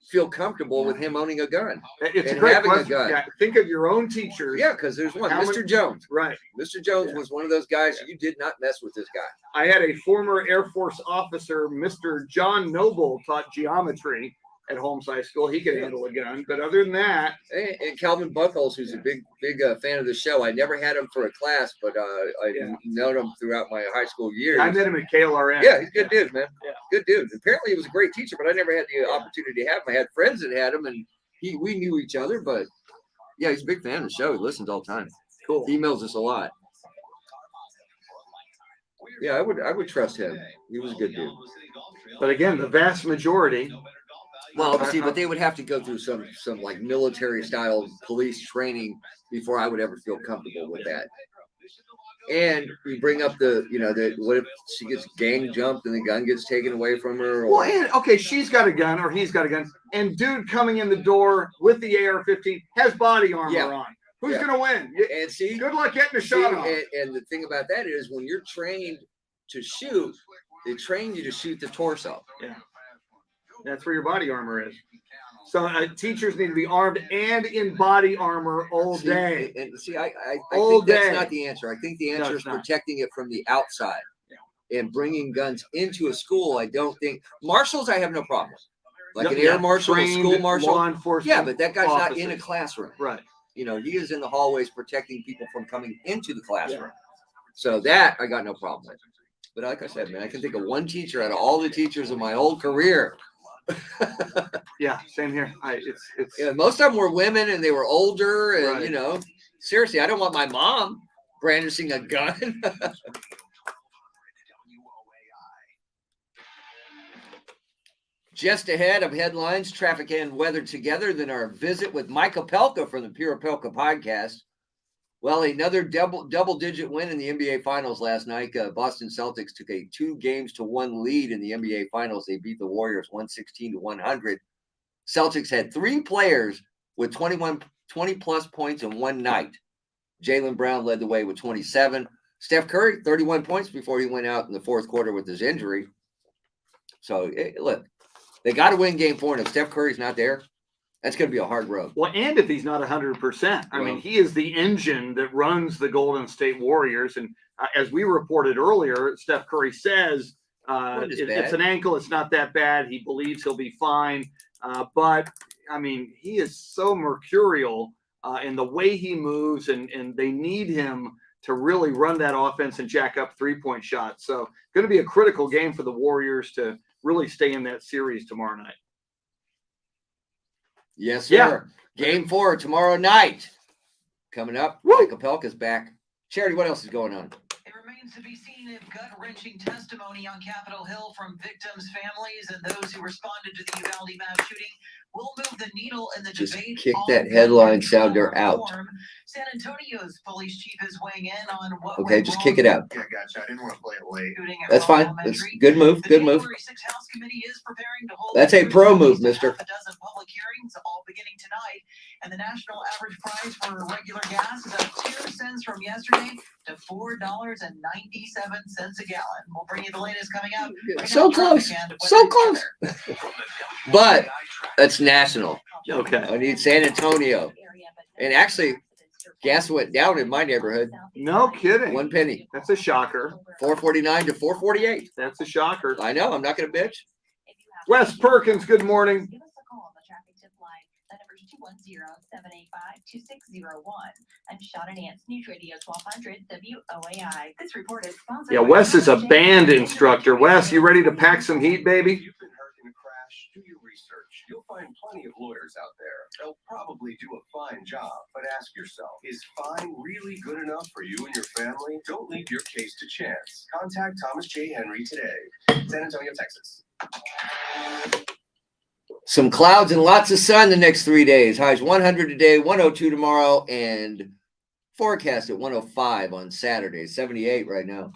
feel comfortable with him owning a gun. It's and a great having question. a gun. Yeah, think of your own teachers. Yeah, because there's one, How Mr. many- Jones. Right. Mr. Jones was one of those guys you did not mess with this guy. I had a former Air Force officer, Mr. John Noble, taught geometry at Holmes High School. He could handle a gun, but other than that, And Calvin Buckles, who's a big fan of the show. I never had him for a class, but I known him throughout my high school years. I met him at KLRN. Yeah, he's a good dude, man. Yeah. Good dude. Apparently, he was a great teacher, but I never had the opportunity to have him. I had friends that had him, and we knew each other. But yeah, he's a big fan of the show. He listens all the time. Cool. He emails us a lot. Yeah, I would trust him. He was a good dude. But again, the vast majority. Well, see, but they would have to go through some like military style police training before I would ever feel comfortable with that. And we bring up what if she gets gang jumped and the gun gets taken away from her? Or, Well, and okay, she's got a gun or he's got a gun, and dude coming in the door with the AR-15 has body armor on. Who's Yeah. gonna win? And see, good luck getting a shot off. And the thing about that is when you're trained to shoot, they train you to shoot the torso. Yeah. That's where your body armor is. So teachers need to be armed and in body armor all day. And see, I All think that's day. not the answer. I think the answer No, is it's not. protecting it from the outside. and bringing guns into a school, I don't think marshals. I have no problem with. Like an Yeah, air marshal, a trained school marshal. law enforcement Yeah, but that guy's not in a officers. classroom. Right. You know, he is in the hallways protecting people from coming into the classroom. So that I got no problem with. But like I said, man, I can think of one teacher out of all the teachers in my whole career. Yeah, same here. It's Yeah, most of them were women and they were older, and Right. you know, seriously, I don't want my mom brandishing a gun. Just ahead of headlines, traffic and weather together, then our visit with Mike Opelka from the Pure Opelka podcast. Well, another double-digit win in the NBA Finals last night. Boston Celtics took a 2-1 lead in the NBA Finals. They beat the Warriors 116-100. Celtics had 3 players with 20-plus points in one night. Jaylen Brown led the way with 27. Steph Curry, 31 points before he went out in the fourth quarter with his injury. So, look, they got to win Game 4, and if Steph Curry's not there, that's going to be a hard road. Well, and if he's not 100%, I mean, he is the engine that runs the Golden State Warriors. And as we reported earlier, Steph Curry says it's an ankle. It's not that bad. He believes he'll be fine. But, I mean, he is so mercurial in the way he moves, and they need him to really run that offense and jack up three-point shots. So going to be a critical game for the Warriors to really stay in that series tomorrow night. Yes, sir. Yeah. Game 4 tomorrow night. Coming up, Mike Opelka's back. Charity, what else is going on? It remains to be seen if gut-wrenching testimony on Capitol Hill from victims' families and those who responded to the Uvalde mass shooting will move the needle in the debate. Kick that headline sounder out. San Antonio's police chief is weighing in on what. Okay, just kick it out. Yeah, gotcha. I didn't want to play it late. That's fine. That's good move. Good move. That's a pro move, mister. A dozen public hearings all beginning tonight, and the national average price for regular gas is up 2 cents from yesterday to $4.97 a gallon. We'll bring you the latest coming up. So close. So close. But that's national. Okay. I need San Antonio. And actually, gas went down in my neighborhood. No kidding. 1 penny. That's a shocker. $4.49 to $4.48. That's a shocker. I know. I'm not going to bitch. Wes Perkins, good morning. Give us a call on the traffic tip line. That number is 210-785-2601. I'm Sean and Ants, News Radio 1200 WOAI. This report is sponsored. Yeah, Wes is a band instructor. Wes, you ready to pack some heat, baby? You've been hurt in a crash, do your research. You'll find plenty of lawyers out there. They'll probably do a fine job, but ask yourself, is fine really good enough for you and your family? Don't leave your case to chance. Contact Thomas J. Henry today. San Antonio, Texas. Some clouds and lots of sun the next 3 days. Highs 100 today, 102 tomorrow, and forecast at 105 on Saturday. 78 right now.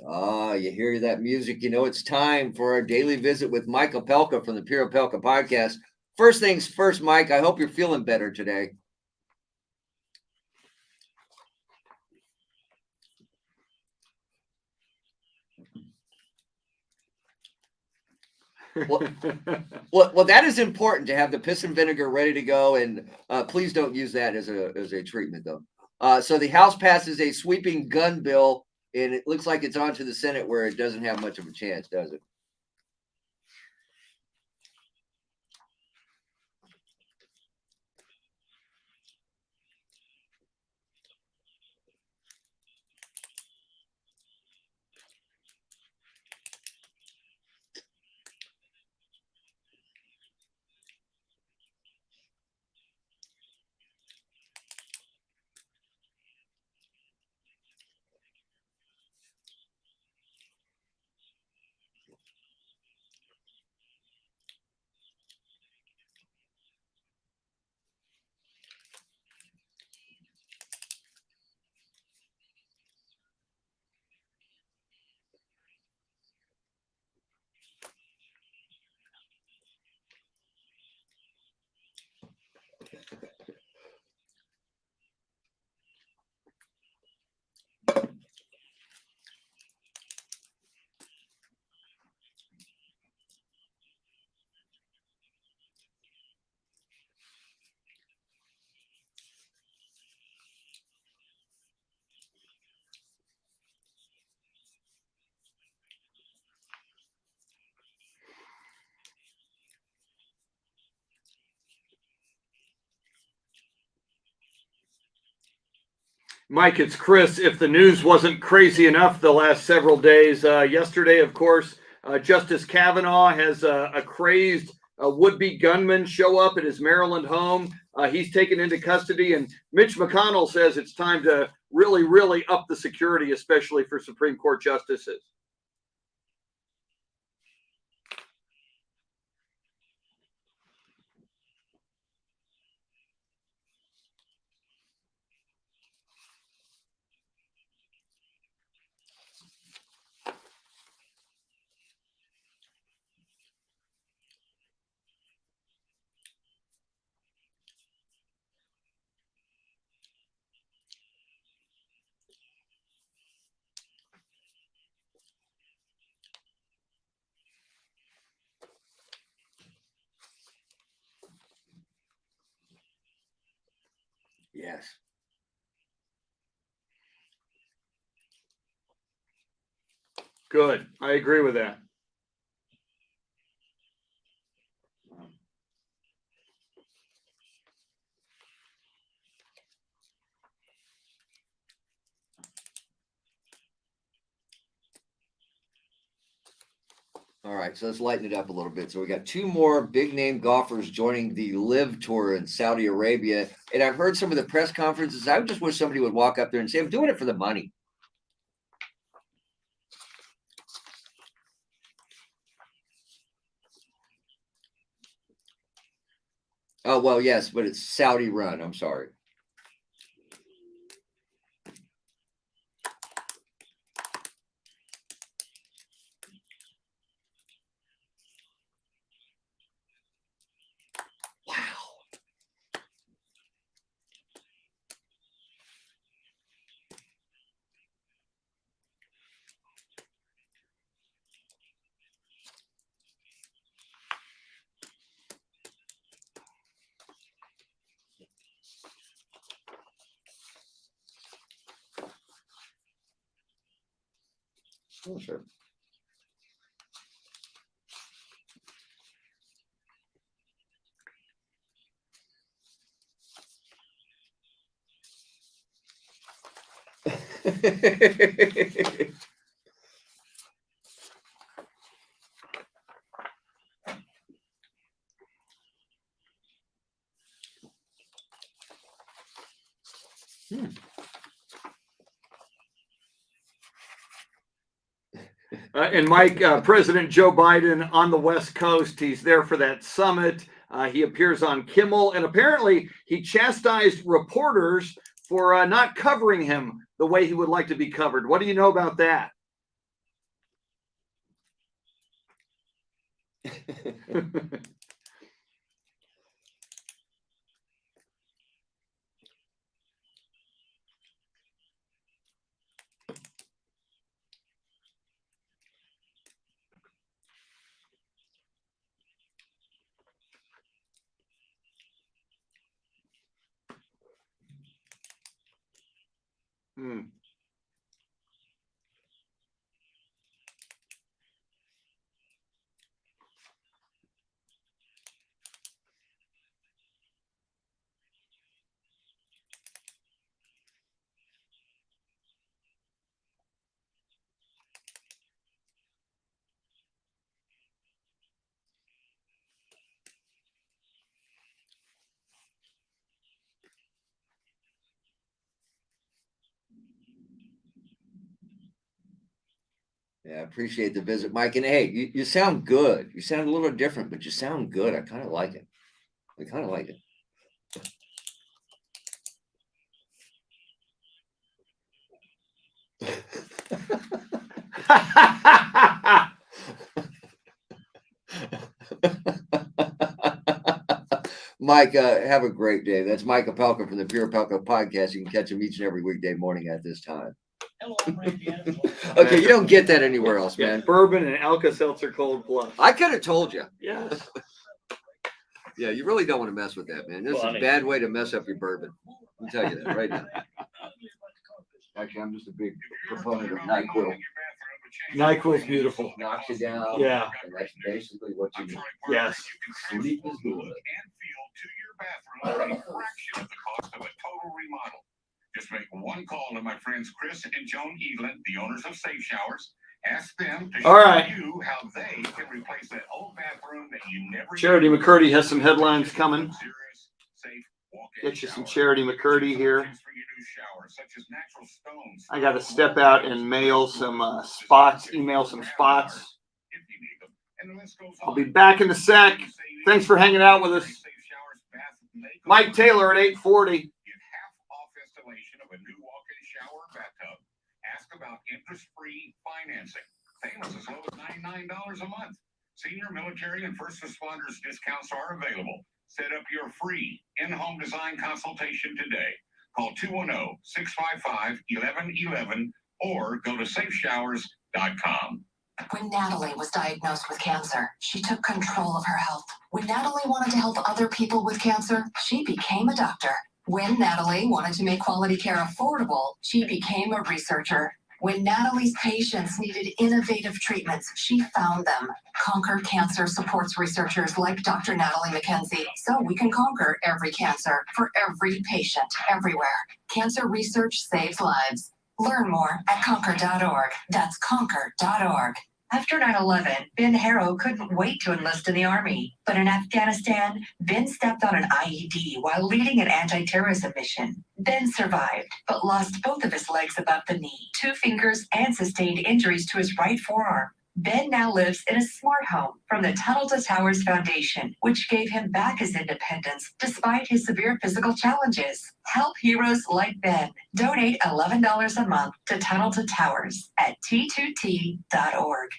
Ah, you hear that music, you know it's time for our daily visit with Mike Opelka from the Pure Opelka podcast. First things first, Mike, I hope you're feeling better today. Well, that is important to have the piss and vinegar ready to go, and please don't use that as a treatment, though. So the House passes a sweeping gun bill, and it looks like it's on to the Senate where it doesn't have much of a chance, does it? Mike, it's Chris. If the news wasn't crazy enough the last several days, yesterday, of course, Justice Kavanaugh has a crazed would-be gunman show up at his Maryland home. He's taken into custody, and Mitch McConnell says it's time to really, really up the security, especially for Supreme Court justices. Yes. Good. I agree with that. All right, so let's lighten it up a little bit. So we got two more big name golfers joining the Live Tour in Saudi Arabia. And I've heard some of the press conferences. I just wish somebody would walk up there and say, I'm doing it for the money. Oh, well, yes, but it's Saudi run. I'm sorry. Oh, sure. And Mike, President Joe Biden on the West Coast, he's there for that summit. He appears on Kimmel, and apparently he chastised reporters for not covering him the way he would like to be covered. What do you know about that? Yeah, I appreciate the visit, Mike. And hey, you sound good. You sound a little different, but you sound good. I kind of like it. I kind of like it. Mike, have a great day. That's Mike Opelka from the Pure Opelka podcast. You can catch him each and every weekday morning at this time. Okay, you don't get that anywhere else, man. Bourbon and Alka-Seltzer Cold Plus. I could have told you. Yes. Yeah, you really don't want to mess with that, man. This is a bad way to mess up your bourbon. I'll tell you that right now. Actually, I'm just a big proponent of NyQuil. NyQuil's beautiful. Knocks you down. Yeah. And that's basically what you need. Yes. Sleep is good. To your bathroom for a fraction of the cost of a total remodel. Just make one call to my friends Chris and Joan Evelyn, the owners of Safe Showers. Ask them to All show right. you how they can replace that old bathroom that you never Charity used. McCurdy has some headlines coming. Serious, safe, walk-in Get you some shower. Charity McCurdy here. For your new shower, such as natural stones. I got to step out and mail some spots, email some spots. If you need them. And the list goes I'll on. be back in a sec. Thanks for hanging out with us. Safe showers, bath, makeover. Mike Taylor at 8:40. Get half off installation of a new walk-in shower or bathtub. Ask about interest-free financing. Payments as low as $99 a month. Senior military and first responders discounts are available. Set up your free in-home design consultation today. Call 210-655-1111 or go to safeshowers.com. When Natalie was diagnosed with cancer, she took control of her health. When Natalie wanted to help other people with cancer, she became a doctor. When Natalie wanted to make quality care affordable, she became a researcher. When Natalie's patients needed innovative treatments, she found them. Conquer Cancer supports researchers like Dr. Natalie McKenzie, so we can conquer every cancer for every patient everywhere. Cancer research saves lives. Learn more at conquer.org. That's conquer.org. After 9/11, Ben Harrow couldn't wait to enlist in the Army. But in Afghanistan, Ben stepped on an IED while leading an anti-terrorism mission. Ben survived, but lost both of his legs above the knee, 2 fingers, and sustained injuries to his right forearm. Ben now lives in a smart home from the Tunnel to Towers Foundation, which gave him back his independence despite his severe physical challenges. Help heroes like Ben. Donate $11 a month to Tunnel to Towers at t2t.org.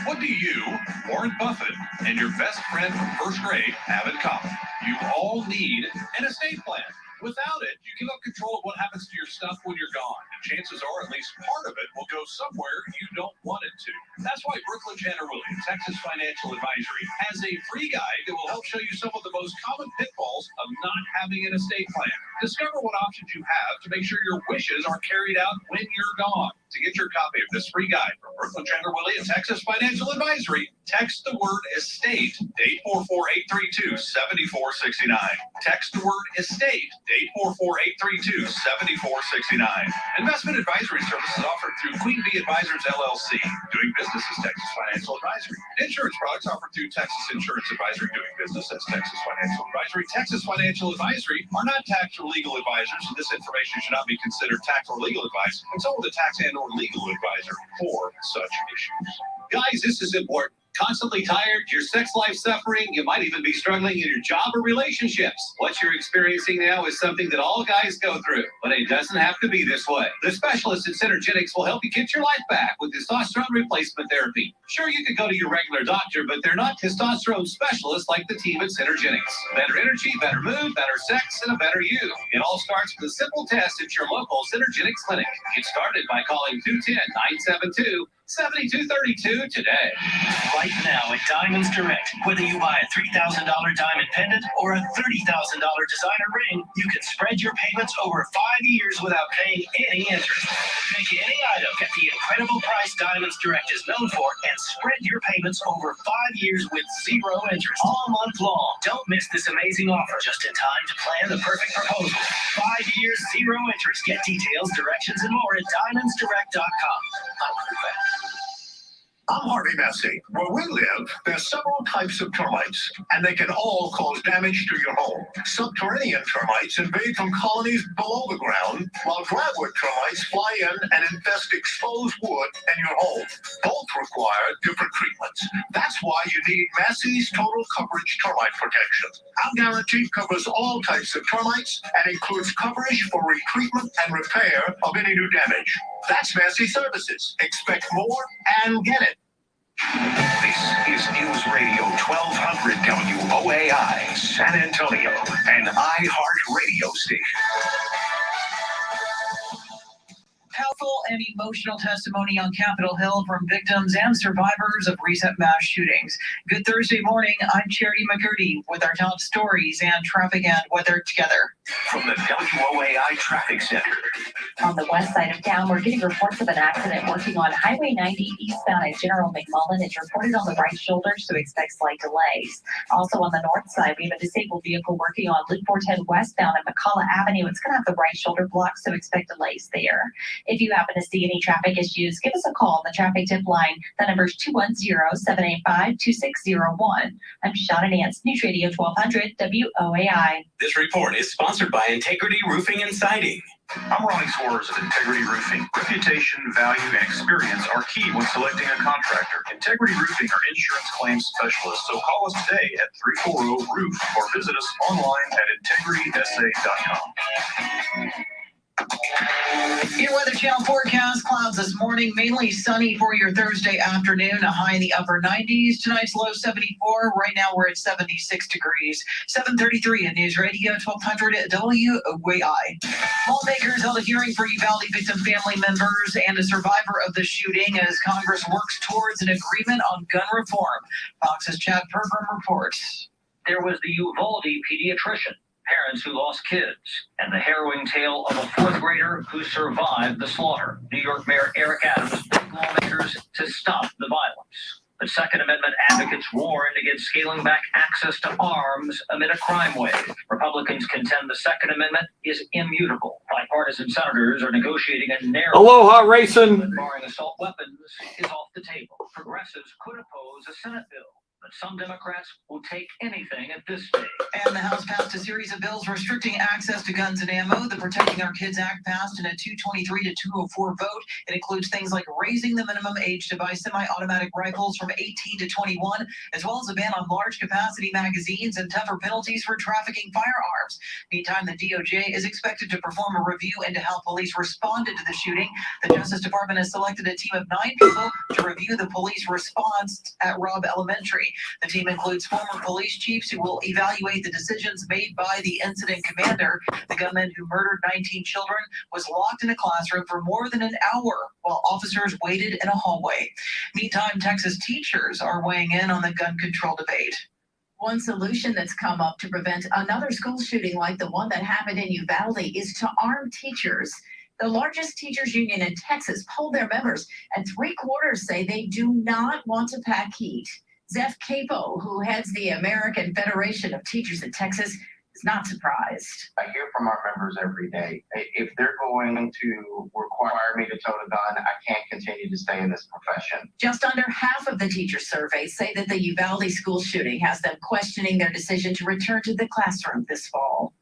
What do you, Warren Buffett, and your best friend from first grade have in common? You all need an estate plan. Without it, you give up control of what happens to your stuff when you're gone. And chances are at least part of it will go somewhere you don't want it to. That's why Brooklyn Tanner Williams, Texas Financial Advisory, has a free guide that will help show you some of the most common pitfalls of not having an estate plan. Discover what options you have to make sure your wishes are carried out when you're gone. To get your copy of this free guide from Brooklyn Tanner Williams, Texas Financial Advisory, text the word estate, date 44832-7469. Text the word estate, date 44832-7469. Investment advisory services offered through Queen Bee Advisors LLC, doing business as Texas Financial Advisory. Insurance products offered through Texas Insurance Advisory, doing business as Texas Financial Advisory. Texas Financial Advisory are not tax or legal advisors, and this information should not be considered tax or legal advice, consult with a tax and or legal advisor for such issues. Guys, this is important. Constantly tired, your sex life suffering, you might even be struggling in your job or relationships. What you're experiencing now is something that all guys go through, but it doesn't have to be this way. The specialists at Synergenics will help you get your life back with testosterone replacement therapy. Sure, you could go to your regular doctor, but they're not testosterone specialists like the team at Synergenics. Better energy, better mood, better sex, and a better you. It all starts with a simple test at your local Synergenics clinic. Get started by calling 210-972-7232 today. Right now at Diamonds Direct, whether you buy a $3,000 diamond pendant or a $30,000 designer ring, you can spread your payments over 5 years without paying any interest. Pick any item at the incredible price Diamonds Direct is known for and spread your payments over 5 years with 0 interest all month long. Don't miss this amazing offer just in time to plan the perfect proposal. 5 years, 0 interest. Get details, directions, and more at diamondsdirect.com. I'm Harvey Massey. Where we live, there's several types of termites, and they can all cause damage to your home. Subterranean termites invade from colonies below the ground, while drywood termites fly in and infest exposed wood in your home. Both require different treatments. That's why you need Massey's Total Coverage Termite Protection. Our guarantee covers all types of termites and includes coverage for retreatment and repair of any new damage. That's Massey Services. Expect more and get it. This is News Radio 1200 WOAI, San Antonio, an iHeart radio station. Powerful and emotional testimony on Capitol Hill from victims and survivors of recent mass shootings. Good Thursday morning. I'm Charity McCurdy with our top stories and traffic and weather together. From the WOAI Traffic Center. On the west side of town, we're getting reports of an accident working on Highway 90 eastbound at General McMullen. It's reported on the right shoulder, so expect slight delays. Also on the north side, we have a disabled vehicle working on Loop 410 westbound at McCullough Avenue. It's going to have the right shoulder blocked, so expect delays there. If you happen to see any traffic issues, give us a call on the traffic tip line. The number is 210-785-2601. I'm Shauna Nance, News Radio 1200 WOAI. This report is sponsored by Integrity Roofing and Siding. I'm Ronnie Suarez of Integrity Roofing. Reputation, value, and experience are key when selecting a contractor. Integrity Roofing are insurance claims specialists, so call us today at 340-ROOF or visit us online at integritysa.com. Your Weather Channel forecast: clouds this morning, mainly sunny for your Thursday afternoon, a high in the upper 90s. Tonight's low 74. Right now we're at 76 degrees. 7:33 at News Radio 1200 WOAI. Lawmakers held a hearing for Uvalde victim family members and a survivor of the shooting as Congress works towards an agreement on gun reform. Fox's Chad Pergram reports. There was the Uvalde pediatrician, parents who lost kids, and the harrowing tale of a fourth grader who survived the slaughter. New York Mayor Eric Adams begged lawmakers to stop the violence. The Second Amendment advocates warned against scaling back access to arms amid a crime wave. Republicans contend the Second Amendment is immutable. Bipartisan senators are negotiating a narrow... Aloha racing! ...barring assault weapons is off the table. Progressives could oppose a Senate bill, but some Democrats will take anything at this stage. And the House passed a series of bills restricting access to guns and ammo. The Protecting Our Kids Act passed in a 223 to 204 vote. It includes things like raising the minimum age to buy semi-automatic rifles from 18 to 21, as well as a ban on large capacity magazines and tougher penalties for trafficking firearms. Meantime, the DOJ is expected to perform a review into how police responded to the shooting. The Justice Department has selected a team of 9 people to review the police response at Robb Elementary. The team includes former police chiefs who will evaluate the decisions made by the incident commander. The gunman who murdered 19 children was locked in a classroom for more than an hour while officers waited in a hallway. Meantime, Texas teachers are weighing in on the gun control debate. One solution that's come up to prevent another school shooting like the one that happened in Uvalde is to arm teachers. The largest teachers union in Texas polled their members, and 3/4 say they do not want to pack heat. Zeph Capo, who heads the American Federation of Teachers in Texas, is not surprised. I hear from our members every day. If they're going to require me to tote a gun, I can't continue to stay in this profession. Just under half of the teachers surveyed say that the Uvalde school shooting has them questioning their decision to return to the classroom this fall.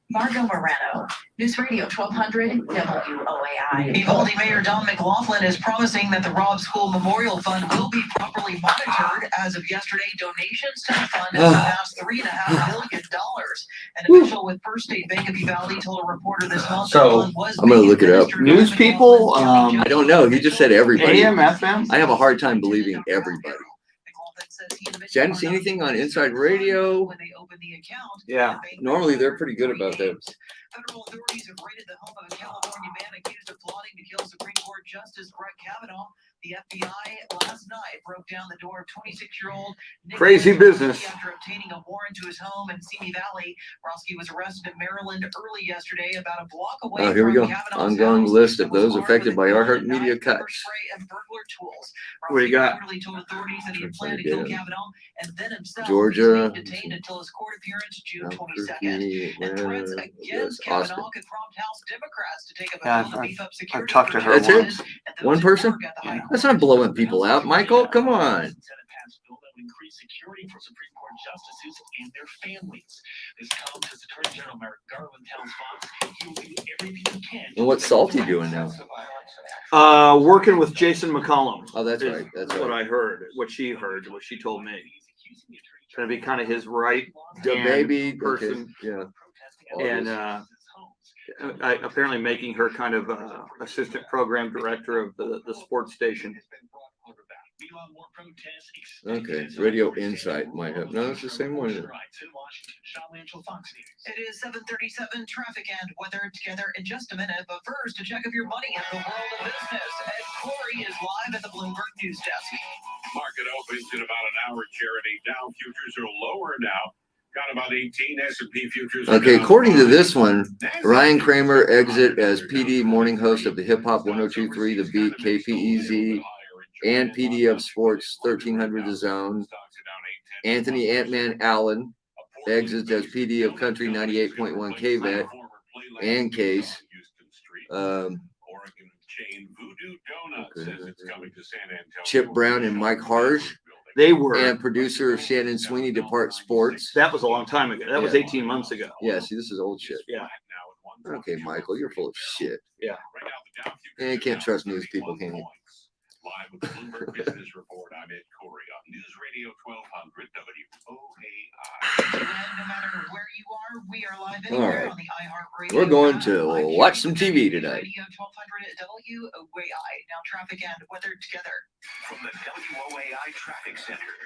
Margo Morano, News Radio 1200 WOAI. Uvalde Mayor Don McLaughlin is promising that the Robb School Memorial Fund will be properly monitored. As of yesterday, donations to the fund have surpassed $3.5 million. An official with First State Bank of Uvalde told a reporter this month that the fund was I'm going to look it up. News people, I don't know. He just said everybody. AM, FM? I have a hard time believing everybody. You hadn't seen anything on Inside Radio? Yeah. Normally they're pretty good about that. Federal authorities have raided the home of a California man accused of plotting to kill Supreme Court Justice Brett Kavanaugh. The FBI last night broke down the door of 26-year-old Crazy business. After obtaining a warrant to his home in Simi Valley. Roski was arrested in Maryland early yesterday, about a block away Oh, here we from go. Kavanaugh's Ongoing house, list of those affected by iHeartMedia cuts. and burglar tools. What do you got? Reportedly told authorities that he had planned to kill Kavanaugh and then himself. Georgia. He was detained until his court appearance June Albuquerque, 22nd. And threats against Austin. Kavanaugh could prompt House Democrats to take up a Yeah, bill to beef up I've security. talked to her That's once. it? One person? That's not blowing people out. Michael, come on. Increase security for Supreme Court justices and their families. This comes as Attorney General Merrick Garland tells Fox he will do everything he can. And what's Salty doing now? Working with Jason McCollum. Oh, that's right. That's what right. I heard. What she heard. What she told me. It's gonna be kind of his right The baby person. Okay. Yeah. And apparently making her kind of assistant program director of the sports station. Meanwhile, more protests. Okay, Radio Insight might have. No, it's the same one. Rights in Washington. Sean Lanchel, Fox News. It is 7:37 traffic and weather together in just a minute. But first, to check if your money in the world of business. Ed Corey is live at the Bloomberg News Desk. Market opens in about an hour, Charity. Dow futures are lower now. Got about 18 S&P futures. Okay, according to this one, Ryan Kramer exit as PD morning host of the Hip Hop 102.3 The Beat, KPEZ, and PD of Sports 1300 The Zone. Anthony Ant-Man Allen exits as PD of Country 98.1 KVET and Case. Chip Brown and Mike Harge. They were. And producer Shannon Sweeney depart sports. That was a long time ago. That was 18 months ago. Yeah, see, this is old shit. Yeah. Okay, Michael, you're full of shit. Yeah. And you can't trust news people, can you? Live with the Bloomberg Business Report, I'm Ed Corey on News Radio 1200 WOAI. And no matter where you are, we are live All anywhere right. on the iHeartRadio. We're going to watch some TV tonight. Radio 1200 WOAI. Now traffic and weather together. From the WOAI Traffic Center.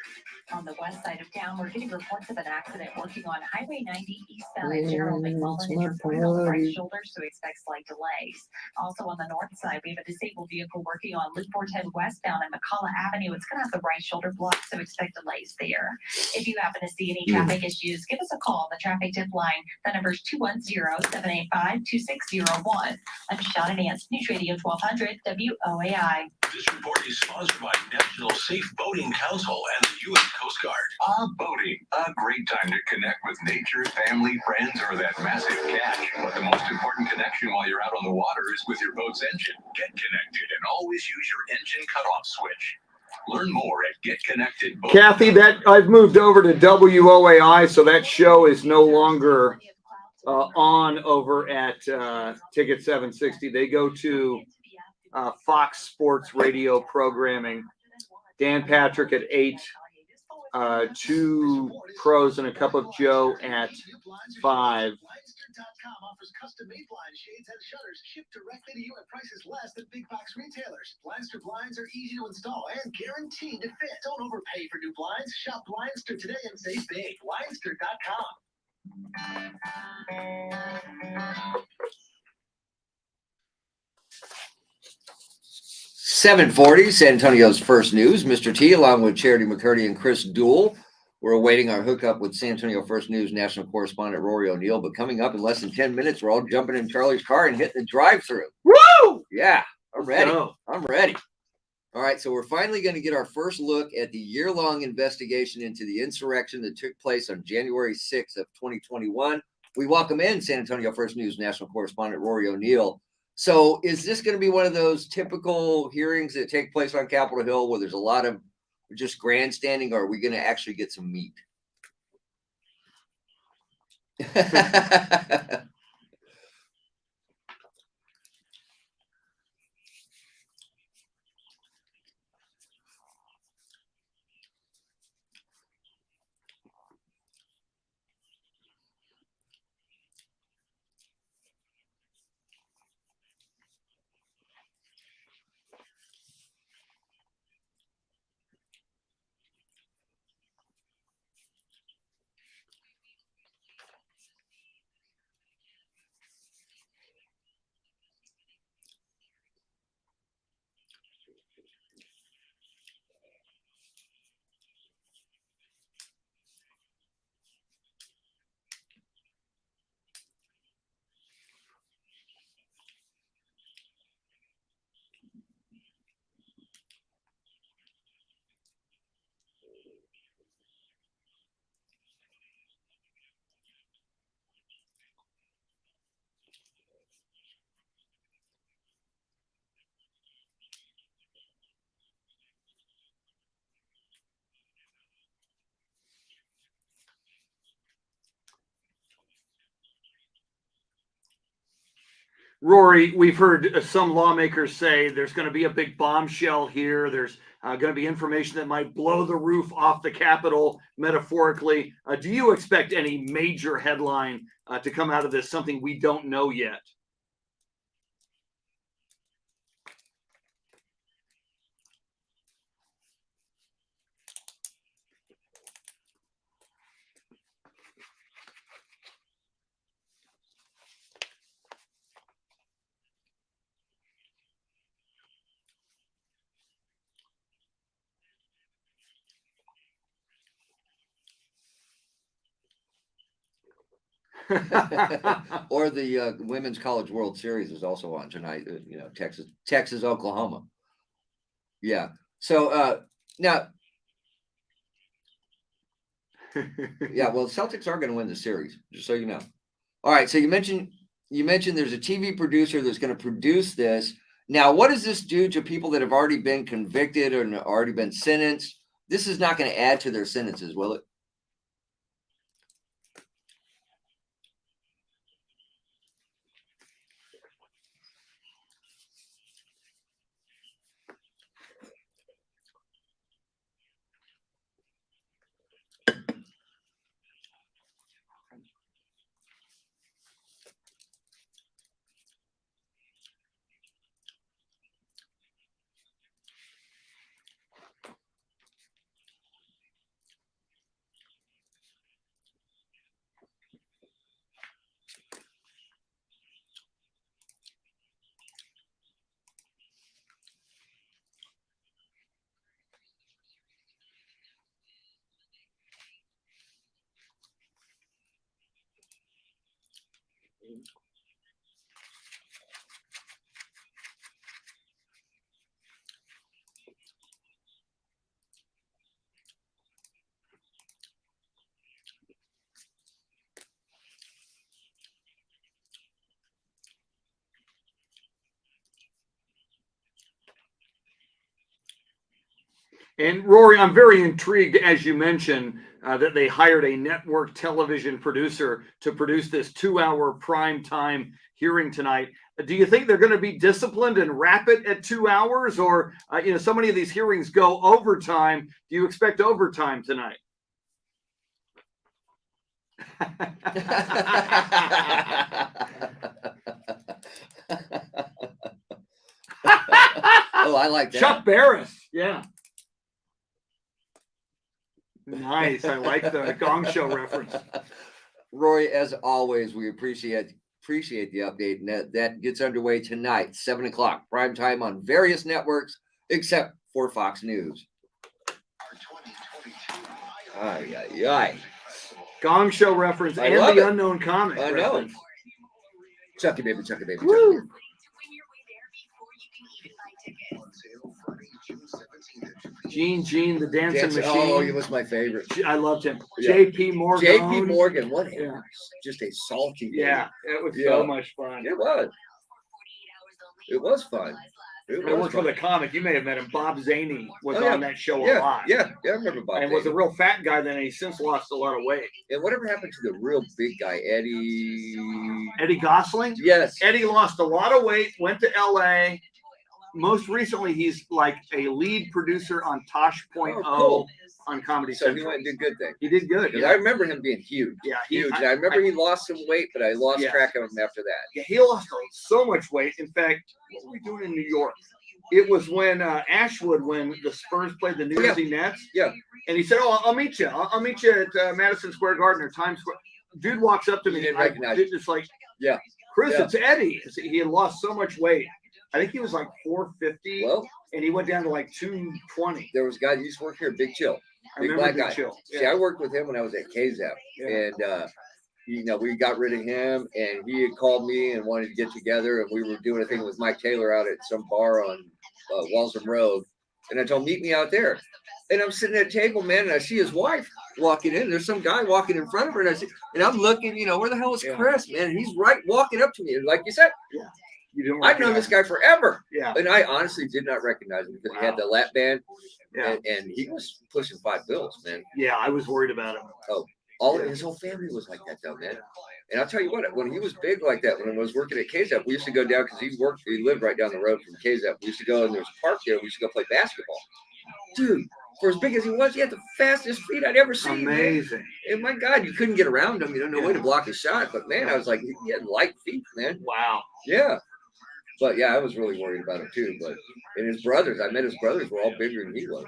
On the west side of town, we're getting reports of an accident working on Highway 90 eastbound at General McClellan and reported on the right shoulder, so expect slight delays. Also on the north side, we have a disabled vehicle working on Loop 410 westbound at McCullough Avenue. It's going to have the right shoulder blocked, so expect delays there. If you happen to see any traffic issues, give us a call on the traffic tip line. The number is 210-785-2601. I'm Shauna Nance, News Radio 1200 WOAI. This report is sponsored by National Safe Boating Council and the U.S. Coast Guard. Boating, a great time to connect with nature, family, friends, or that massive catch. But the most important connection while you're out on the water is with your boat's engine. Get connected and always use your engine cutoff switch. Learn more at Get Connected. Kathy, that I've moved over to WOAI, so that show is no longer on over at Ticket 760. They go to Fox Sports Radio programming. Dan Patrick at 8, 2 pros and a cup of Joe at 5. Offers custom-made blind shades and shutters shipped directly to you at prices less than big box retailers. Blindster blinds are easy to install and guaranteed to fit. Don't overpay for new blinds. Shop Blindster today and save big. Blindster.com. 7:40, San Antonio's first news. Mr. T, along with Charity McCurdy and Chris Duel. We're awaiting our hookup with San Antonio First News national correspondent Rory O'Neill. But coming up in less than 10 minutes, we're all jumping in Charlie's car and hitting the drive-through. Woo! Yeah, I'm ready. Go. I'm ready. All right, so we're finally going to get our first look at the year-long investigation into the insurrection that took place on January 6th of 2021. We welcome in San Antonio First News national correspondent Rory O'Neill. So is this going to be one of those typical hearings that take place on Capitol Hill where there's a lot of just grandstanding, or are we going to actually get some meat? Rory, we've heard some lawmakers say there's going to be a big bombshell here. There's going to be information that might blow the roof off the Capitol, metaphorically. Do you expect any major headline to come out of this, something we don't know yet? Or the Women's College World Series is also on tonight. Texas, Oklahoma. Yeah. So now, yeah. Well, the Celtics are going to win the series, just so you know. All right. So you mentioned there's a TV producer that's going to produce this. Now, what does this do to people that have already been convicted or already been sentenced? This is not going to add to their sentences, will it? And Rory, I'm very intrigued, as you mentioned, that they hired a network television producer to produce this 2-hour primetime hearing tonight. Do you think they're going to be disciplined and wrap it at 2 hours, or so many of these hearings go overtime? Do you expect overtime tonight? Oh, I like that. Chuck Barris, yeah. Nice. I like the Gong Show reference. Roy, as always, we appreciate the update, and that gets underway tonight, 7 o'clock, prime time on various networks except for Fox News. Aye. Gong Show reference and the Unknown Comic reference. Chucky baby. Woo! Gene, the dancing machine. Oh, he was my favorite. I loved him. Yeah. J.P. Morgan. What just a salty. Yeah, it was so much fun. It was. It was fun. I worked for the comic. You may have met him. Bob Zaney was on that show a lot. Yeah, I remember Bob. And was a real fat guy. Then he since lost a lot of weight. And whatever happened to the real big guy, Eddie Gosling? Yes. Eddie lost a lot of weight. Went to L.A. Most recently, he's like a lead producer on Tosh.0 on Comedy Central. So he went and did good thing. He did good. Yeah. I remember him being huge. Yeah, huge. I remember he lost some weight, but I lost track of him after that. Yeah, he lost so much weight. In fact, what were we doing in New York? It was when Ashwood, when the Spurs played the New Jersey Nets. Yeah. And he said, "Oh, I'll meet you. I'll meet you at Madison Square Garden or Times Square." Dude walks up to me. Didn't recognize him. It's like, yeah, Chris, it's Eddie. He had lost so much weight. I think he was like 450, and he went down to like 220. There was a guy that used to work here, Big Chill. Big black guy. Chill. See, I worked with him when I was at KZAP, and we got rid of him, and he had called me and wanted to get together, and we were doing a thing with Mike Taylor out at some bar on Walsham Road, and I told him, meet me out there. And I'm sitting at a table, man, and I see his wife walking in. There's some guy walking in front of her, and I'm looking, where the hell is Chris, man? And he's right walking up to me, and like you said, I've known this guy forever. Yeah. And I honestly did not recognize him because he had the lap band. Yeah. And he was pushing $5 bills, man. Yeah, I was worried about him. Oh, his whole family was like that, though, man. And I'll tell you what, when he was big like that, when I was working at KZAP, we used to go down because he lived right down the road from KZAP. We used to go, and there was a park there. We used to go play basketball. Dude, for as big as he was, he had the fastest feet I'd ever seen. Amazing. Man. And my God, you couldn't get around him. No way to block his shot. But man, I was like, he had light feet, man. Wow. Yeah. But yeah, I was really worried about him too. And his brothers, I met his brothers were all bigger than he was.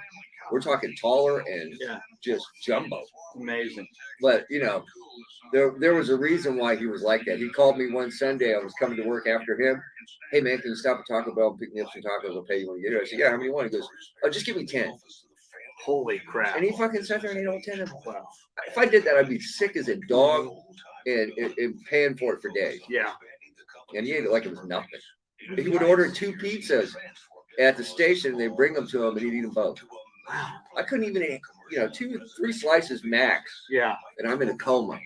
We're talking taller and just jumbo. Amazing. But there was a reason why he was like that. He called me one Sunday. I was coming to work after him. Hey man, can you stop at Taco Bell and pick me up some tacos? I'll pay you when you get here. I said, yeah, how many you want? He goes, oh, just give me 10. Holy crap. And he fucking sat there and ate all 10 of them. Wow. If I did that, I'd be sick as a dog. and paying for it for days. Yeah. And he ate it like it was nothing. He would order 2 pizzas at the station. They bring them to him, and he'd eat them both. I couldn't even eat, 2 or 3 slices max. Yeah. And I'm in a coma.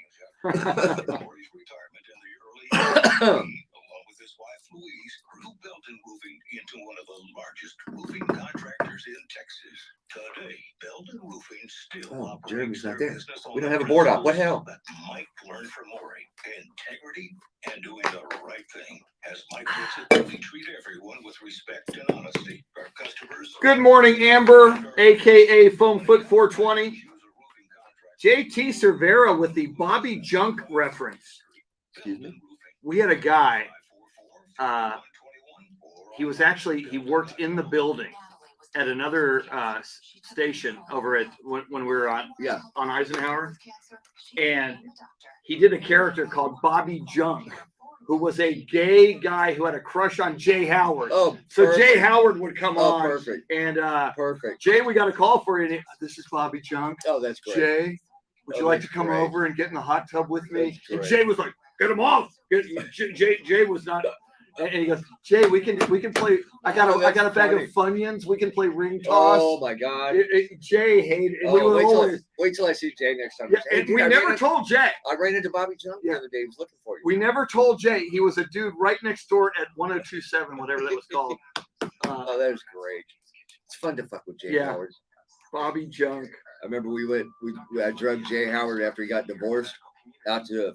Louise grew Belden Roofing into one of the largest roofing contractors in Texas. Today, Belden Roofing still operates Jeremy's not their there. business on We don't the have a board op. What principles hell? that Mike learned from Lori. Integrity and doing the right thing. As Mike puts it, we treat everyone with respect and honesty. Our customers. Good morning, Amber, aka Foamfoot 420. JT Cervera with the Bobby Junk reference. Excuse me? We had a guy. He worked in the building at another station over at when we were on Eisenhower, and he did a character called Bobby Junk, who was a gay guy who had a crush on Jay Howard. Oh, so Jay Howard would come on. Perfect. And perfect. Jay, we got a call for you. This is Bobby Junk. Oh, that's great. Jay, would you like to come great. over and get in the hot tub with me? That's And great. Jay was like, "Get him off!" Jay was not. And he goes, "Jay, we can play. I got a bag of Funyuns. We can play ring toss." Oh my God! Jay hated. And we were wait till I see Jay next time. Yeah, Hey, and dude, we never told Jay. I ran into Bobby Junk the other day. He was looking for you. We never told Jay. He was a dude right next door at 1027, whatever that was called. Oh, that was great. It's fun to fuck with Jay Howard. Bobby Junk. I remember I drug Jay Howard after he got divorced out to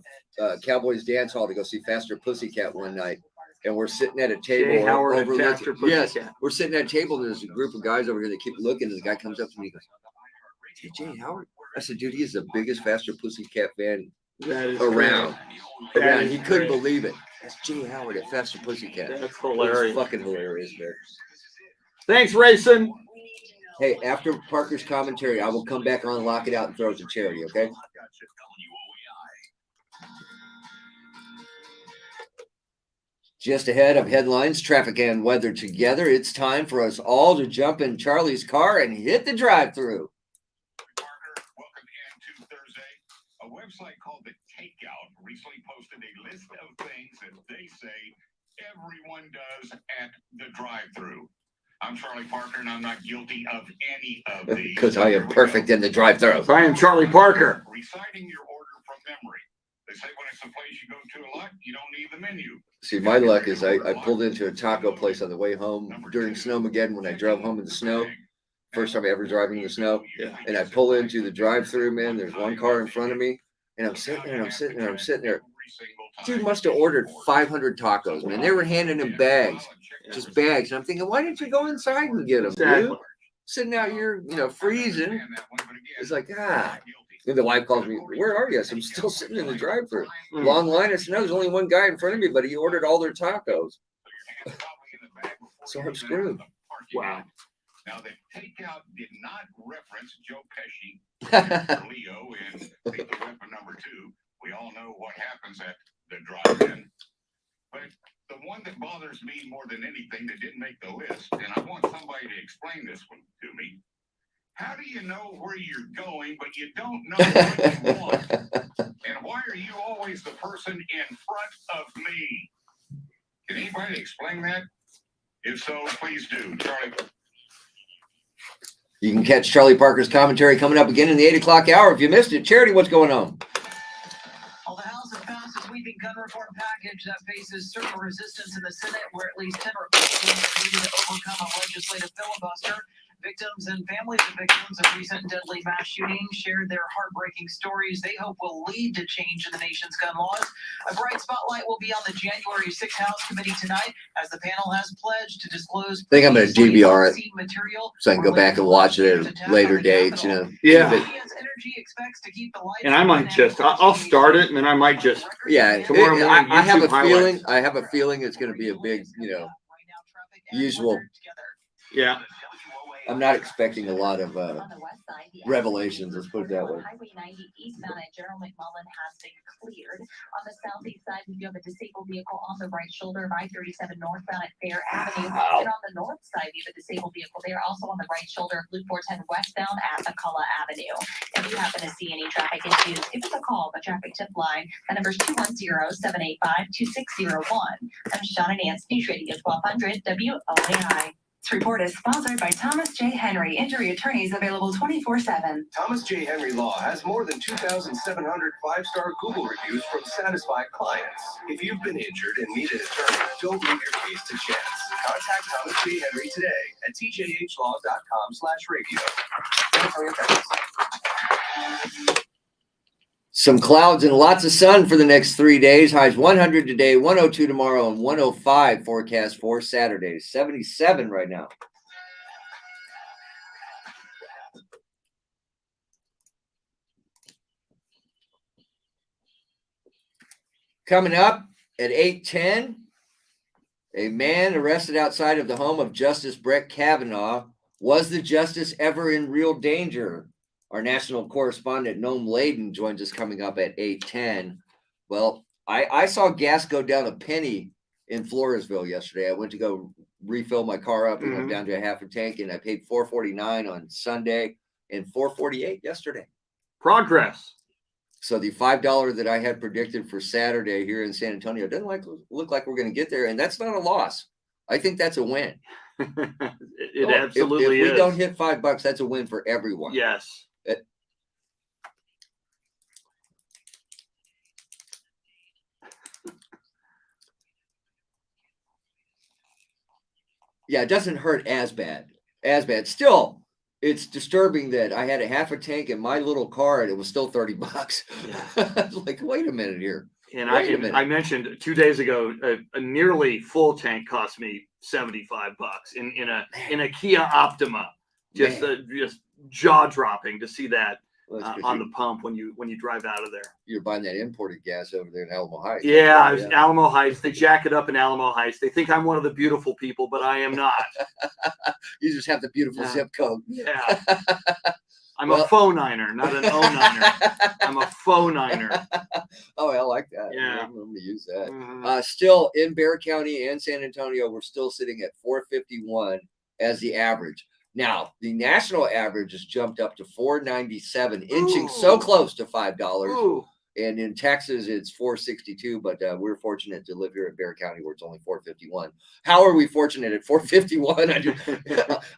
Cowboys Dance Hall to go see Faster Pussycat one night. And we're sitting at a table. Jay Howard and Faster Pussycat. Yes, we're sitting at a table and there's a group of guys over here that keep looking. And the guy comes up to me and goes, Jay Howard? I said, dude, he is the biggest Faster Pussycat fan around. He couldn't believe it. That's Jay Howard at Faster Pussycat. That's hilarious. It's fucking hilarious, man. Thanks, Rayson. Hey, after Parker's commentary, I will come back on, lock it out, and throw it to charity, okay? Just ahead of headlines, traffic and weather together, it's time for us all to jump in Charlie's car and hit the drive-thru. Welcome into Thursday. A website called The Takeout recently posted a list of things that they say everyone does at the drive-thru. I'm Charlie Parker, and I'm not guilty of any of these. Because I am perfect in the drive-thru. I am Charlie Parker. Reciting your order from memory. They say when it's a place you go to a lot, you don't need the menu. See, my luck is I pulled into a taco place on the way home during Snowmageddon when I drove home in the snow. First time ever driving in the snow. And I pull into the drive-thru, man. There's one car in front of me. And I'm sitting there. Dude must have ordered 500 tacos, man. They were handing him bags. Just bags. And I'm thinking, why didn't you go inside and get them, dude? Sitting out here, freezing. It's like, And the wife calls me, where are you? I said, I'm still sitting in the drive-thru. Long line. I said, no, there's only one guy in front of me, but he ordered all their tacos. So I'm screwed. Wow. Now, the takeout did not reference Joe Pesci, Leo, in Lethal Weapon #2. We all know what happens at the drive-in. But the one that bothers me more than anything that didn't make the list, and I want somebody to explain this one to me. How do you know where you're going, but you don't know what you want? And why are you always the person in front of me? Can anybody explain that? If so, please do. Charlie. You can catch Charlie Parker's commentary coming up again in the 8 o'clock hour. If you missed it, Charity, what's going on? Well, the House has passed a sweeping gun reform package that faces certain resistance in the Senate, where at least 10 Republicans are needed to overcome a legislative filibuster. Victims and families of victims of recent deadly mass shootings shared their heartbreaking stories they hope will lead to change in the nation's gun laws. A bright spotlight will be on the January 6th House Committee tonight, as the panel has pledged to disclose I think I'm going to DVR it material so I can go back and watch it at later dates, Yeah. Energy expects to keep the lights And I might just, I'll start it, and then I might just. Tomorrow morning, I have a YouTube highlights. I have a feeling it's going to be a big, usual. Yeah. I'm not expecting a lot of revelations. Let's put it that way. Highway 90 eastbound at General McMullen has been cleared. On the southeast side, we do have a disabled vehicle on the right shoulder of I-37 northbound at Fair Avenue. And on the north side, we have a disabled vehicle there, also on the right shoulder of Loop 410 westbound at McCullough Avenue. If you happen to see any traffic issues, give us a call. The traffic tip line, the number is 210-785-2601. I'm Shauna Nance, News Radio 1200 WOAI. This report is sponsored by Thomas J. Henry, injury attorneys available 24/7. Thomas J. Henry Law has more than 2,700 five-star Google reviews from satisfied clients. If you've been injured and need an attorney, don't leave your case to chance. Contact Thomas J. Henry today at tjhlaw.com/radio. Some clouds and lots of sun for the next 3 days. Highs 100 today, 102 tomorrow, and 105 forecast for Saturday. 77 right now. Coming up at 8:10, a man arrested outside of the home of Justice Brett Kavanaugh. Was the justice ever in real danger? Our national correspondent, Noam Layden, joins us coming up at 8:10. Well, I saw gas go down a penny in Floresville yesterday. I went to go refill my car up and went down to a half a tank, and I paid $4.49 on Sunday and $4.48 yesterday. Progress. So the $5 that I had predicted for Saturday here in San Antonio doesn't look like we're going to get there, and that's not a loss. I think that's a win. It absolutely if is. we don't hit $5, that's a win for everyone. Yes. Yeah, it doesn't hurt as bad. Still, it's disturbing that I had a half a tank in my little car and it was still $30. I was like, wait a minute here. And I mentioned 2 days ago, a nearly full tank cost me $75 in a Kia Optima. Just jaw dropping to see that on the pump when you drive out of there. You're buying that imported gas over there in Alamo Heights. Yeah, Alamo Heights. They jack it up in Alamo Heights. They think I'm one of the beautiful people, but I am not. You just have the beautiful zip code. Yeah. I'm a faux niner, not an O niner. I'm a faux niner. Oh, I like that. Yeah. I'm going to use that. Still in Bexar County and San Antonio, we're still sitting at 451 as the average. Now, the national average has jumped up to 497, inching so close to $5. And in Texas, it's 462, but we're fortunate to live here in Bexar County where it's only 451. How are we fortunate at 451?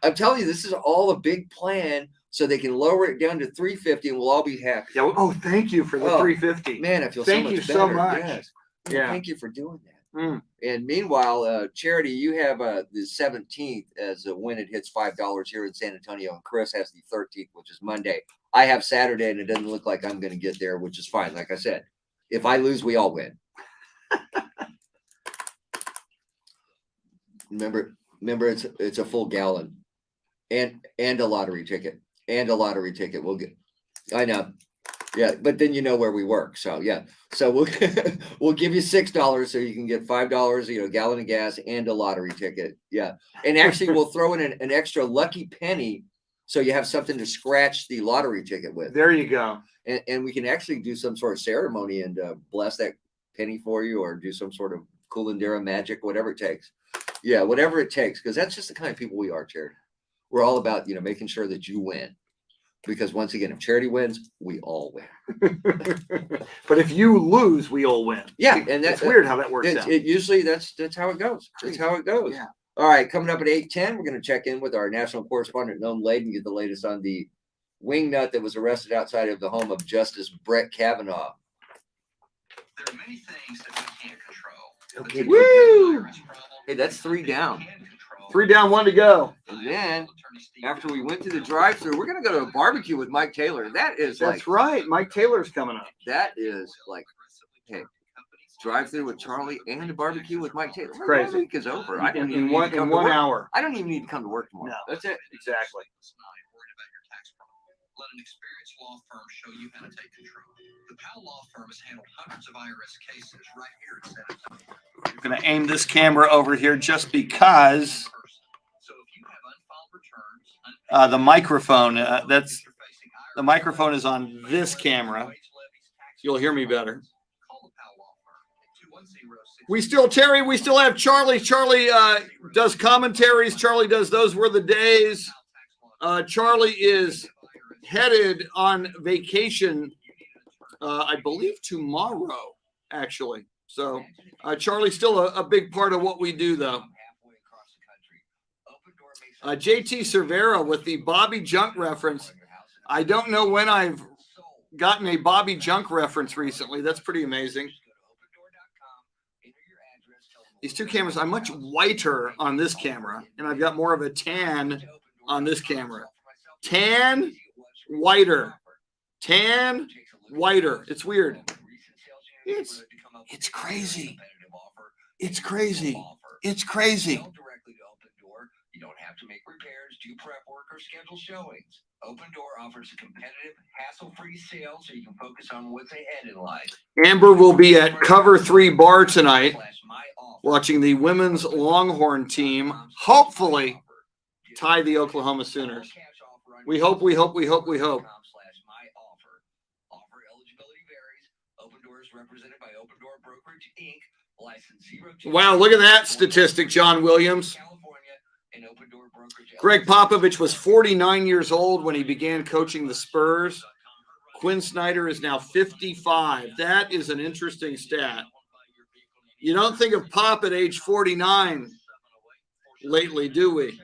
I'm telling you, this is all a big plan so they can lower it down to 350 and we'll all be happy. Yeah. Oh, thank you for the 350. Man, I feel thank so much you better. so much. Yes. Yeah. Thank you for doing that. And meanwhile, Charity, you have the 17th as when it hits $5 here in San Antonio, and Chris has the 13th, which is Monday. I have Saturday, and it doesn't look like I'm going to get there, which is fine. Like I said, if I lose, we all win. Remember, it's a full gallon, and a lottery ticket, We'll get. I know. Yeah, but then you know where we work. So yeah. So we'll give you $6 so you can get $5, gallon of gas and a lottery ticket. Yeah. And actually we'll throw in an extra lucky penny so you have something to scratch the lottery ticket with. There you go. And we can actually do some sort of ceremony and bless that penny for you, or do some sort of Kulindera magic, whatever it takes. Yeah, whatever it takes, because that's just the kind of people we are, Charity. We're all about, making sure that you win. Because once again, if Charity wins, we all win. But if you lose, we all win. Yeah, and that's weird how that works out. It usually that's how it goes. That's how it goes. Yeah. All right, coming up at 8:10, we're going to check in with our national correspondent, Noam Layden, get the latest on the wingnut that was arrested outside of the home of Justice Brett Kavanaugh. There are many things that we can't control. Okay. Woo! Hey, that's 3 down. 3 down, 1 to go. And then after we went to the drive-thru, we're going to go to a barbecue with Mike Taylor. That's right. Mike Taylor's coming up. That is like, hey, drive-thru with Charlie and a barbecue with Mike Taylor. Crazy. My week is over. In 1 hour. I don't even need to come to work tomorrow. No, that's it. Exactly. Let an experienced law firm show you how to take control. The Powell Law Firm has handled hundreds of IRS cases right here in San Antonio. I'm going to aim this camera over here just because. So if you have unfiled the microphone. The microphone is on this camera. You'll hear me better. We still have Charlie. Charlie does commentaries. Charlie does Those Were the Days. Charlie is headed on vacation, I believe tomorrow, actually. So Charlie's still a big part of what we do, though. JT Cervera with the Bobby Junk reference. I don't know when I've gotten a Bobby Junk reference recently. That's pretty amazing. These two cameras, I'm much whiter on this camera, and I've got more of a tan on this camera. Tan, whiter. Tan, whiter. It's weird. It's crazy. It's crazy. It's crazy. You don't have to make repairs, do prep work, or schedule showings. Open Door offers a competitive, hassle-free sale so you can focus on what's ahead in life. Amber will be at Cover 3 Bar tonight, watching the women's Longhorn team hopefully tie the Oklahoma Sooners. We hope. Offer eligibility varies. Open Door is represented by Open Door Brokerage, Inc., license 02. Wow, look at that statistic, John Williams. Greg Popovich was 49 years old when he began coaching the Spurs. Quinn Snyder is now 55. That is an interesting stat. You don't think of Pop at age 49 lately, do we?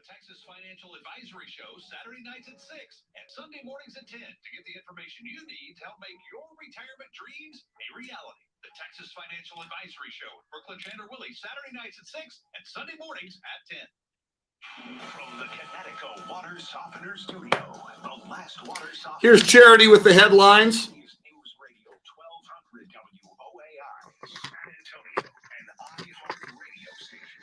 Texas Financial Advisory Show Saturday nights at 6 and Sunday mornings at 10 to get the information you need to help make your retirement dreams a reality. The Texas Financial Advisory Show with Brooklyn Chandler Willie Saturday nights at 6 and Sunday mornings at 10. From the Connecticut Water Softener Studio, the last water softener. Here's Charity with the headlines. News Radio 1200 WOAI, San Antonio, and iHeart Radio Station.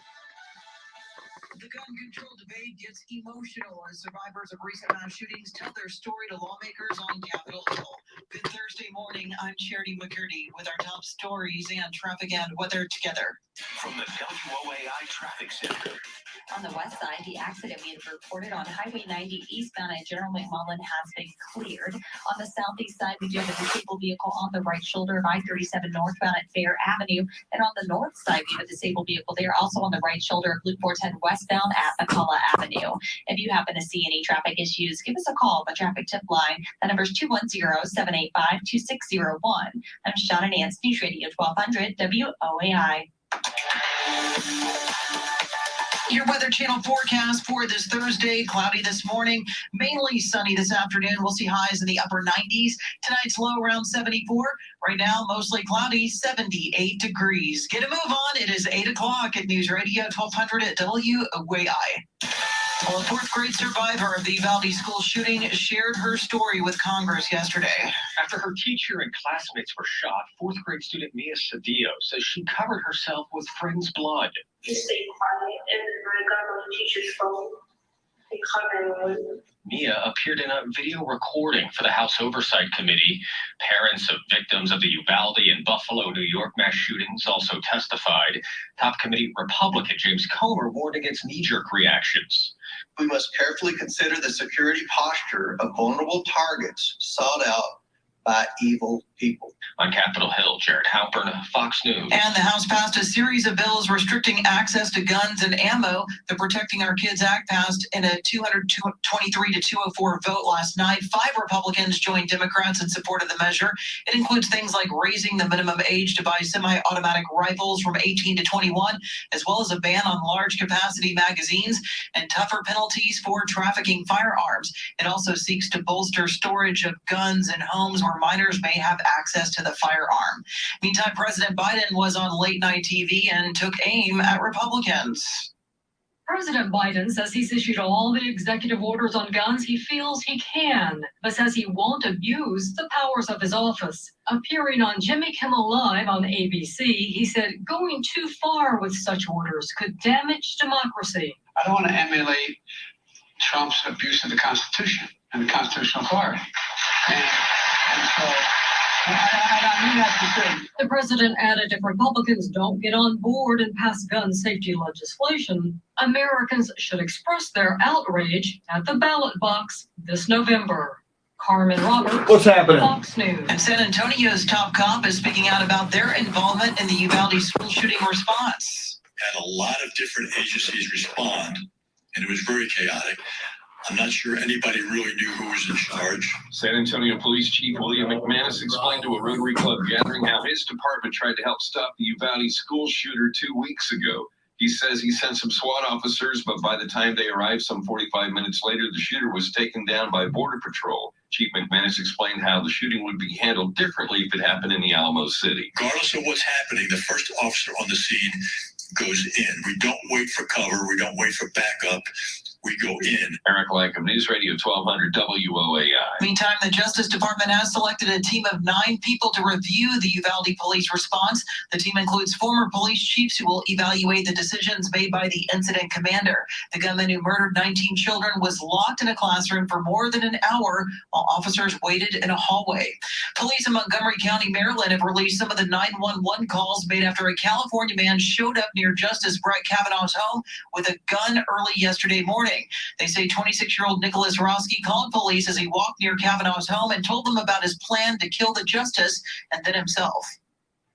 The gun control debate gets emotional as survivors of recent mass shootings tell their story to lawmakers on Capitol Hill. Good Thursday morning, I'm Charity McCurdy with our top stories and traffic and weather together. From the WOAI Traffic Center. On the west side, the accident we had reported on Highway 90 eastbound at General McMullen has been cleared. On the southeast side, we do have a disabled vehicle on the right shoulder of I-37 northbound at Fair Avenue. And on the north side, we have a disabled vehicle there also on the right shoulder of Loop 410 westbound at McCullough Avenue. If you happen to see any traffic issues, give us a call on the traffic tip line. The number is 210-785-2601. I'm Shauna Nance, News Radio 1200 WOAI. Your Weather Channel forecast for this Thursday: cloudy this morning, mainly sunny this afternoon. We'll see highs in the upper 90s. Tonight's low around 74. Right now, mostly cloudy, 78 degrees. Get a move on. It is 8 o'clock at News Radio 1200 at WOAI. Well, a fourth grade survivor of the Uvalde school shooting shared her story with Congress yesterday. After her teacher and classmates were shot, fourth grade student Mia Cedillo says she covered herself with friends' blood. He stayed quiet, and then I got on the teacher's phone and covered him. Mia appeared in a video recording for the House Oversight Committee. Parents of victims of the Uvalde and Buffalo, New York mass shootings also testified. Top committee Republican James Comer warned against knee-jerk reactions. We must carefully consider the security posture of vulnerable targets sought out by evil people. On Capitol Hill, Jared Halpern, Fox News. And the House passed a series of bills restricting access to guns and ammo. The Protecting Our Kids Act passed in a 223 to 204 vote last night. 5 Republicans joined Democrats in support of the measure. It includes things like raising the minimum age to buy semi-automatic rifles from 18 to 21, as well as a ban on large capacity magazines and tougher penalties for trafficking firearms. It also seeks to bolster storage of guns in homes where minors may have access to the firearm. Meantime, President Biden was on late night TV and took aim at Republicans. President Biden says he's issued all the executive orders on guns he feels he can, but says he won't abuse the powers of his office. Appearing on Jimmy Kimmel Live on ABC, he said going too far with such orders could damage democracy. I don't want to emulate Trump's abuse of the Constitution and the constitutional authority. And so The president added if Republicans don't get on board and pass gun safety legislation, Americans should express their outrage at the ballot box this November. Carmen Roberts. What's happening? Fox News. And San Antonio's top cop is speaking out about their involvement in the Uvalde school shooting response. Had a lot of different agencies respond, and it was very chaotic. I'm not sure anybody really knew who was in charge. San Antonio Police Chief William McManus explained to a Rotary Club gathering how his department tried to help stop the Uvalde school shooter 2 weeks ago. He says he sent some SWAT officers, but by the time they arrived some 45 minutes later, the shooter was taken down by Border Patrol. Chief McManus explained how the shooting would be handled differently if it happened in the Alamo City. Regardless of what's happening, the first officer on the scene goes in. We don't wait for cover. We don't wait for backup. We go in. Eric Lankham, News Radio 1200 WOAI. Meantime, the Justice Department has selected a team of 9 people to review the Uvalde police response. The team includes former police chiefs who will evaluate the decisions made by the incident commander. The gunman who murdered 19 children was locked in a classroom for more than an hour while officers waited in a hallway. Police in Montgomery County, Maryland have released some of the 911 calls made after a California man showed up near Justice Brett Kavanaugh's home with a gun early yesterday morning. They say 26-year-old Nicholas Roski called police as he walked near Kavanaugh's home and told them about his plan to kill the justice and then himself.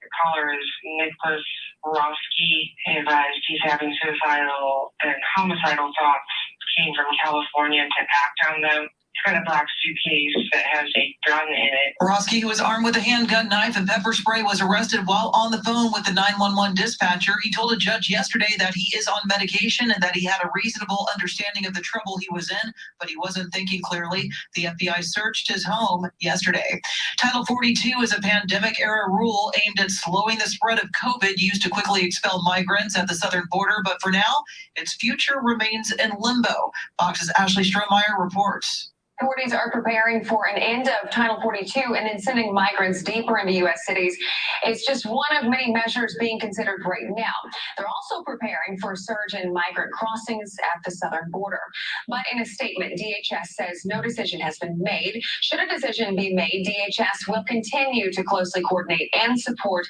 The caller is Nicholas Roski. He advised he's having suicidal and homicidal thoughts. Came from California to act on them. He's got a black suitcase that has a gun in it. Roski, who was armed with a handgun, knife, and pepper spray, was arrested while on the phone with the 911 dispatcher. He told a judge yesterday that he is on medication and that he had a reasonable understanding of the trouble he was in, but he wasn't thinking clearly. The FBI searched his home yesterday. Title 42 is a pandemic-era rule aimed at slowing the spread of COVID used to quickly expel migrants at the southern border, but for now, its future remains in limbo. Fox's Ashley Strohmeyer reports. Authorities are preparing for an end of Title 42 and then sending migrants deeper into U.S. cities. It's just one of many measures being considered right now. They're also preparing for a surge in migrant crossings at the southern border. But in a statement, DHS says no decision has been made. Should a decision be made, DHS will continue to closely coordinate and support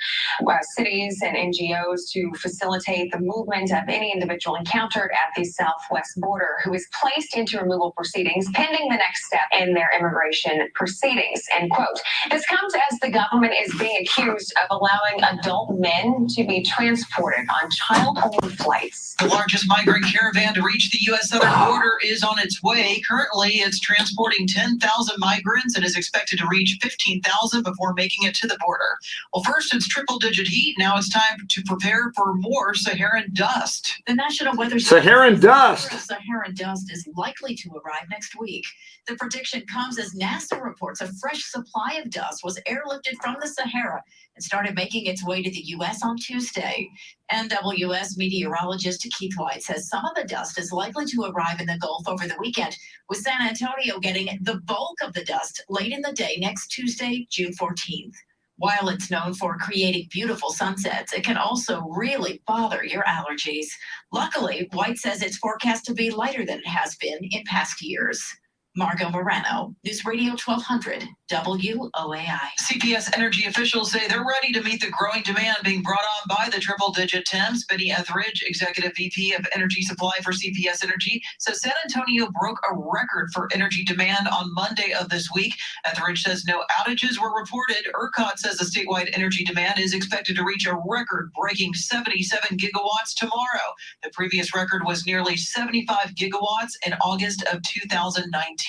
cities and NGOs to facilitate the movement of any individual encountered at the southwest border who is placed into removal proceedings pending the next step in their immigration proceedings, end quote. This comes as the government is being accused of allowing adult men to be transported on child-only flights. The largest migrant caravan to reach the U.S. southern border is on its way. Currently, it's transporting 10,000 migrants and is expected to reach 15,000 before making it to the border. Well, first, it's triple-digit heat. Now it's time to prepare for more Saharan dust. The National Weather Saharan dust. Saharan dust is likely to arrive next week. The prediction comes as NASA reports a fresh supply of dust was airlifted from the Sahara and started making its way to the U.S. on Tuesday. NWS meteorologist Keith White says some of the dust is likely to arrive in the Gulf over the weekend, with San Antonio getting the bulk of the dust late in the day next Tuesday, June 14th. While it's known for creating beautiful sunsets, it can also really bother your allergies. Luckily, White says it's forecast to be lighter than it has been in past years. Margo Morano, News Radio 1200, WOAI. CPS Energy officials say they're ready to meet the growing demand being brought on by the triple-digit temps. Benny Etheridge, Executive VP of Energy Supply for CPS Energy, says San Antonio broke a record for energy demand on Monday of this week. Etheridge says no outages were reported. ERCOT says the statewide energy demand is expected to reach a record-breaking 77 gigawatts tomorrow. The previous record was nearly 75 gigawatts in August of 2019.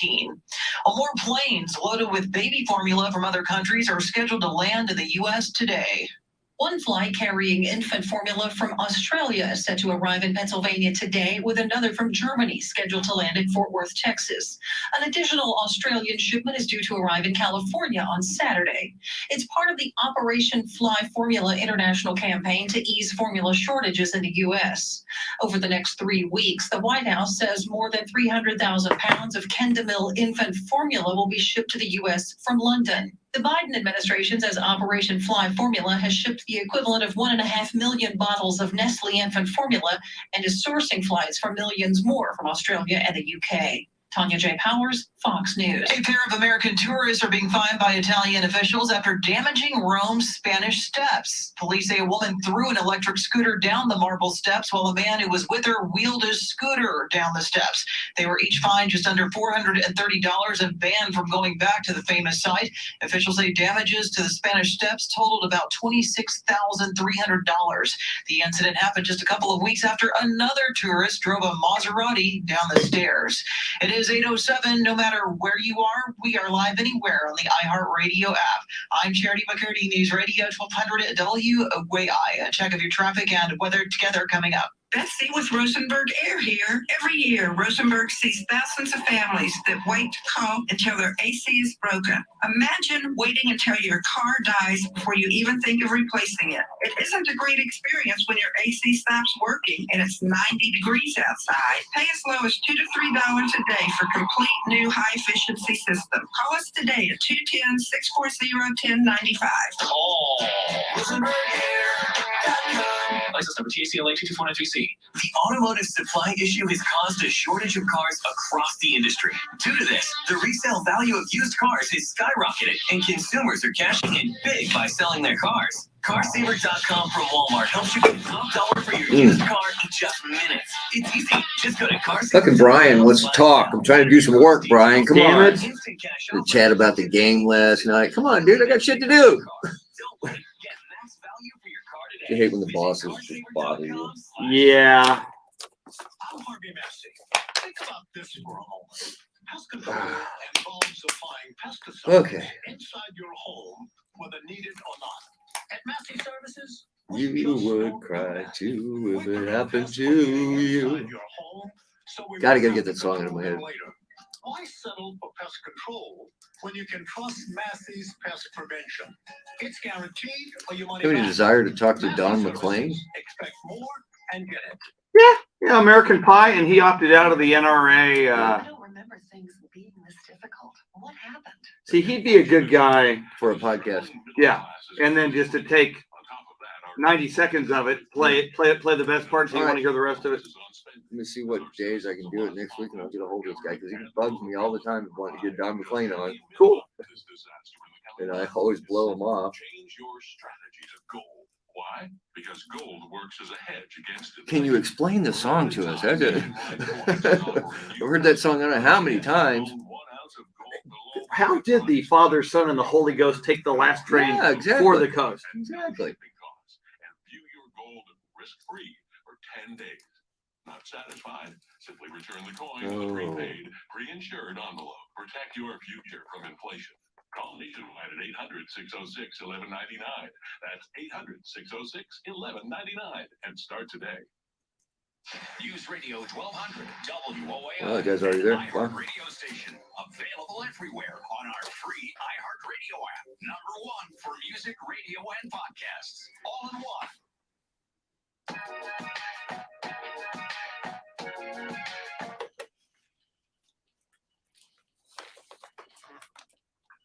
More planes loaded with baby formula from other countries are scheduled to land in the U.S. today. One flight carrying infant formula from Australia is set to arrive in Pennsylvania today, with another from Germany scheduled to land in Fort Worth, Texas. An additional Australian shipment is due to arrive in California on Saturday. It's part of the Operation Fly Formula international campaign to ease formula shortages in the U.S. Over the next 3 weeks, the White House says more than 300,000 pounds of Kendamil infant formula will be shipped to the U.S. from London. The Biden administration says Operation Fly Formula has shipped the equivalent of 1.5 million bottles of Nestle infant formula and is sourcing flights for millions more from Australia and the UK. Tanya J. Powers, Fox News. A pair of American tourists are being fined by Italian officials after damaging Rome's Spanish steps. Police say a woman threw an electric scooter down the marble steps while a man who was with her wheeled his scooter down the steps. They were each fined just under $430 and banned from going back to the famous site. Officials say damages to the Spanish steps totaled about $26,300. The incident happened just a couple of weeks after another tourist drove a Maserati down the stairs. It is 8:07. No matter where you are, we are live anywhere on the iHeartRadio app. I'm Charity McCurdy, News Radio 1200 WOAI. A check of your traffic and weather together coming up. Betsy with Rosenberg Air here. Every year, Rosenberg sees thousands of families that wait to call until their AC is broken. Imagine waiting until your car dies before you even think of replacing it. It isn't a great experience when your AC stops working and it's 90 degrees outside. Pay as low as $2 to $3 a day for complete new high-efficiency system. Call us today at 210-640-1095. Call RosenbergAir.com. License number TACLA 22493C. The automotive supply issue has caused a shortage of cars across the industry. Due to this, the resale value of used cars has skyrocketed, and consumers are cashing in big by selling their cars. Carsaver.com from Walmart helps you get top dollar for your used car in just minutes. It's easy. Just go to Carsaver. Fucking Brian wants to talk. I'm trying to do some work, Brian. Come Damn on. it. We chat about the game last night. Come on, dude. I got shit to do. You hate when the bosses just bother you. Yeah. I'm Harvey Massey. Think about this for a moment. Pest control involves applying pesticides Okay. inside your home, whether needed or not. At Massey Services, You would cry too if it happened to you. Gotta get that song into my head. why settle for pest control when you can trust Massey's Pest Prevention? It's guaranteed or your money Have any back. desire to talk to Don McLean? Expect more and get it. Yeah, American Pie, and he opted out of the NRA. I don't remember things being this difficult. What happened? See, he'd be a good guy for a podcast. Yeah, and then just to take 90 seconds of it, play the best parts, so you want to hear the rest of it. Let me see what days I can do it next week, and I'll get a hold of this guy because he bugs me all the time wanting to get Don McLean on. Cool. And I always blow him off. Change your strategy to gold. Why? Because gold works as a hedge against it. Can you explain the song to us? I've heard that song I don't know how many times. How did the Father, Son, and the Holy Ghost take the last train for the coast? Exactly. View your gold risk-free for 10 days. Not satisfied? Simply return the coin with a prepaid, pre-insured envelope. Protect your future from inflation. Call Nationwide at 800-606-1199. That's 800-606-1199 and start today. News Radio 1200 WOAI. Oh, the guy's already there. Wow. Radio station available everywhere on our free iHeartRadio app. Number one for music, radio, and podcasts, all in one.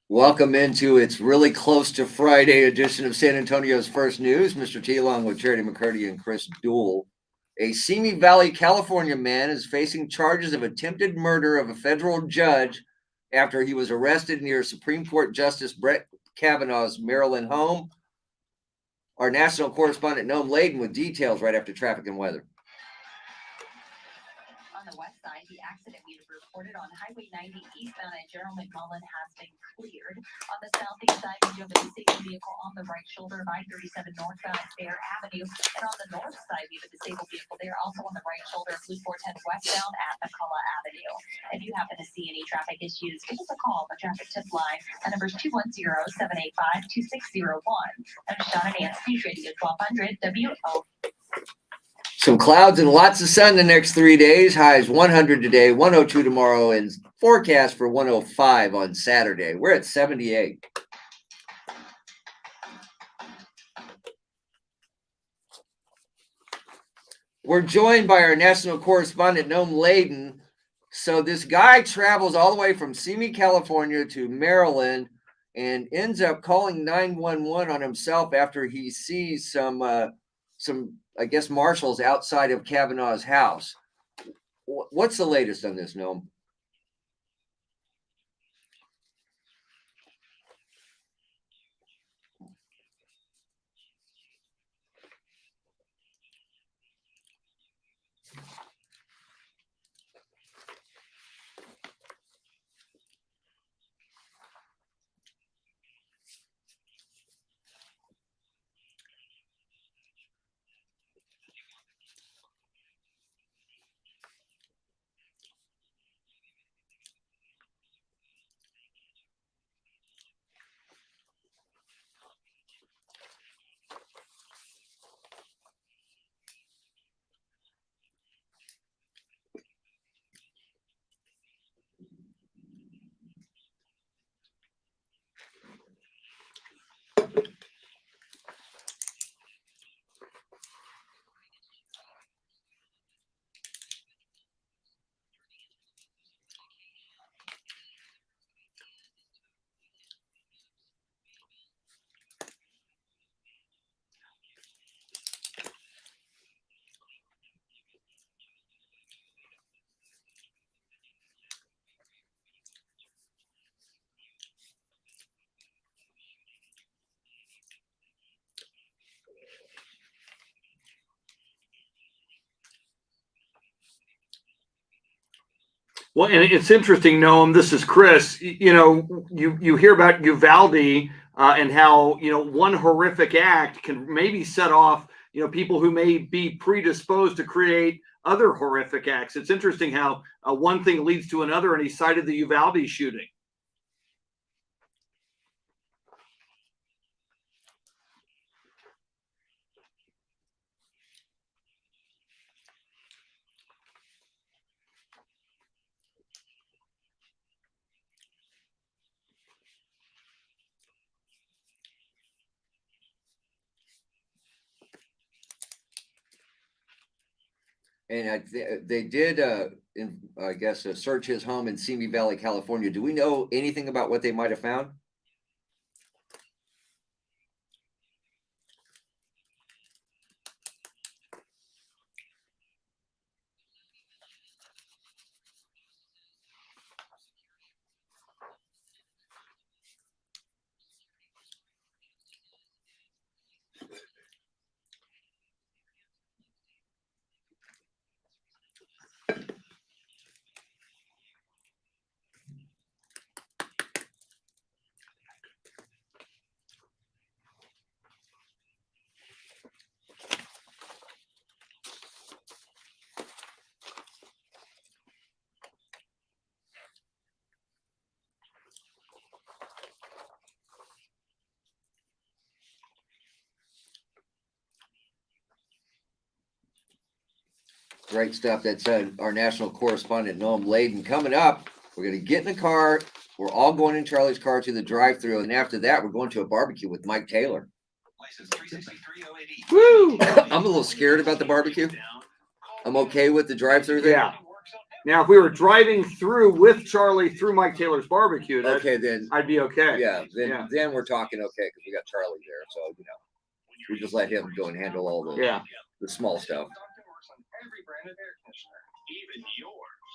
Welcome into It's Really Close to Friday edition of San Antonio's First News. Mr. T along with Charity McCurdy and Chris Duel. A Simi Valley, California man is facing charges of attempted murder of a federal judge after he was arrested near Supreme Court Justice Brett Kavanaugh's Maryland home. Our national correspondent Noam Layden with details right after traffic and weather. On the west side, the accident we reported on Highway 90 eastbound at General McMullen has been cleared. On the southeast side, we have a disabled vehicle on the right shoulder of I-37 northbound at Fair Avenue. And on the north side, we have a disabled vehicle there also on the right shoulder of Blue 410 westbound at McCullough Avenue. If you happen to see any traffic issues, give us a call on the traffic tip line. The number is 210-785-2601. I'm Shauna Nance, News Radio 1200 WO. Some clouds and lots of sun the next 3 days. Highs 100 today, 102 tomorrow, and forecast for 105 on Saturday. We're at 78. We're joined by our national correspondent, Noam Layden. So this guy travels all the way from Simi, California to Maryland and ends up calling 911 on himself after he sees some I guess, marshals outside of Kavanaugh's house. What's the latest on this, Noam? Well, and it's interesting, Noam. This is Chris. You hear about Uvalde and how one horrific act can maybe set off people who may be predisposed to create other horrific acts. It's interesting how one thing leads to another, and he cited the Uvalde shooting. And they did, I guess, search his home in Simi Valley, California. Do we know anything about what they might have found? Great stuff. That's our national correspondent, Noam Layden. Coming up, we're going to get in the car. We're all going in Charlie's car to the drive-thru, and after that, we're going to a barbecue with Mike Taylor. Woo! I'm a little scared about the barbecue. I'm okay with the drive-thru thing. Yeah. Now, if we were driving through with Charlie through Mike Taylor's barbecue, okay, then I'd be okay. Yeah, then we're talking okay because we got Charlie there, so we just let him go and handle all the small stuff. Every brand of air conditioner, even yours.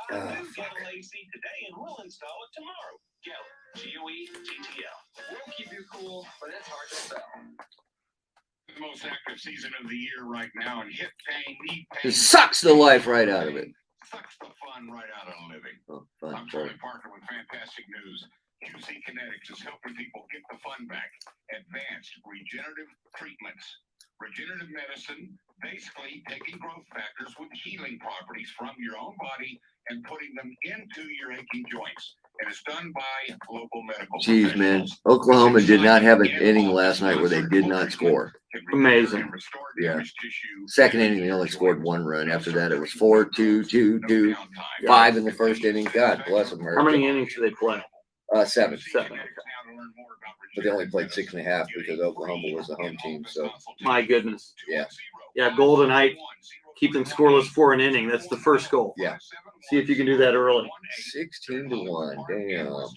Buy a new Gale AC today and we'll install it tomorrow. Gale, GOE-TTL. We'll keep you cool, but it's hard to sell. The most active season of the year right now, and hip pain, knee pain. It sucks the life right out of it. Sucks the fun right out of living. Oh, fun, I'm Charlie Parker with fantastic news. QC Kinetics is helping people get the fun back. Advanced regenerative treatments. Regenerative medicine, basically taking growth factors with healing properties from your own body and putting them into your aching joints. And it's done by local medical Jeez, man. Oklahoma did not have an inning last night where they did not score. Amazing. Yeah. Second inning, they only scored one run. After that, it was 4-2, 2-2, 5 in the first inning. God bless them. How many innings do they play? 7. 7. But they only played 6.5 because Oklahoma was the home team. So my goodness. Yeah. Yeah, Golden Knight, keep them scoreless for an inning. That's the first goal. Yeah. See if you can do that early. 16-1. Damn. 210-571-0318.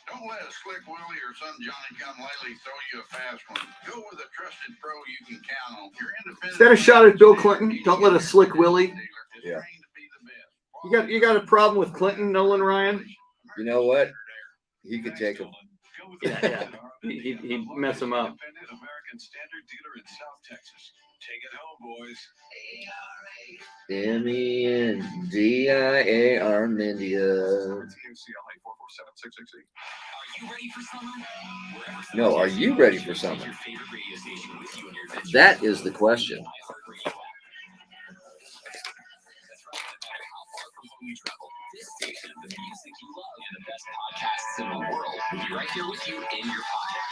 Don't let a slick Willie or some Johnny-come-lately throw you a fast one. Go with a trusted pro you can count on. You're independent. Is that a shot at Bill Clinton? Don't let a slick Willie. Yeah. You got a problem with Clinton, Nolan Ryan? You know what? He could take him. Yeah. He'd mess him up. American Standard dealer in South Texas. Take it home, boys. MENDIAR Mendia. No, are you ready for summer? That is the question. This station, the music you love, and the best podcasts in the world will be right here with you in your pocket.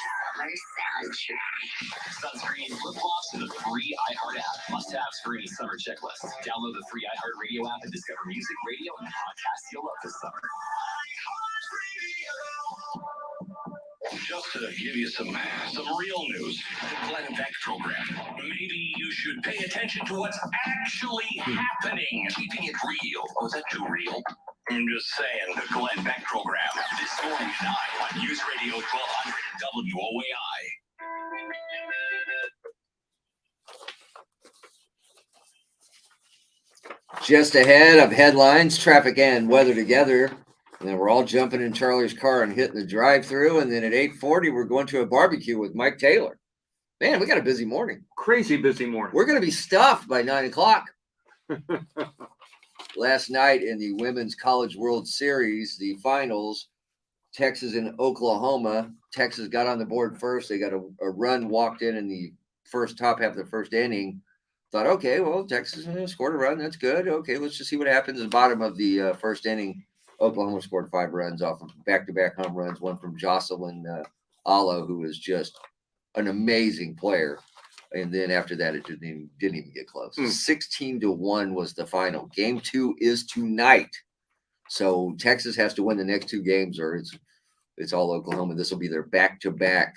Sunscreen, flip-flops, and the free iHeart app. Must-haves for any summer checklist. Download the free iHeart Radio app and discover music, radio, and podcasts you'll love this summer. Just to give you some real news, the Glenn Beck program. Maybe you should pay attention to what's actually happening. Keeping it real. Oh, is that too real? I'm just saying, the Glenn Beck program. This morning at 9 on News Radio 1200 WOAI. Just ahead of headlines, traffic and weather together. And then we're all jumping in Charlie's car and hitting the drive-thru. And then at 8:40, we're going to a barbecue with Mike Taylor. Man, we got a busy morning. Crazy busy morning. We're going to be stuffed by 9 o'clock. Last night in the Women's College World Series, the finals, Texas and Oklahoma. Texas got on the board first. They got a run walked in the top half of the first inning. Thought, okay, well, Texas scored a run. That's good. Okay, let's just see what happens. At the bottom of the first inning, Oklahoma scored 5 runs off of back-to-back home runs, one from Jocelyn Allo, who is just an amazing player. And then after that, it didn't even get close. 16-1 was the final. Game 2 is tonight. So Texas has to win the next 2 games, or it's all Oklahoma. This will be their back-to-back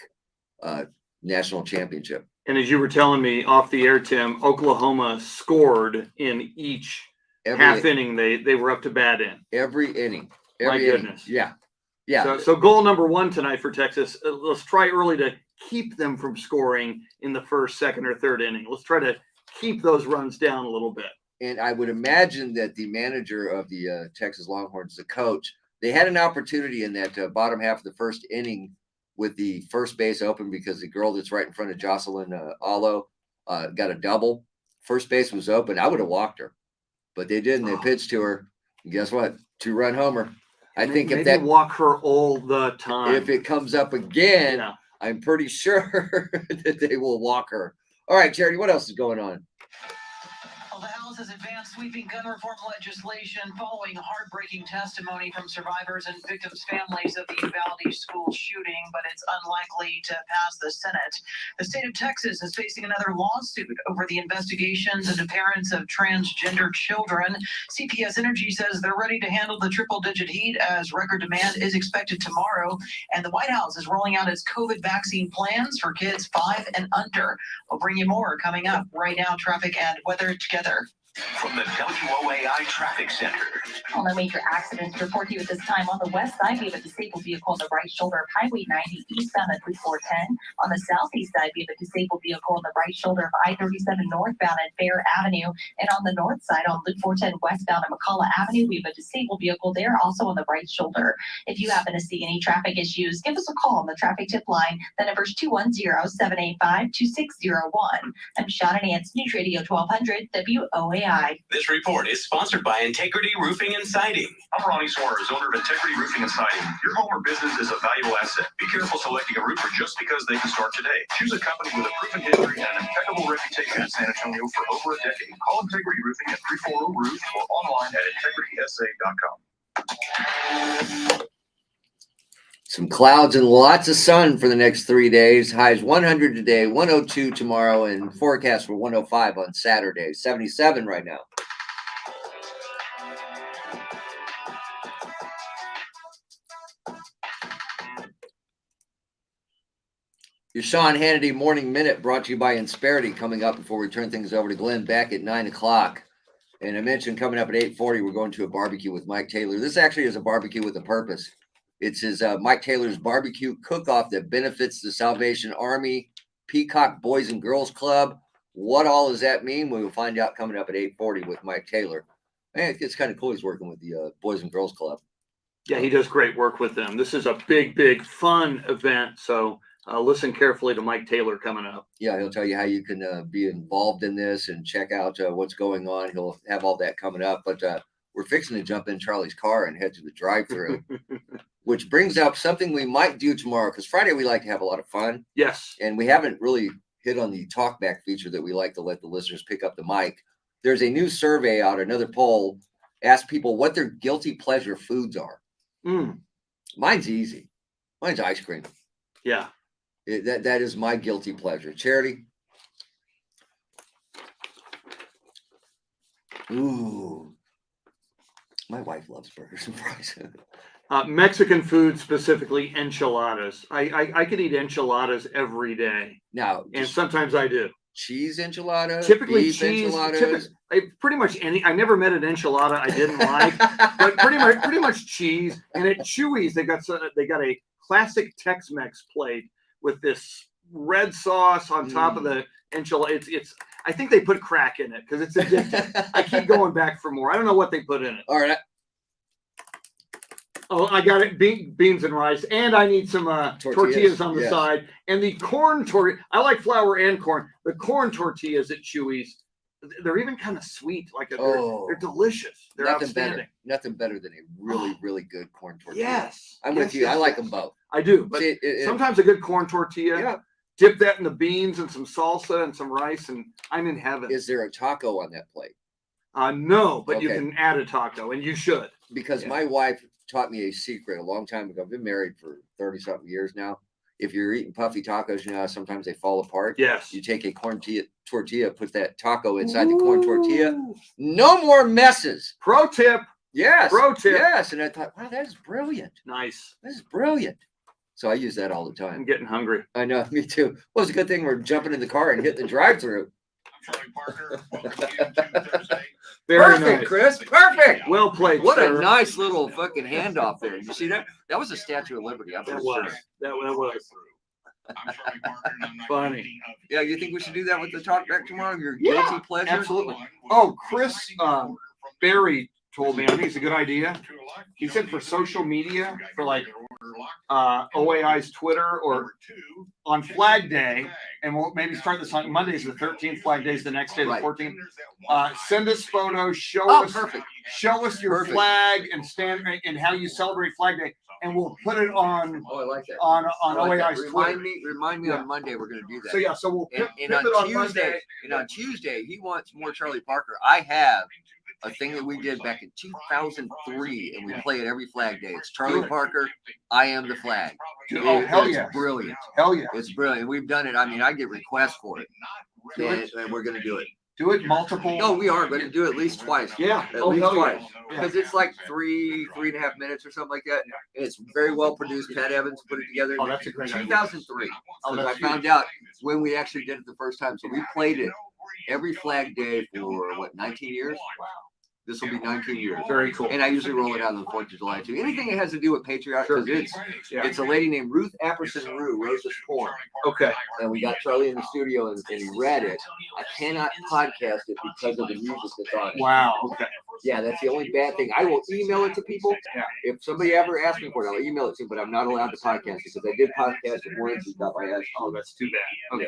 national championship. And as you were telling me off the air, Tim, Oklahoma scored in each half inning. They were up to bat in. Every inning. My goodness. Yeah. Yeah. So goal number 1 tonight for Texas. Let's try early to keep them from scoring in the first, second, or third inning. Let's try to keep those runs down a little bit. And I would imagine that the manager of the Texas Longhorns, the coach, they had an opportunity in that bottom half of the first inning with the first base open because the girl that's right in front of Jocelyn Allo got a double. First base was open. I would have walked her, but they didn't. They pitched to her. And guess what? 2-run homer. I think if that walk her all the time. If it comes up again, I'm pretty sure that they will walk her. All right, Charity, what else is going on? Well, the House has advanced sweeping gun reform legislation following heartbreaking testimony from survivors and victims' families of the Uvalde school shooting, but it's unlikely to pass the Senate. The state of Texas is facing another lawsuit over the investigations into parents of transgender children. CPS Energy says they're ready to handle the triple-digit heat as record demand is expected tomorrow, and the White House is rolling out its COVID vaccine plans for kids 5 and under. We'll bring you more coming up. Right now, traffic and weather together. From the WOAI Traffic Center. Well, no major accidents report to you at this time. On the west side, we have a disabled vehicle on the right shoulder of Highway 90 eastbound at Route 410. On the southeast side, we have a disabled vehicle on the right shoulder of I-37 northbound at Fair Avenue. And on the north side, on Route 410 westbound at McCullough Avenue, we have a disabled vehicle there, also on the right shoulder. If you happen to see any traffic issues, give us a call on the traffic tip line. The number is 210-785-2601. I'm Sean and Nance, News Radio 1200 WOAI. This report is sponsored by Integrity Roofing and Siding. I'm Ronnie Suarez, owner of Integrity Roofing and Siding. Your home or business is a valuable asset. Be careful selecting a roofer just because they can start today. Choose a company with a proven history and an impeccable reputation in San Antonio for over a decade. Call Integrity Roofing at 340-ROOF or online at integritysa.com. Some clouds and lots of sun for the next 3 days. Highs 100 today, 102 tomorrow, and forecast for 105 on Saturday. 77 right now. Your Sean Hannity Morning Minute brought to you by Insperity coming up before we turn things over to Glenn back at 9 o'clock. And I mentioned coming up at 8:40, we're going to a barbecue with Mike Taylor. This actually is a barbecue with a purpose. It's his Mike Taylor's barbecue cook-off that benefits the Salvation Army Peacock Boys and Girls Club. What all does that mean? We will find out coming up at 8:40 with Mike Taylor. Man, it's kind of cool he's working with the Boys and Girls Club. Yeah, he does great work with them. This is a big, big, fun event. So listen carefully to Mike Taylor coming up. Yeah, he'll tell you how you can be involved in this and check out what's going on. He'll have all that coming up. But we're fixing to jump in Charlie's car and head to the drive-thru. Which brings up something we might do tomorrow, because Friday we like to have a lot of fun. Yes. And we haven't really hit on the talkback feature that we like to let the listeners pick up the mic. There's a new survey out, another poll, ask people what their guilty pleasure foods are. Mine's easy. Mine's ice cream. Yeah. That is my guilty pleasure. Charity? Ooh. My wife loves burgers and fries. Mexican food, specifically enchiladas. I could eat enchiladas every day. Now, and sometimes I do. Cheese enchiladas, typically beef cheese enchiladas. Pretty much any. I never met an enchilada I didn't like, but pretty much cheese. And at Chewy's, they got a classic Tex-Mex plate with this red sauce on top of the enchilada. It's. I think they put crack in it because it's addictive. I keep going back for more. I don't know what they put in it. All right. Oh, I got it. Beans and rice, and I need some tortillas on the side. And the corn tortilla. I like flour and corn. The corn tortillas at Chewy's, they're even kind of sweet. They're delicious. They're outstanding. Nothing better than a really, really good corn tortilla. Yes, I'm with you. I like them both. I do, but sometimes a good corn tortilla. Yeah. Dip that in the beans and some salsa and some rice, and I'm in heaven. Is there a taco on that plate? No, but you can add a taco, and you should. Because my wife taught me a secret a long time ago. I've been married for 30-something years now. If you're eating puffy tacos, you know how sometimes they fall apart. Yes. You take a corn tortilla, put that taco inside the corn tortilla. No more messes. Pro tip. Yes. Pro tip. Yes. And I thought, wow, that is brilliant. Nice. That is brilliant. So I use that all the time. I'm getting hungry. I know, me too. Well, it's a good thing we're jumping in the car and hitting the drive-through. I'm Charlie Parker. Welcome to Thursday. Perfect, nice. Chris. Perfect. Well played. What sir. a nice little fucking handoff there. You see that? That was a Statue of Liberty. I'm That pretty was. sure. That was. I'm Charlie Parker, and I'm not Funny. guilty of Yeah, you think we should do that with the talk back tomorrow? Your guilty pleasure? Absolutely. Oh, Chris Barry told me, I think it's a good idea. He said for social media, for OAI's Twitter or on Flag Day, and we'll maybe start this on Monday's the 13th, Flag Day's the next day, the 14th. Send us photos, show us your flag and stand and how you celebrate Flag Day, and we'll put it on I like that. on OAI's Remind Twitter. Remind me on Monday we're going to do that. So we'll and put on it on Tuesday. Monday. And on Tuesday, he wants more Charlie Parker. I have a thing that we did back in 2003, and we play it every Flag Day. It's Charlie Parker. I am the flag. Hell it's yeah! Brilliant. Hell yeah! It's brilliant. We've done it. I mean, I get requests for it, and we're going to do it. Do it multiple. No, we are going to do it at least twice. Yeah, at least twice. Because it's like 3.5 minutes or something like that. And it's very well produced. Pat Evans put it together. Oh, that's a great idea. 2003. Oh, I found out when we actually did it the first time. So we played it every Flag Day for 19 years? Wow. This will be 19 years. Very cool. And I usually roll it out on the 4th of July too. Anything that has to do with patriotic, because it's a lady named Ruth Apperson Rue wrote this poem. Okay. And we got Charlie in the studio and he read it. I cannot podcast it because of the music that's on it. Wow. Okay. Yeah, that's the only bad thing. I will email it to people. Yeah. If somebody ever asks me for it, I'll email it to them, but I'm not allowed to podcast it because I did podcast it once and got my ass. Oh, that's too bad. Okay.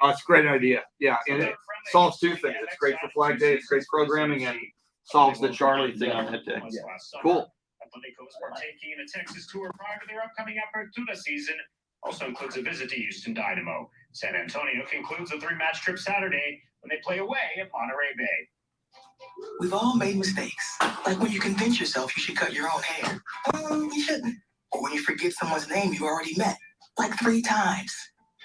Oh, it's a great idea. Yeah. And it solves two things. It's great for Flag Day. It's great programming and solves the Charlie thing on that day. Yeah. Cool. Athletico's partaking in a Texas tour prior to their upcoming Apertura season. Also includes a visit to Houston Dynamo. San Antonio concludes a 3-match trip Saturday when they play away at Monterey Bay. We've all made mistakes. Like when you convince yourself you should cut your own hair. You shouldn't. Or when you forget someone's name you already met. Like 3 times.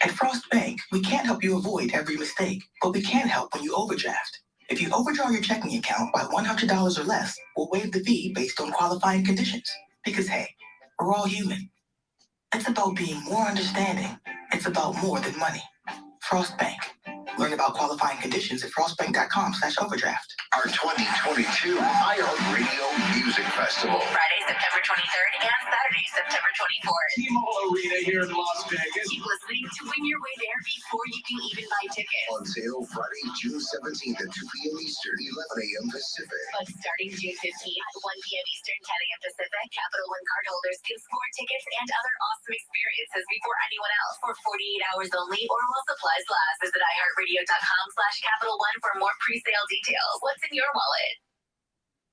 At Frost Bank, we can't help you avoid every mistake, but we can help when you overdraft. If you overdraw your checking account by $100 or less, we'll waive the fee based on qualifying conditions. Because hey, we're all human. It's about being more understanding. It's about more than money. Frost Bank. Learn about qualifying conditions at frostbank.com/overdraft. Our 2022 iHeartRadio Music Festival. Friday, September 23rd and Saturday, September 24th. T-Mobile Arena here in Las Vegas. Keep listening to win your way there before you can even buy tickets. On sale Friday, June 17th at 2 p.m. Eastern, 11 a.m. Pacific. But starting June 15th, 1 p.m. Eastern, 10 a.m. Pacific, Capital One cardholders can score tickets and other awesome experiences before anyone else for 48 hours only or while supplies last. Visit iHeartRadio.com/Capital One for more pre-sale details. What's in your wallet?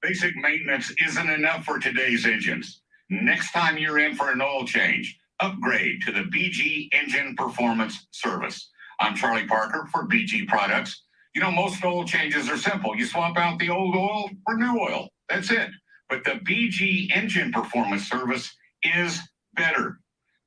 Basic maintenance isn't enough for today's engines. Next time you're in for an oil change, upgrade to the BG Engine Performance Service. I'm Charlie Parker for BG Products. You know, most oil changes are simple. You swap out the old oil for new oil. That's it. But the BG Engine Performance Service is better.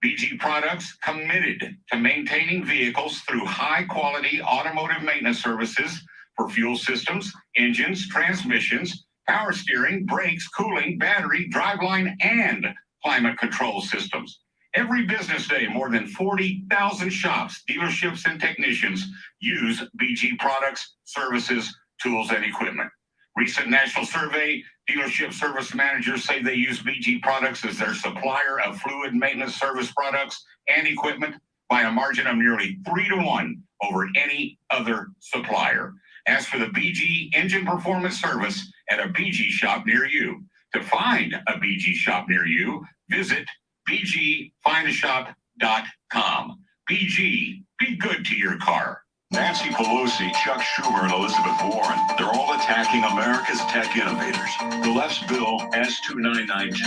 BG Products committed to maintaining vehicles through high-quality automotive maintenance services for fuel systems, engines, transmissions, power steering, brakes, cooling, battery, driveline, and climate control systems. Every business day, more than 40,000 shops, dealerships, and technicians use BG products, services, tools, and equipment. Recent national survey, dealership service managers say they use BG products as their supplier of fluid maintenance service products and equipment by a margin of nearly 3-to-1 over any other supplier. As for the BG Engine Performance Service at a BG shop near you, To find a BG shop near you, visit bgfindashop.com. BG, be good to your car. Nancy Pelosi, Chuck Schumer, and Elizabeth Warren, they're all attacking America's tech innovators. The left's bill, S2992,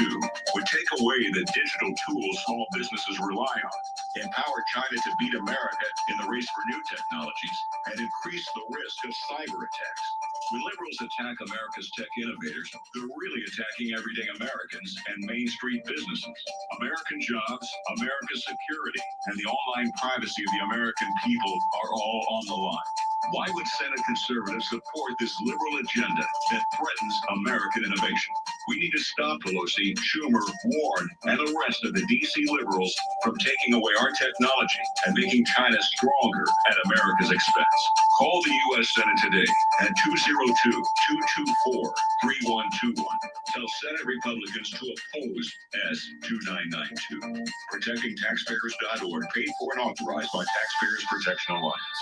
would take away the digital tools small businesses rely on, empower China to beat America in the race for new technologies, and increase the risk of cyber attacks. When liberals attack America's tech innovators, they're really attacking everyday Americans and Main Street businesses. American jobs, America's security, and the online privacy of the American people are all on the line. Why would Senate conservatives support this liberal agenda that threatens American innovation? We need to stop Pelosi, Schumer, Warren, and the rest of the DC liberals from taking away our technology and making China stronger at America's expense. Call the U.S. Senate today at 202-224-3121. Tell Senate Republicans to oppose S2992. ProtectingTaxpayers.org, paid for and authorized by Taxpayers Protection Alliance.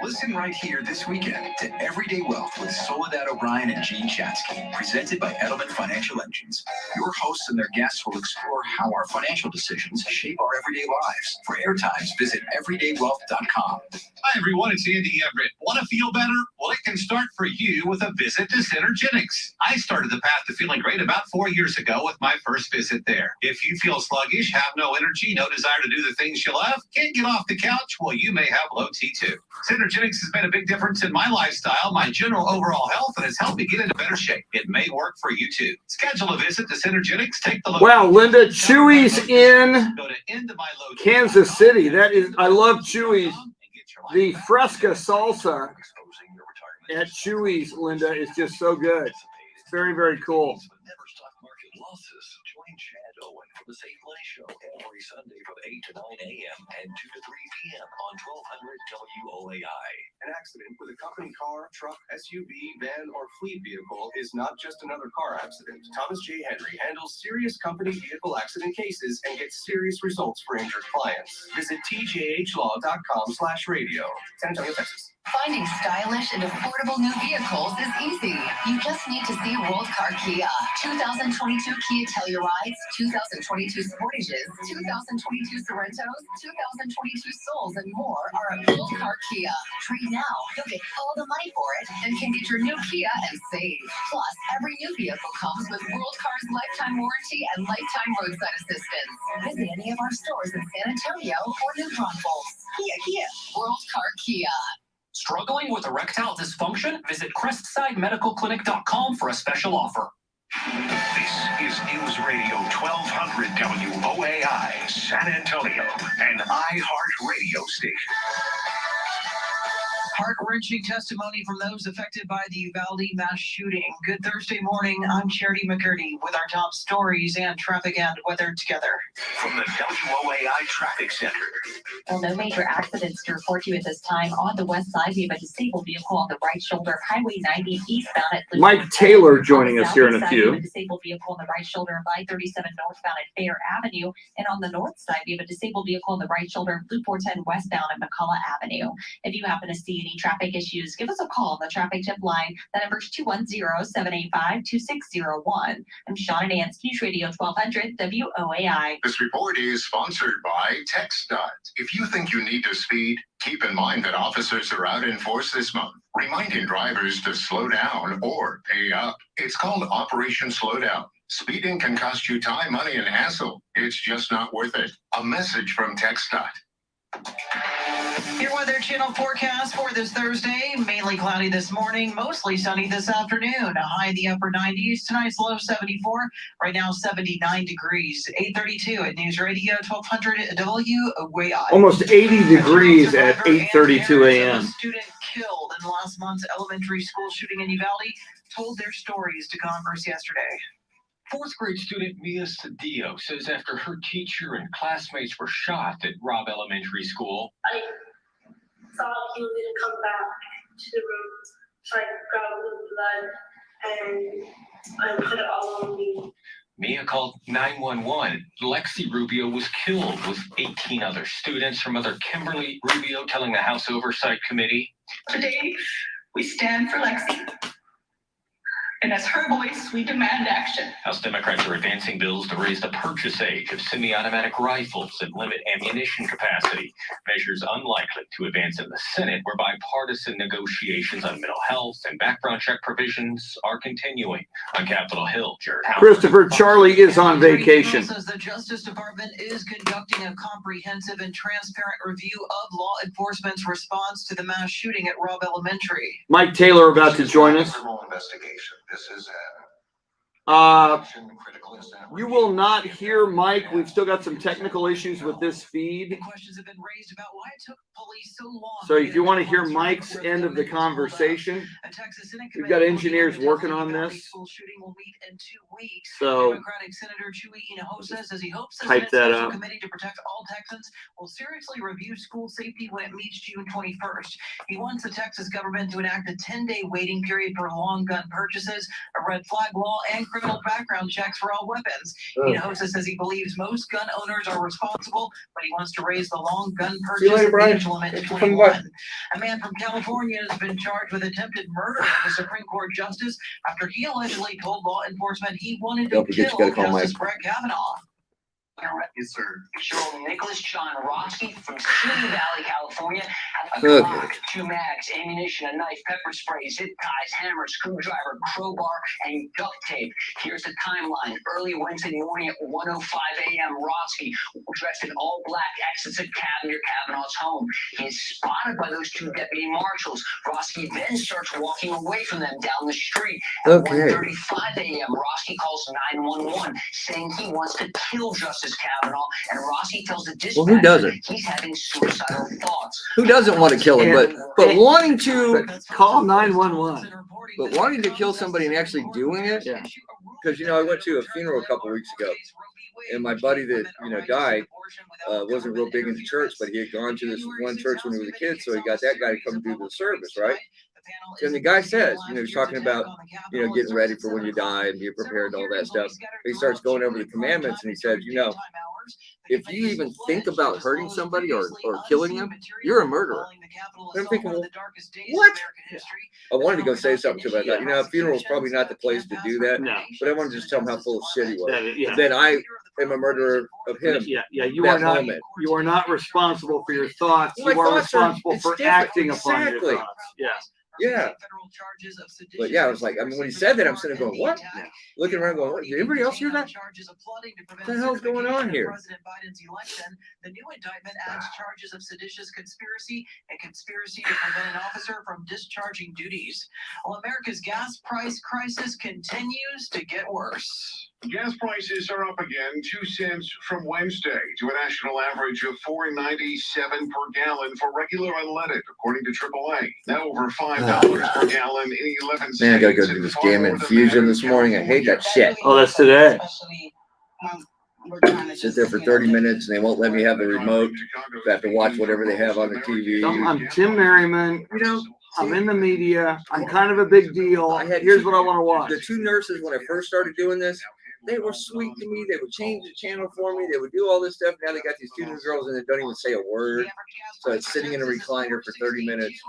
Listen right here this weekend to Everyday Wealth with Soledad O'Brien and Gene Chatsky, presented by Edelman Financial Engines. Your hosts and their guests will explore how our financial decisions shape our everyday lives. For airtimes, visit everydaywealth.com. Hi, everyone. It's Andy Everett. Want to feel better? Well, it can start for you with a visit to Synergenics. I started the path to feeling great about 4 years ago with my first visit there. If you feel sluggish, have no energy, no desire to do the things you love, can't get off the couch, well, you may have low T2. Synergenics has made a big difference in my lifestyle, my general overall health, and has helped me get into better shape. It may work for you too. Schedule a visit to Synergenics. Take the look. Wow, Linda, Chewy's in Kansas City. That is, I love Chewy's. The Fresca salsa at Chewy's, Linda, is just so good. Very, very cool. Join Chad Owen for the Save Money Show every Sunday from 8 to 9 a.m. and 2 to 3 p.m. on 1200 WOAI. An accident with a company car, truck, SUV, van, or fleet vehicle is not just another car accident. Thomas J. Henry handles serious company vehicle accident cases and gets serious results for injured clients. Visit tjhlaw.com/radio. San Antonio, Texas. Finding stylish and affordable new vehicles is easy. You just need to see World Car Kia. 2022 Kia Tellurides, 2022 Sportages, 2022 Sorrentos, 2022 Souls, and more are at World Car Kia. Trade now. You'll get all the money for it and can get your new Kia and save. Plus, every new vehicle comes with World Car's lifetime warranty and lifetime roadside assistance. Visit any of our stores in San Antonio or New Braunfels. Kia. World Car Kia. Struggling with erectile dysfunction? Visit CrestSideMedicalClinic.com for a special offer. This is News Radio 1200 WOAI, San Antonio, an iHeart radio station. Heart-wrenching testimony from those affected by the Uvalde mass shooting. Good Thursday morning. I'm Charity McCurdy with our top stories and traffic and weather together. From the WOAI Traffic Center. Well, no major accidents to report to you at this time. On the west side, we have a disabled vehicle on the right shoulder of Highway 90 eastbound at Mike Taylor joining us here in a few. We have a disabled vehicle on the right shoulder of I-37 northbound at Fair Avenue. And on the north side, we have a disabled vehicle on the right shoulder of Loop 410 westbound at McCullough Avenue. If you happen to see any traffic issues, give us a call on the traffic tip line. That number is 210-785-2601. I'm Sean and Ann's News Radio 1200 WOAI. This report is sponsored by TxDOT. If you think you need to speed, keep in mind that officers are out in force this month, reminding drivers to slow down or pay up. It's called Operation Slowdown. Speeding can cost you time, money, and hassle. It's just not worth it. A message from TxDOT. Your Weather Channel forecast for this Thursday. Mainly cloudy this morning, mostly sunny this afternoon. A high in the upper 90s. Tonight's low 74. Right now 79 degrees. 8:32 at News Radio 1200 WOAI. Almost 80 degrees at 8:32 a.m. A student killed in last month's elementary school shooting in Uvalde told their stories to Congress yesterday. Fourth grade student Mia Cedillo says after her teacher and classmates were shot at Robb Elementary School, I thought he was going to come back to the room, so I grabbed the blood and I put it all on me. Mia called 911. Lexi Rubio was killed with 18 other students. Her mother, Kimberly Rubio, telling the House Oversight Committee, Today, we stand for Lexi And as her voice, we demand action. House Democrats are advancing bills to raise the purchase age of semi-automatic rifles and limit ammunition capacity, measures unlikely to advance in the Senate, where bipartisan negotiations on mental health and background check provisions are continuing. On Capitol Hill, Jared Howard. Christopher, Charlie is on vacation. Says the Justice Department is conducting a comprehensive and transparent review of law enforcement's response to the mass shooting at Robb Elementary. Mike Taylor about to join us. Investigation. This is You will not hear Mike. We've still got some technical issues with this feed. Questions have been raised about why it took police so long. So if you want to hear Mike's end of the conversation, we've got engineers working on this. So Democratic Senator Chuy Hinojosa says he hopes the type Senate that Special up. Committee to Protect All Texans will seriously review school safety when it meets June 21st. He wants the Texas government to enact a 10-day waiting period for long gun purchases, a red flag law, and criminal background checks for all weapons. Hinojosa says he believes most gun owners are responsible, but he wants to raise the long gun See you purchase later, Brian. age limit to Thanks for 21. coming A man from California has been charged with attempted murder of a Supreme Court justice after he allegedly told law enforcement he wanted to Don't forget you kill gotta call Justice Mike. Brett Kavanaugh. Yes, sir. Showing Nicholas John Rotsky from Simi Valley, California. A Okay. Glock, 2 mags, ammunition, a knife, pepper spray, zip ties, hammer, screwdriver, crowbar, and duct tape. Here's the timeline. Early Wednesday morning at 1:05 a.m., Rotsky, dressed in all black, exits a cab near Kavanaugh's home. He is spotted by those 2 deputy marshals. Rotsky then starts walking away from them down the street. At Okay. 1:35 a.m., Rotsky calls 911, saying he wants to kill Justice Kavanaugh, and Rotsky tells the dispatcher Well, who doesn't? he's having suicidal thoughts. Who doesn't want to kill him? But wanting to call 911. But wanting to kill somebody and actually doing it. Yeah. Because I went to a funeral a couple weeks ago, and my buddy that died wasn't real big into church, but he had gone to this one church when he was a kid, so he got that guy to come do the service, right? And the guy says, he's talking about, getting ready for when you die and being prepared and all that stuff. He starts going over the commandments, and he says, if you even think about hurting somebody or killing them, you're a murderer. And I'm thinking, well, what? I wanted to go say something to him. I thought, a funeral is probably not the place to do that. No. But I wanted to just tell him how full of shit he was. Yeah. Then I am a murderer of him. Yeah. You that are not. moment. You are not responsible for your thoughts. My You are thoughts are- responsible it's for different. acting upon Exactly. your thoughts. Yeah. Yeah. But yeah, I was like, when he said that, I'm sitting there going, what? Looking around going, what? Did anybody else hear that? What the hell's going on here? President Biden's election, the new indictment adds charges of seditious conspiracy and conspiracy to prevent an officer from discharging duties. Well, America's gas price crisis continues to get worse. Gas prices are up again, 2 cents from Wednesday to a national average of $4.97 per gallon for regular unleaded, according to AAA. Now over $5 per gallon in 11 states. Man, I gotta go do this damn infusion this morning. I hate that shit. Oh, that's today. Sit there for 30 minutes and they won't let me have the remote. So I have to watch whatever they have on the TV. I'm Tim Merryman. I'm in the media. I'm kind of a big deal. Here's what I want to watch. The 2 nurses, when I first started doing this, they were sweet to me. They would change the channel for me. They would do all this stuff. Now they got these 2 new girls and they don't even say a word. So it's sitting in a recliner for 30 minutes,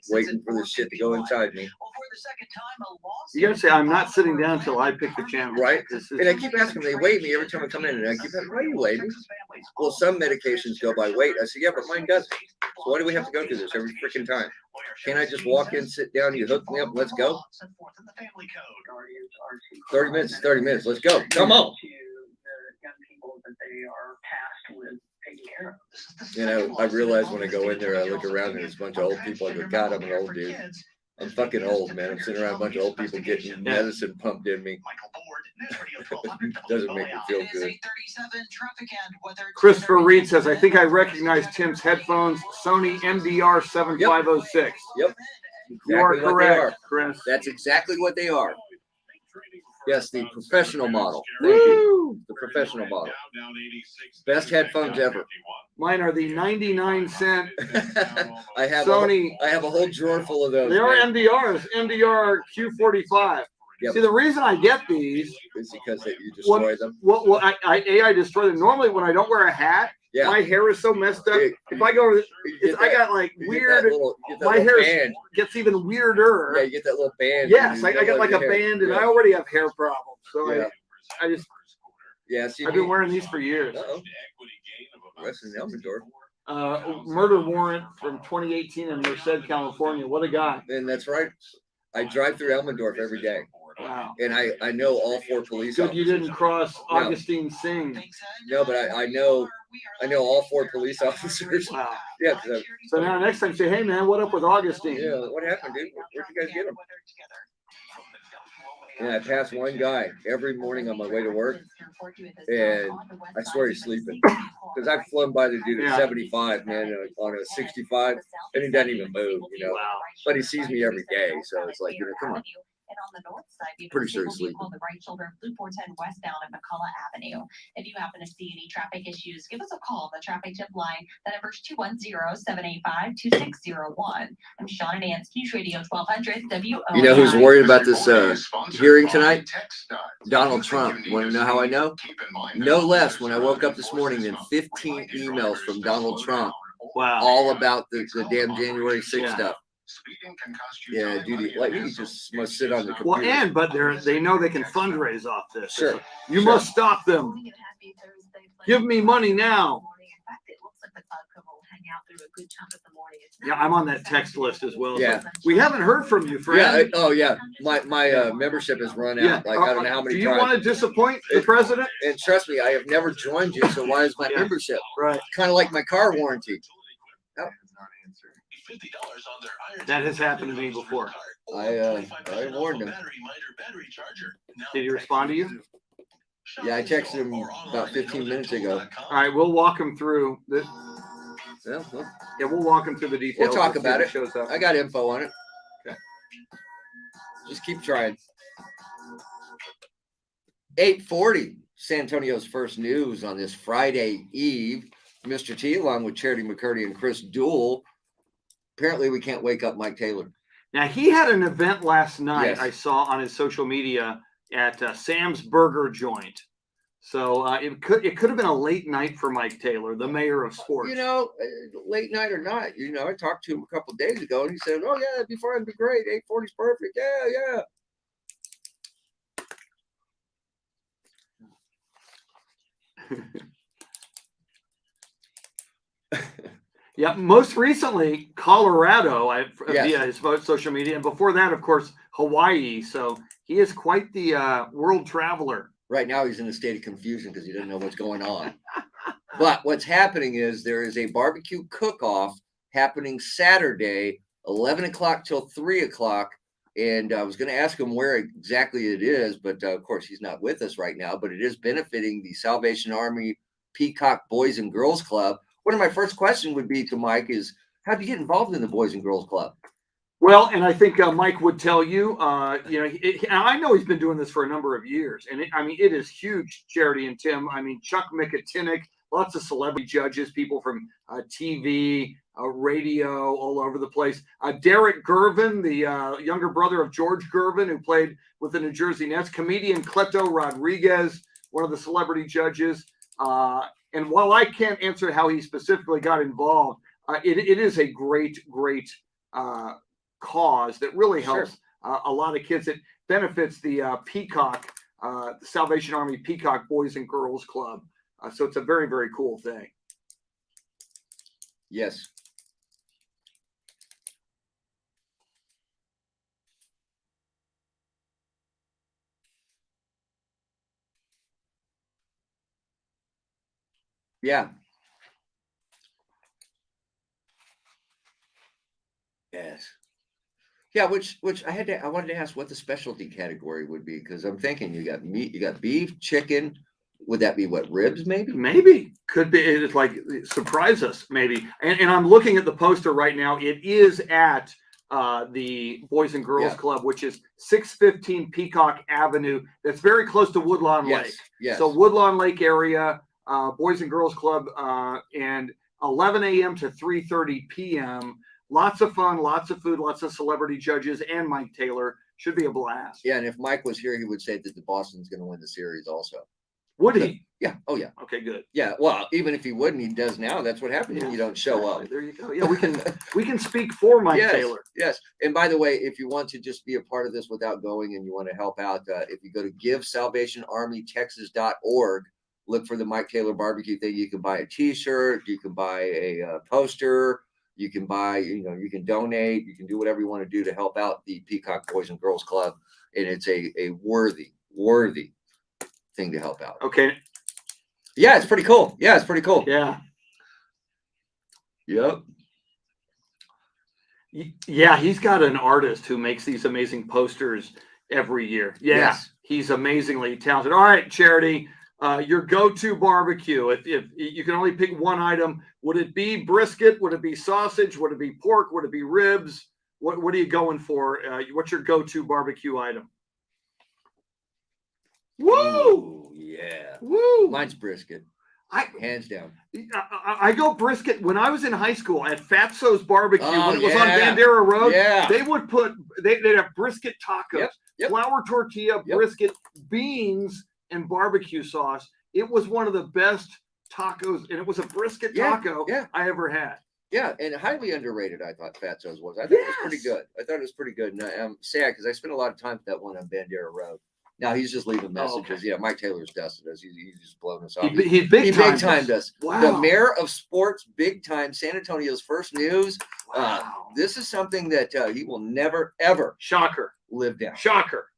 waiting for this shit to go inside me. You gotta say, I'm not sitting down until I pick the channel. Right? And I keep asking them, they weigh me every time I come in, and I keep asking, why do you weigh me? Well, some medications go by weight. I said, yeah, but mine doesn't. So why do we have to go through this every freaking time? Can't I just walk in, sit down, you hook me up, let's go? 30 minutes, 30 minutes, let's go. Come on. I realize when I go in there, I look around and there's a bunch of old people. I go, God, I'm an old dude. I'm fucking old, man. I'm sitting around a bunch of old people getting medicine pumped in me. Doesn't make me feel good. Christopher Reed says, I think I recognize Tim's headphones, Sony MDR 7506. Yep. You are Exactly what they correct, Chris. That's exactly what they are. Yes, the professional model. Thank you. The professional model. Best headphones ever. Mine are the 99-cent I have Sony. I have a whole drawer full of those. They are man. MDRs, MDR Q45. Yep. See, the reason I get these is because you destroy them. I destroy them. Normally, when I don't wear a hat, Yeah. My hair is so messed up. If I go over, I got like weird. My hair gets even weirder. Yeah, you get that little band. Yes, I got like a band, and I already have hair problems. So I just. Yeah, see, I've been wearing these for years. Weston Elmendorf. Murder warrant from 2018 in Merced, California. What a guy. And that's right. I drive through Elmendorf every day. Wow. And I know all 4 police officers. You didn't cross Augustine Singh. No, but I know all 4 police officers. Wow. Yeah. So now next time say, hey man, what up with Augustine? Yeah, what happened, dude? Where'd you guys get him? And I pass one guy every morning on my way to work, and I swear he's sleeping. Because I've flown by the dude at 75, man, on a 65, and he doesn't even move, Wow. But he sees me every day, so it's like, come on. And on the north side, Pretty sure he's sleeping. on the right shoulder of Loop 410 westbound at McCullough Avenue. If you happen to see any traffic issues, give us a call. The traffic tip line, that number is 210-785-2601. I'm Sean and Ann's News Radio 1200 WOAI. You know who's worried about this hearing tonight? Donald Trump. You want to know how I know? No less when I woke up this morning than 15 emails from Donald Trump. Wow. All about the damn January 6th stuff. Yeah, dude, like he just must sit on the computer. Well, but they know they can fundraise off this. Sure. You must stop them. Give me money now. Yeah, I'm on that text list as well. Yeah. So we haven't heard from you, friend. Yeah. My membership has run out. Like I don't know how many times. Do you want to disappoint the president? And trust me, I have never joined you. So why is my membership? Right. Kind of like my car warranty. Oh. That has happened to me before. I warned him. Did he respond to you? Yeah, I texted him about 15 minutes ago. All right, we'll walk him through the. Yeah, we'll walk him through the details. We'll talk about it. Shows up. I got info on it. Okay. Just keep trying. 8:40. San Antonio's first news on this Friday Eve. Mr. T, along with Charity McCurdy and Chris Duel. Apparently, we can't wake up Mike Taylor. Now, he had an event last night, Yes. I saw on his social media at Sam's Burger Joint. So it could have been a late night for Mike Taylor, the mayor of sports. Late night or not, I talked to him a couple of days ago, and he said, "Oh yeah, that'd be fine, it'd be great. 8:40 is perfect. Yeah." Yeah, most recently Colorado, Yes. via his social media, and before that, of course, Hawaii. So he is quite the world traveler. Right now, he's in a state of confusion because he doesn't know what's going on. But what's happening is there is a barbecue cook-off happening Saturday, 11 o'clock till 3 o'clock. And I was going to ask him where exactly it is, but of course, he's not with us right now. But it is benefiting the Salvation Army Peacock Boys and Girls Club. One of my first questions would be to Mike is, how do you get involved in the Boys and Girls Club? Well, and I think Mike would tell you, I know he's been doing this for a number of years, and it is huge charity. And Tim, Chuck Mikatinik, lots of celebrity judges, people from TV, radio, all over the place. Derek Gervin, the younger brother of George Gervin, who played with the New Jersey Nets, comedian Cleto Rodriguez, one of the celebrity judges. And while I can't answer how he specifically got involved, it is a great cause that really helps a lot of kids. It benefits the Peacock, the Salvation Army Peacock Boys and Girls Club. So it's a very, very cool thing. Yes. Yeah. Yes. Yeah, which I wanted to ask what the specialty category would be, because I'm thinking you got meat, you got beef, chicken. Would that be what, ribs maybe? Maybe. Could be. It's like surprise us maybe. And I'm looking at the poster right now. It is at the Boys and Girls Club, which is 615 Peacock Avenue. That's very close to Woodlawn Lake. Yes. So Woodlawn Lake area, Boys and Girls Club, and 11 a.m. to 3:30 p.m. Lots of fun, lots of food, lots of celebrity judges, and Mike Taylor. Should be a blast. Yeah, and if Mike was here, he would say that the Boston's going to win the series also. Would he? Yeah. Oh yeah. Okay, good. Yeah. Well, even if he wouldn't, he does now. That's what happens when you don't show up. There you go. Yeah, we can speak for Mike Yes, Taylor. yes. And by the way, if you want to just be a part of this without going and you want to help out, if you go to GiveSalvationArmyTexas.org, look for the Mike Taylor barbecue thing. You can buy a T-shirt, you can buy a poster, you can buy, you can donate, you can do whatever you want to do to help out the Peacock Boys and Girls Club, and it's a worthy thing to help out. Okay. Yeah, it's pretty cool. Yeah, it's pretty cool. Yeah. Yep. Yeah, he's got an artist who makes these amazing posters every year. Yeah, Yes. He's amazingly talented. All right, Charity, your go-to barbecue. If you can only pick one item, would it be brisket? Would it be sausage? Would it be pork? Would it be ribs? What are you going for? What's your go-to barbecue item? Woo! Ooh, yeah. Woo! Mine's brisket. Hands down. I go brisket. When I was in high school at Fatso's Barbecue, Oh, when it was on Bandera Road, Yeah. they would they'd have brisket tacos, flour tortilla, brisket, beans, and barbecue sauce. It was one of the best tacos, and it was a brisket taco I ever had. Yeah, and highly underrated, I thought Fatso's was. I thought it was pretty good. And I'm sad because I spent a lot of time with that one on Bandera Road. Now he's just leaving messages. okay. Yeah, Mike Taylor's dusted us. He's just blown us off. He big timed us. Wow. The mayor of sports, big time, San Antonio's first news. This is something that he will never, ever live down. Shocker.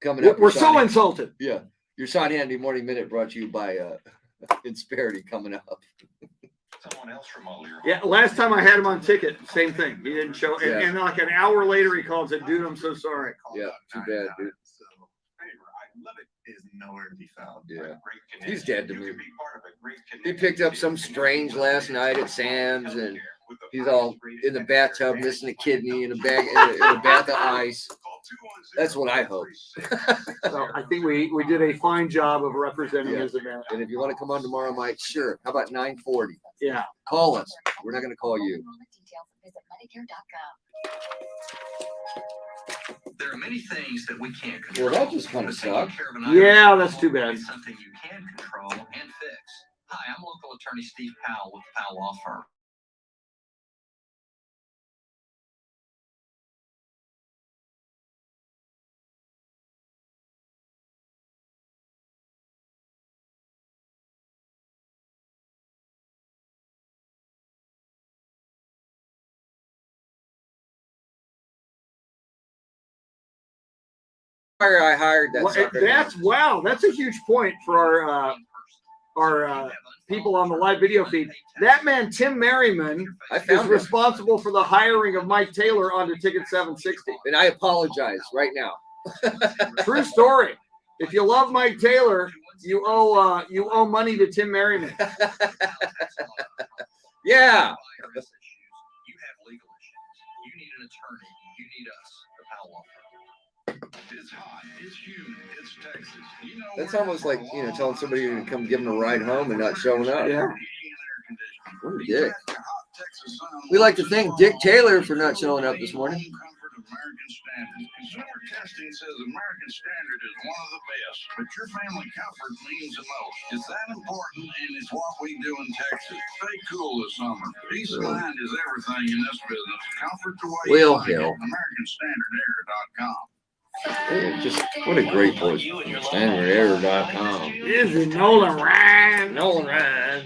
Coming up. We're so insulted. Yeah. Your Sean Hannity Morning Minute brought to you by Insperity coming up. Someone else from all your Yeah, last time I had him on ticket, same thing. He didn't show. Yeah. And like an hour later, he calls it, dude, I'm so sorry. Yeah, too bad, dude. Love it is nowhere to be found. Yeah. He's dead to me. He picked up some strange last night at Sam's, and he's all in the bathtub missing a kidney in a bag in a bath of ice. That's what I hope. So I think we did a fine job of representing his event. And if you want to come on tomorrow, Mike, sure. How about 9:40? Yeah. Call us. We're not going to call you. There are many things that we can't control. Well, that just kind of But taking sucked. care of an item Yeah, that's too bad. is something you can control and fix. Hi, I'm local attorney Steve Powell with the Powell Law Firm. I hired that. Well, sucker. that's a huge point for our people on the live video feed. That man, Tim Merryman, I is found him. responsible for the hiring of Mike Taylor onto Ticket 760. And I apologize right now. True story. If you love Mike Taylor, you owe money to Tim Merryman. Yeah. You have legal issues. You need an attorney. You need us, the Powell Law Firm. It's hot. It's humid. It's Texas. You know, That's almost like, telling somebody to come give them a ride home and not showing up. Yeah. What a dick. We like to thank Dick Taylor for not showing up this morning. American standards. Consumer testing says American standard is one of the best, but your family comfort means the most. It's that important, and it's what we do in Texas. Stay cool this summer. Peace of mind is everything in this business. Comfort the way you like it. AmericanStandardAir.com. Yeah, just what a great voice. StandardAir.com. Is it Nolan Ryan? Nolan Ryan.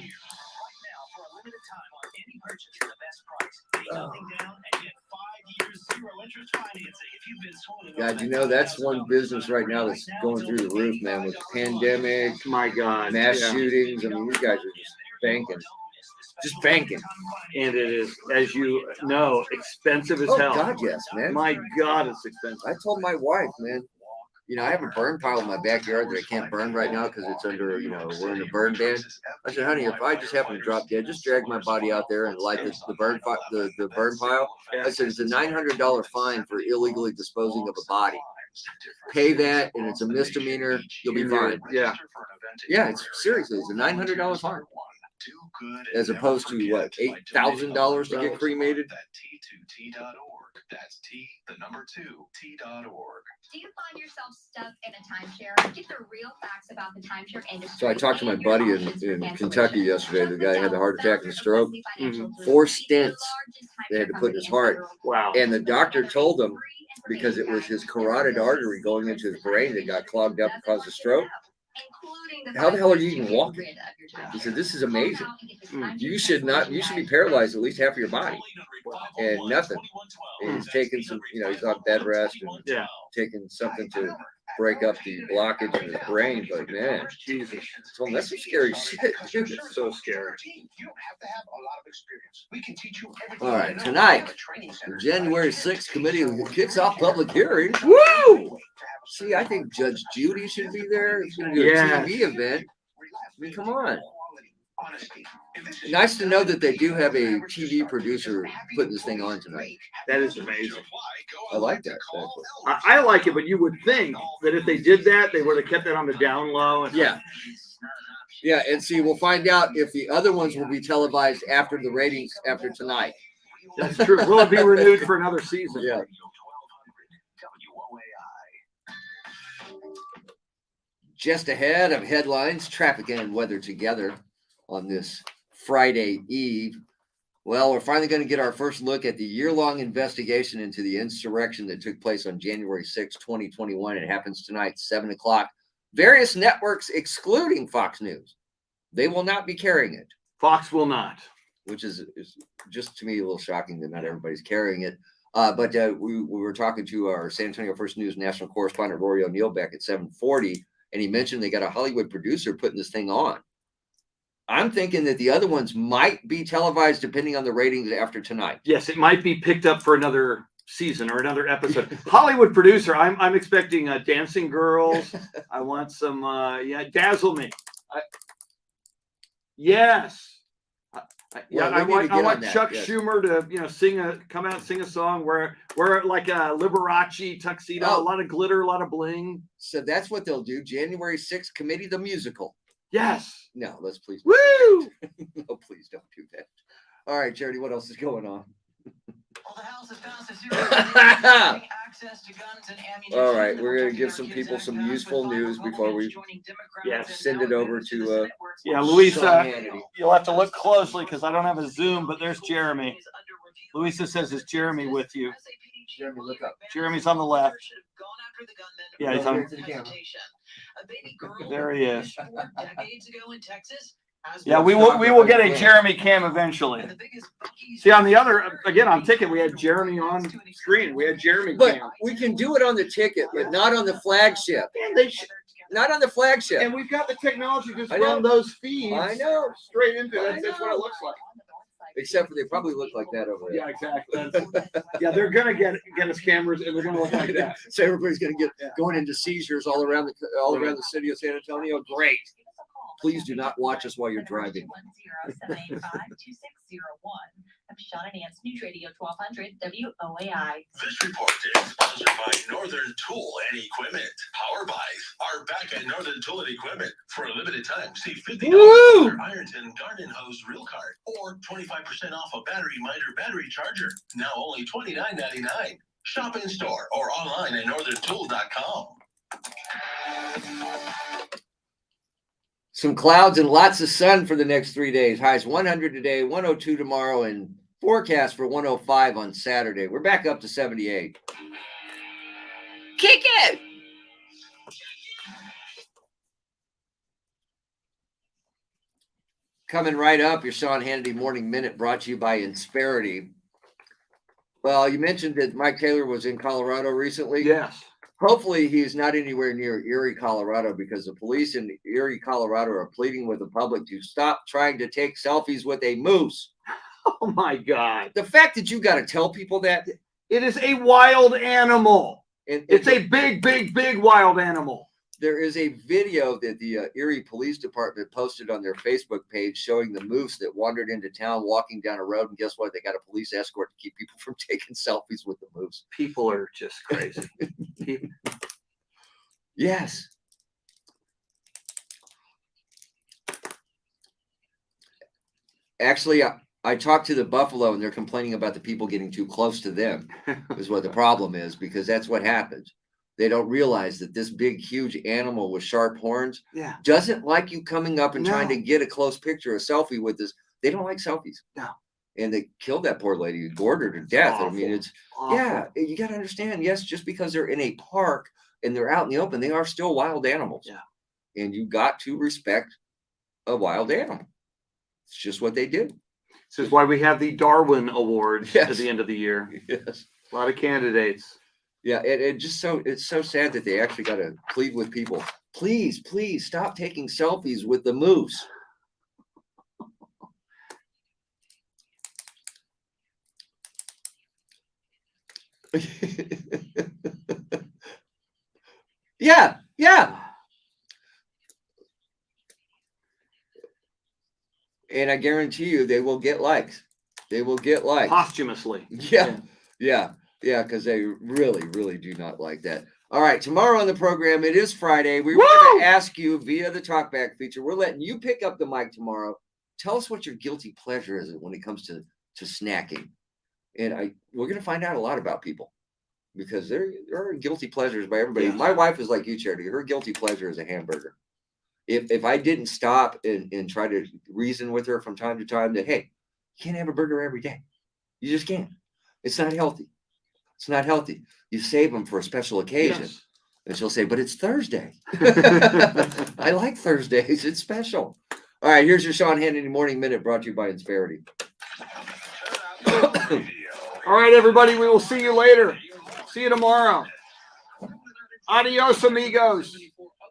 God, that's one business right now that's going through the roof, man, with the pandemic, my God, mass shootings. I mean, these guys are just banking. Just banking. And it is, as you know, expensive as hell. Oh, God, yes, man. My God, it's expensive. I told my wife, man, I have a burn pile in my backyard that I can't burn right now because it's under, we're in a burn ban. I said, honey, if I just happen to drop dead, just drag my body out there and light the burn pile. I said, it's a $900 fine for illegally disposing of a body. Pay that, and it's a misdemeanor. You'll be fine. Yeah. Yeah, it's seriously, it's a $900 fine. as opposed to what, $8,000 to get cremated. That T2T.org. That's T, the number 2, T.org. Do you find yourself stuck in a timeshare? Get the real facts about the timeshare industry. So I talked to my and your buddy options for in cancellation. Kentucky yesterday. The guy had a heart attack and a stroke. Mhm. 4 stents they had to put in his heart. Wow. And the doctor told him because it was his carotid artery going into his brain that got clogged up and caused a stroke. How the hell are you even walking? He said, this is amazing. You should be paralyzed at least half of your body. And nothing. And he's taking some, he's on bed rest and taking something to break up the blockage in his brain. But man, Jesus. So that's some scary shit. Dude. It's so scary. All right, tonight, the January 6th committee kicks off public hearings. Woo! See, I think Judge Judy should be there. It's going to do a TV event. I mean, come on. Nice to know that they do have a TV producer putting this thing on tonight. That is amazing. I like that. I like it, but you would think that if they did that, they would have kept it on the down low. And Yeah, and see, we'll find out if the other ones will be televised after the ratings after tonight. That's true. Will it be renewed for another season? Yeah. Just ahead of headlines, traffic and weather together on this Friday Eve. Well, we're finally going to get our first look at the year-long investigation into the insurrection that took place on January 6, 2021. It happens tonight, 7 o'clock. Various networks, excluding Fox News, they will not be carrying it. Fox will not. Which is just to me a little shocking that not everybody's carrying it. But we were talking to our San Antonio First News national correspondent, Rory O'Neill, back at 7:40, and he mentioned they got a Hollywood producer putting this thing on. I'm thinking that the other ones might be televised depending on the ratings after tonight. Yes, it might be picked up for another season or another episode. Hollywood producer, I'm expecting Dancing Girls. I want some, Dazzle Me. Yes. I want Chuck Schumer to, come out and sing a song where like a Liberace tuxedo, a lot of glitter, a lot of bling. So that's what they'll do. January 6th committee, the musical. Yes. No, let's please. Woo! No, please don't do that. All right, Charity, what else is going on? Well, the House has passed a series of access to guns and ammunition. All right, we're going to give some people some useful news before we send it over to Louisa, you'll have to look closely because I don't have a Zoom, but there's Jeremy. Louisa says, is Jeremy with you? Jeremy, look up. Jeremy's on the left. Yeah, he's on. There he is. Yeah, we will get a Jeremy cam eventually. See, on the other, again, on ticket, we had Jeremy on screen. We had Jeremy cam. We can do it on the ticket, but not on the flagship. Not on the flagship. And we've got the technology to run those feeds. I know. Straight into it. That's what it looks like. Except for they probably look like that over there. Yeah, exactly. Yeah, they're gonna get us cameras, and they're gonna look like that. So everybody's gonna get going into seizures all around the city of San Antonio. Great. Please do not watch us while you're driving. I'm Sean and Ann's News Radio 1200 WOAI. This report is sponsored by Northern Tool and Equipment. Power buys are back at Northern Tool and Equipment. For a limited time, see $50 off your Ironton garden hose reel card or 25% off a battery minder battery charger. Now only $29.99. Shop in store or online at northerntool.com. Some clouds and lots of sun for the next 3 days. Highs 100 today, 102 tomorrow, and forecast for 105 on Saturday. We're back up to 78. Kick it! Coming right up, your Sean Hannity Morning Minute brought to you by Insperity. Well, you mentioned that Mike Taylor was in Colorado recently. Yes. Hopefully he's not anywhere near Erie, Colorado, because the police in Erie, Colorado are pleading with the public to stop trying to take selfies with a moose. Oh, my God. The fact that you got to tell people that. It is a wild animal. It's a big, big, big wild animal. There is a video that the Erie Police Department posted on their Facebook page showing the moose that wandered into town walking down a road. And guess what? They got a police escort to keep people from taking selfies with the moose. People are just crazy. Actually, I talked to the buffalo, and they're complaining about the people getting too close to them. Is what the problem is, because that's what happens. They don't realize that this big, huge animal with sharp horns doesn't like you coming up and trying to get a close picture, a selfie with this. They don't like selfies. No. And they killed that poor lady, gored her to death. Awful. I mean, it's Awful. you got to understand. Yes, just because they're in a park and they're out in the open, they are still wild animals. Yeah. And you got to respect a wild animal. It's just what they do. This is why we have the Darwin Awards at the end of the year. Yes. A lot of candidates. Yeah, it's so sad that they actually got to plead with people. Please stop taking selfies with the moose. Yeah. And I guarantee you they will get likes. They will get likes. Posthumously. Yeah, because they really do not like that. All right, tomorrow on the program, it is Friday. We were going to ask you via the talkback feature. We're letting you pick up the mic tomorrow. Tell us what your guilty pleasure is when it comes to snacking. And we're going to find out a lot about people, because there are guilty pleasures by everybody. Yeah. My wife is like you, Charity. Her guilty pleasure is a hamburger. If I didn't stop and try to reason with her from time to time that, hey, you can't have a burger every day. You just can't. It's not healthy. It's not healthy. You save them for a special occasion. Yes. And she'll say, but it's Thursday. I like Thursdays. It's special. All right, here's your Sean Hannity Morning Minute, brought to you by Insperity. All right, everybody, we will see you later. See you tomorrow. Adios, amigos.